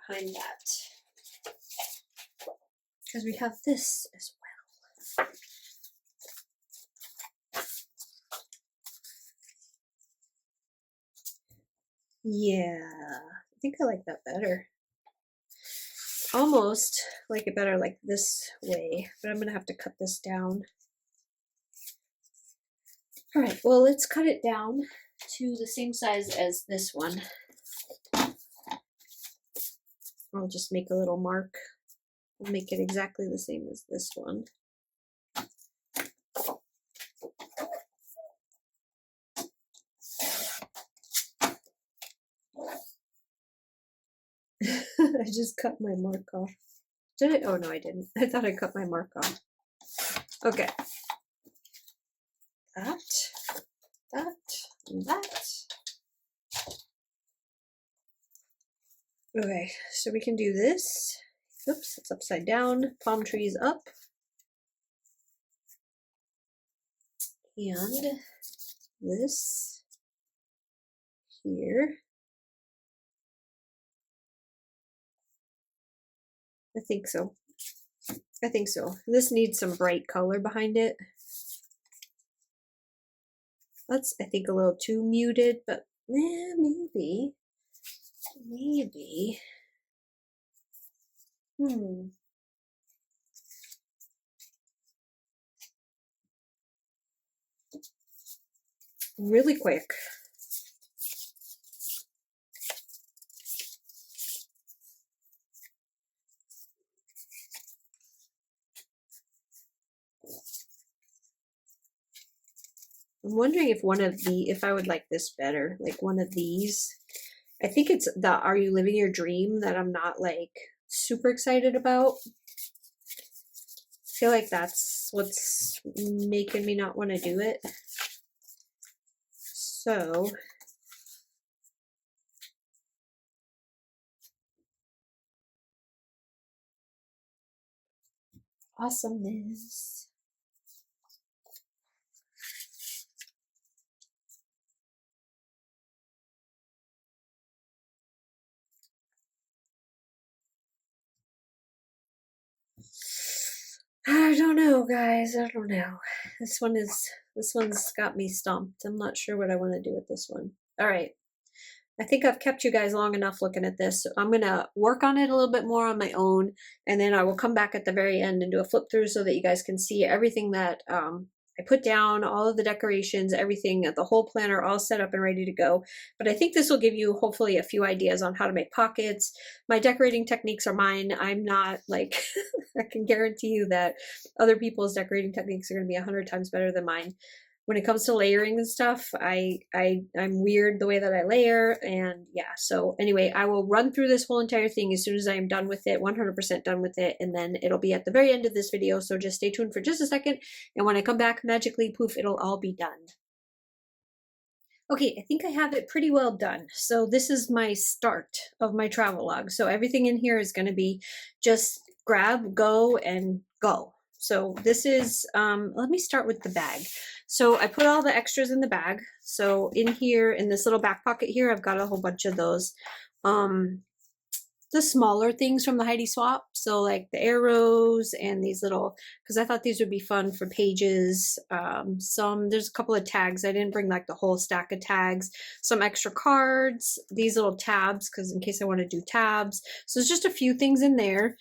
behind that. Because we have this as well. Yeah, I think I like that better. Almost like it better like this way, but I'm gonna have to cut this down. All right, well, let's cut it down to the same size as this one. I'll just make a little mark. I'll make it exactly the same as this one. I just cut my mark off. Did I? Oh no, I didn't. I thought I cut my mark off. Okay. That, and that. Okay, so we can do this. Oops, it's upside down. Palm trees up. And this here. I think so. I think so. This needs some bright color behind it. That's, I think, a little too muted, but maybe. Maybe. Really quick. I'm wondering if I would like this better, like one of these. I think it's the Are You Living Your Dream that I'm not like super excited about. I feel like that's what's making me not want to do it. So awesomeness. I don't know, guys. I don't know. This one's got me stumped. I'm not sure what I want to do with this one. All right. I think I've kept you guys long enough looking at this. So I'm going to work on it a little bit more on my own, and then I will come back at the very end and do a flip through so that you guys can see everything that I put down, all of the decorations, everything, the whole planner all set up and ready to go. But I think this will give you hopefully a few ideas on how to make pockets. My decorating techniques are mine. I'm not like, I can guarantee you that other people's decorating techniques are going to be 100 times better than mine. When it comes to layering and stuff, I'm weird the way that I layer, and yeah. So anyway, I will run through this whole entire thing as soon as I am done with it, 100% done with it, and then it'll be at the very end of this video. So just stay tuned for just a second, and when I come back, magically, poof, it'll all be done. Okay, I think I have it pretty well done. So this is my start of my travel log. So everything in here is going to be just grab, go, and go. So this is, let me start with the bag. So I put all the extras in the bag. So in here, in this little back pocket here, I've got a whole bunch of those, the smaller things from the Heidi Swap. So like the arrows and these little, because I thought these would be fun for pages. There's a couple of tags. I didn't bring like the whole stack of tags. Some extra cards, these little tabs, because in case I want to do tabs. So there's just a few things in there.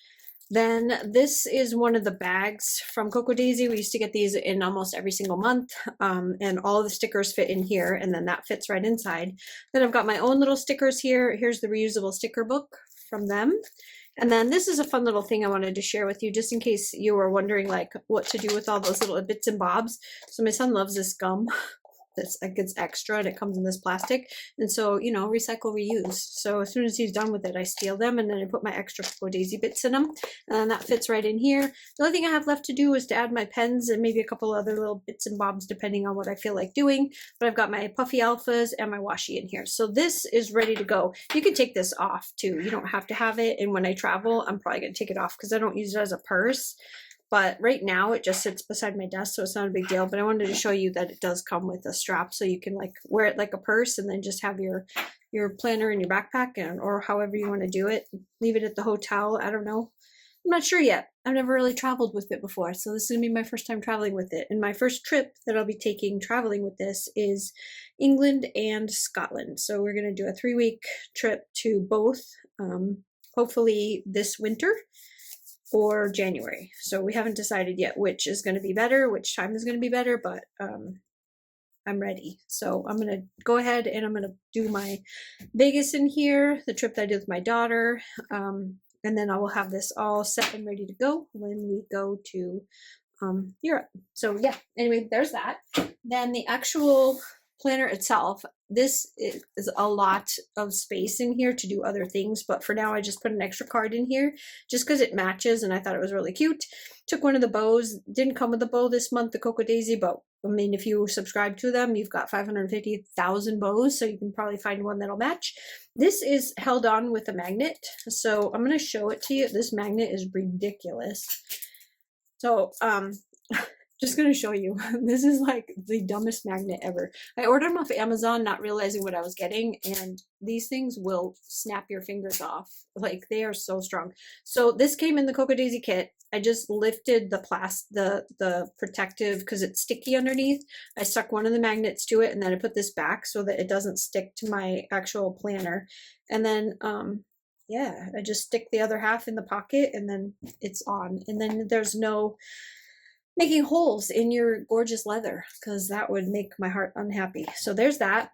Then this is one of the bags from Cocoa Daisy. We used to get these in almost every single month, and all of the stickers fit in here, and then that fits right inside. Then I've got my own little stickers here. Here's the reusable sticker book from them. And then this is a fun little thing I wanted to share with you, just in case you were wondering like what to do with all those little bits and bobs. So my son loves this gum. That's like it's extra and it comes in this plastic, and so you know, recycle, reuse. So as soon as he's done with it, I steal them, and then I put my extra Cocoa Daisy bits in them, and then that fits right in here. The only thing I have left to do is to add my pens and maybe a couple other little bits and bobs depending on what I feel like doing. But I've got my puffy alphas and my washi in here, so this is ready to go. You can take this off too. You don't have to have it, and when I travel, I'm probably gonna take it off because I don't use it as a purse. But right now it just sits beside my desk, so it's not a big deal. But I wanted to show you that it does come with a strap, so you can like wear it like a purse and then just have your planner in your backpack, or however you want to do it. Leave it at the hotel. I don't know. I'm not sure yet. I've never really traveled with it before, so this is gonna be my first time traveling with it. And my first trip that I'll be taking traveling with this is England and Scotland. So we're gonna do a 3-week trip to both, hopefully this winter or January. So we haven't decided yet which is gonna be better, which time is gonna be better, but I'm ready. So I'm gonna go ahead and I'm gonna do my Vegas in here, the trip that I did with my daughter. And then I will have this all set and ready to go when we go to Europe. So yeah, anyway, there's that. Then the actual planner itself, this is a lot of space in here to do other things, but for now I just put an extra card in here just because it matches and I thought it was really cute. Took one of the bows, didn't come with a bow this month, the Cocoa Daisy, but I mean, if you subscribe to them, you've got 550,000 bows, so you can probably find one that'll match. This is held on with a magnet, so I'm going to show it to you. This magnet is ridiculous. So, just going to show you. This is like the dumbest magnet ever. I ordered them off Amazon, not realizing what I was getting, and these things will snap your fingers off. Like, they are so strong. So this came in the Cocoa Daisy kit. I just lifted the protective, because it's sticky underneath. I stuck one of the magnets to it, and then I put this back so that it doesn't stick to my actual planner. And then, yeah, I just stick the other half in the pocket, and then it's on. And then there's no making holes in your gorgeous leather, because that would make my heart unhappy. So there's that.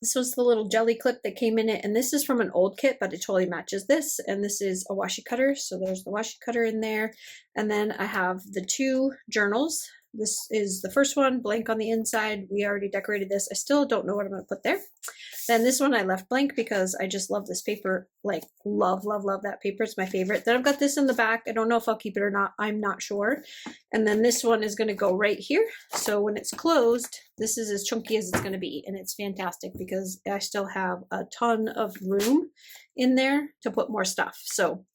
This was the little jelly clip that came in it, and this is from an old kit, but it totally matches this. And this is a washi cutter, so there's the washi cutter in there. And then I have the 2 journals. This is the first one, blank on the inside. We already decorated this. I still don't know what I'm going to put there. Then this one I left blank because I just love this paper, like love that paper. It's my favorite. Then I've got this in the back. I don't know if I'll keep it or not. I'm not sure. And then this one is going to go right here. So when it's closed, this is as chunky as it's going to be. And it's fantastic because I still have a ton of room in there to put more stuff. So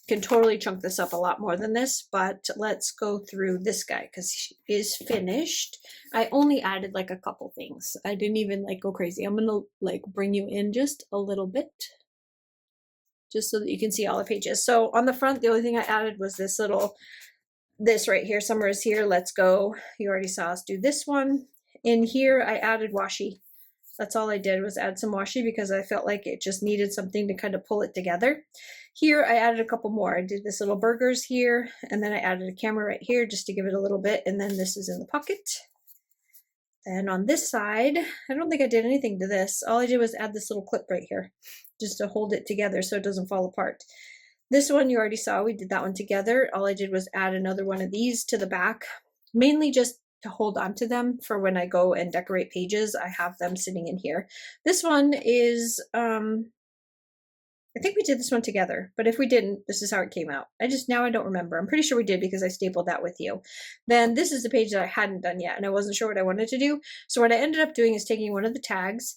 can totally chunk this up a lot more than this, but let's go through this guy because he is finished. I only added like a couple things. I didn't even like go crazy. I'm gonna like bring you in just a little bit just so that you can see all the pages. So on the front, the only thing I added was this right here. Summer is here, let's go. You already saw us do this one. In here, I added washi. That's all I did was add some washi because I felt like it just needed something to kind of pull it together. Here, I added a couple more. I did this little burgers here, and then I added a camera right here just to give it a little bit, and then this is in the pocket. And on this side, I don't think I did anything to this. All I did was add this little clip right here just to hold it together so it doesn't fall apart. This one you already saw, we did that one together. All I did was add another one of these to the back, mainly just to hold on to them for when I go and decorate pages. I have them sitting in here. This one is, I think we did this one together, but if we didn't, this is how it came out. Now I don't remember. I'm pretty sure we did because I stapled that with you. Then this is the page that I hadn't done yet, and I wasn't sure what I wanted to do. So what I ended up doing is taking one of the tags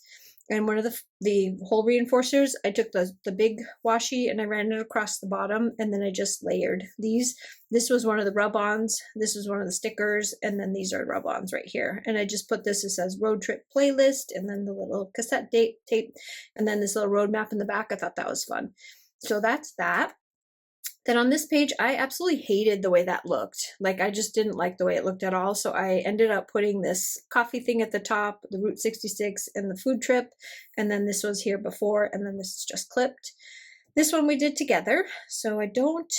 and one of the hole reinforcers. I took the big washi and I ran it across the bottom, and then I just layered these. This was one of the rub-ons, this was one of the stickers, and then these are rub-ons right here. And I just put this, it says road trip playlist, and then the little cassette tape, and then this little road map in the back. I thought that was fun. So that's that. Then on this page, I absolutely hated the way that looked. Like, I just didn't like the way it looked at all. So I ended up putting this coffee thing at the top, the Route 66, and the food trip. And then this was here before, and then this is just clipped. This one we did together. So I don't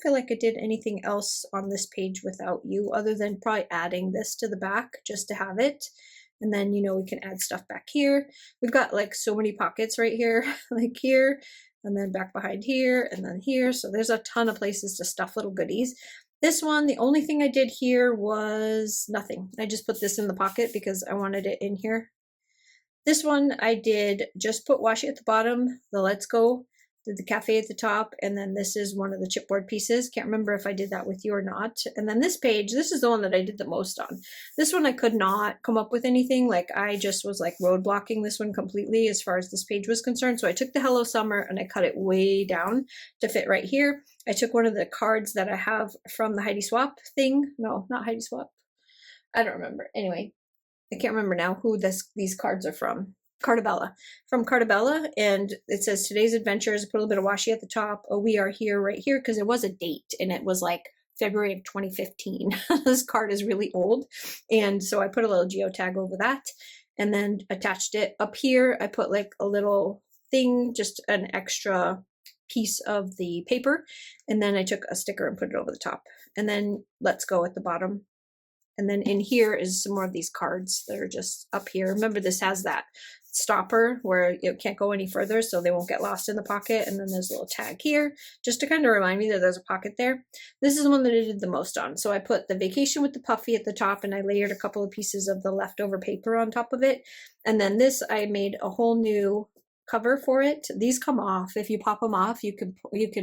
feel like I did anything else on this page without you, other than probably adding this to the back just to have it. And then, you know, we can add stuff back here. We've got like so many pockets right here, like here, and then back behind here, and then here. So there's a ton of places to stuff little goodies. This one, the only thing I did here was nothing. I just put this in the pocket because I wanted it in here. This one I did just put washi at the bottom, the Let's Go, did the cafe at the top, and then this is one of the chipboard pieces. Can't remember if I did that with you or not. And then this page, this is the one that I did the most on. This one I could not come up with anything. Like, I just was like road blocking this one completely as far as this page was concerned. So I took the Hello Summer and I cut it way down to fit right here. I took one of the cards that I have from the Heidi Swap thing. No, not Heidi Swap. I don't remember. Anyway, I can't remember now who these cards are from. Cartabella, from Cartabella, and it says today's adventures. Put a little bit of washi at the top. Oh, we are here, right here, because there was a date, and it was like February of 2015. This card is really old, and so I put a little geotag over that, and then attached it. Up here, I put like a little thing, just an extra piece of the paper, and then I took a sticker and put it over the top, and then Let's Go at the bottom. And then in here is some more of these cards that are just up here. Remember, this has that stopper where you can't go any further, so they won't get lost in the pocket. And then there's a little tag here just to kind of remind me that there's a pocket there. This is the one that I did the most on. So I put the Vacation with the Puffy at the top, and I layered a couple of pieces of the leftover paper on top of it. And then this, I made a whole new cover for it. These come off. If you pop them off, you can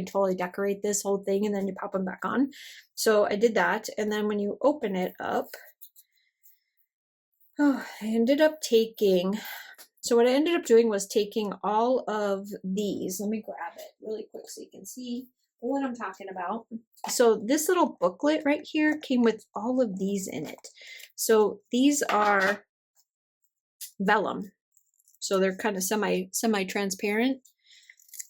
totally decorate this whole thing, and then you pop them back on. So I did that, and then when you open it up, I ended up taking, so what I ended up doing was taking all of these. Let me grab it really quick so you can see what I'm talking about. So this little booklet right here came with all of these in it. So these are vellum. So they're kind of semi-transparent.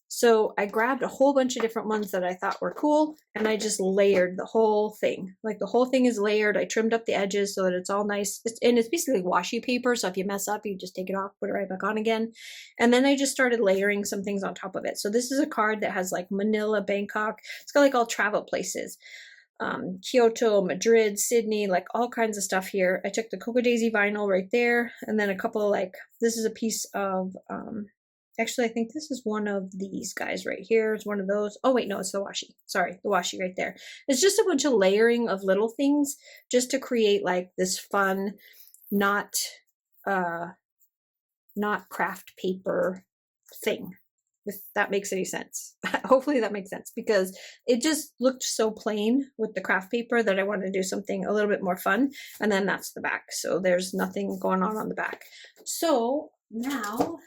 So I grabbed a whole bunch of different ones that I thought were cool, and I just layered the whole thing. Like the whole thing is layered. I trimmed up the edges so that it's all nice. And it's basically washi paper, so if you mess up, you just take it off, put it right back on again. And then I just started layering some things on top of it. So this is a card that has like Manila, Bangkok. It's got like all travel places. Kyoto, Madrid, Sydney, like all kinds of stuff here. I took the Cocoa Daisy vinyl right there, and then a couple of like, this is a piece of, actually I think this is one of these guys right here. It's one of those. Oh wait, no, it's the washi. Sorry, the washi right there. It's just a bunch of layering of little things just to create like this fun, not craft paper thing. If that makes any sense. Hopefully that makes sense, because it just looked so plain with the craft paper that I wanted to do something a little bit more fun. And then that's the back. So there's nothing going on the back. So now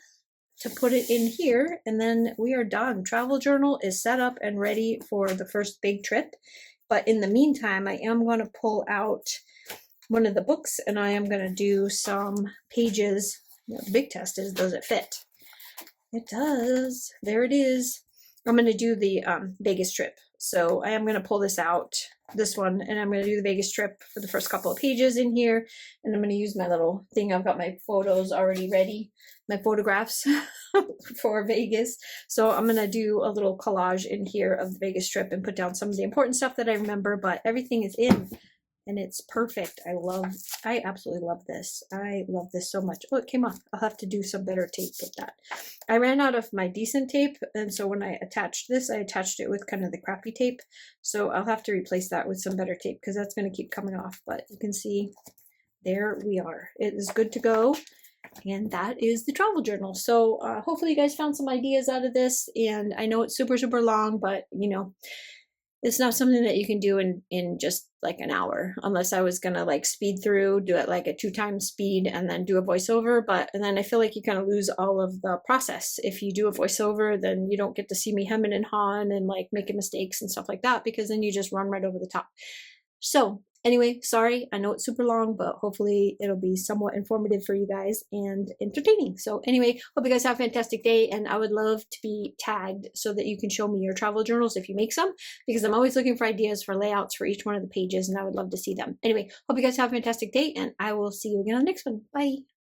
to put it in here, and then we are done. Travel journal is set up and ready for the first big trip. But in the meantime, I am going to pull out one of the books, and I am going to do some pages. The big test is, does it fit? It does. There it is. I'm going to do the Vegas trip. So I am going to pull this out, this one, and I'm going to do the Vegas trip for the first couple of pages in here. And I'm going to use my little thing. I've got my photos already ready, my photographs for Vegas. So I'm going to do a little collage in here of the Vegas trip and put down some of the important stuff that I remember, but everything is in. And it's perfect. I absolutely love this. I love this so much. Oh, it came off. I'll have to do some better tape with that. I ran out of my decent tape, and so when I attached this, I attached it with kind of the crappy tape. So I'll have to replace that with some better tape, because that's going to keep coming off. But you can see, there we are. It is good to go. And that is the travel journal. So hopefully you guys found some ideas out of this. And I know it's super, super long, but you know, it's not something that you can do in just like an hour, unless I was gonna like speed through, do it like at 2 times speed and then do a voiceover. And then I feel like you kind of lose all of the process. If you do a voiceover, then you don't get to see me hemming and hawing and like making mistakes and stuff like that, because then you just run right over the top. So anyway, sorry, I know it's super long, but hopefully it'll be somewhat informative for you guys and entertaining. So anyway, hope you guys have a fantastic day, and I would love to be tagged so that you can show me your travel journals if you make some, because I'm always looking for ideas for layouts for each one of the pages, and I would love to see them. Anyway, hope you guys have a fantastic day, and I will see you again on the next one. Bye.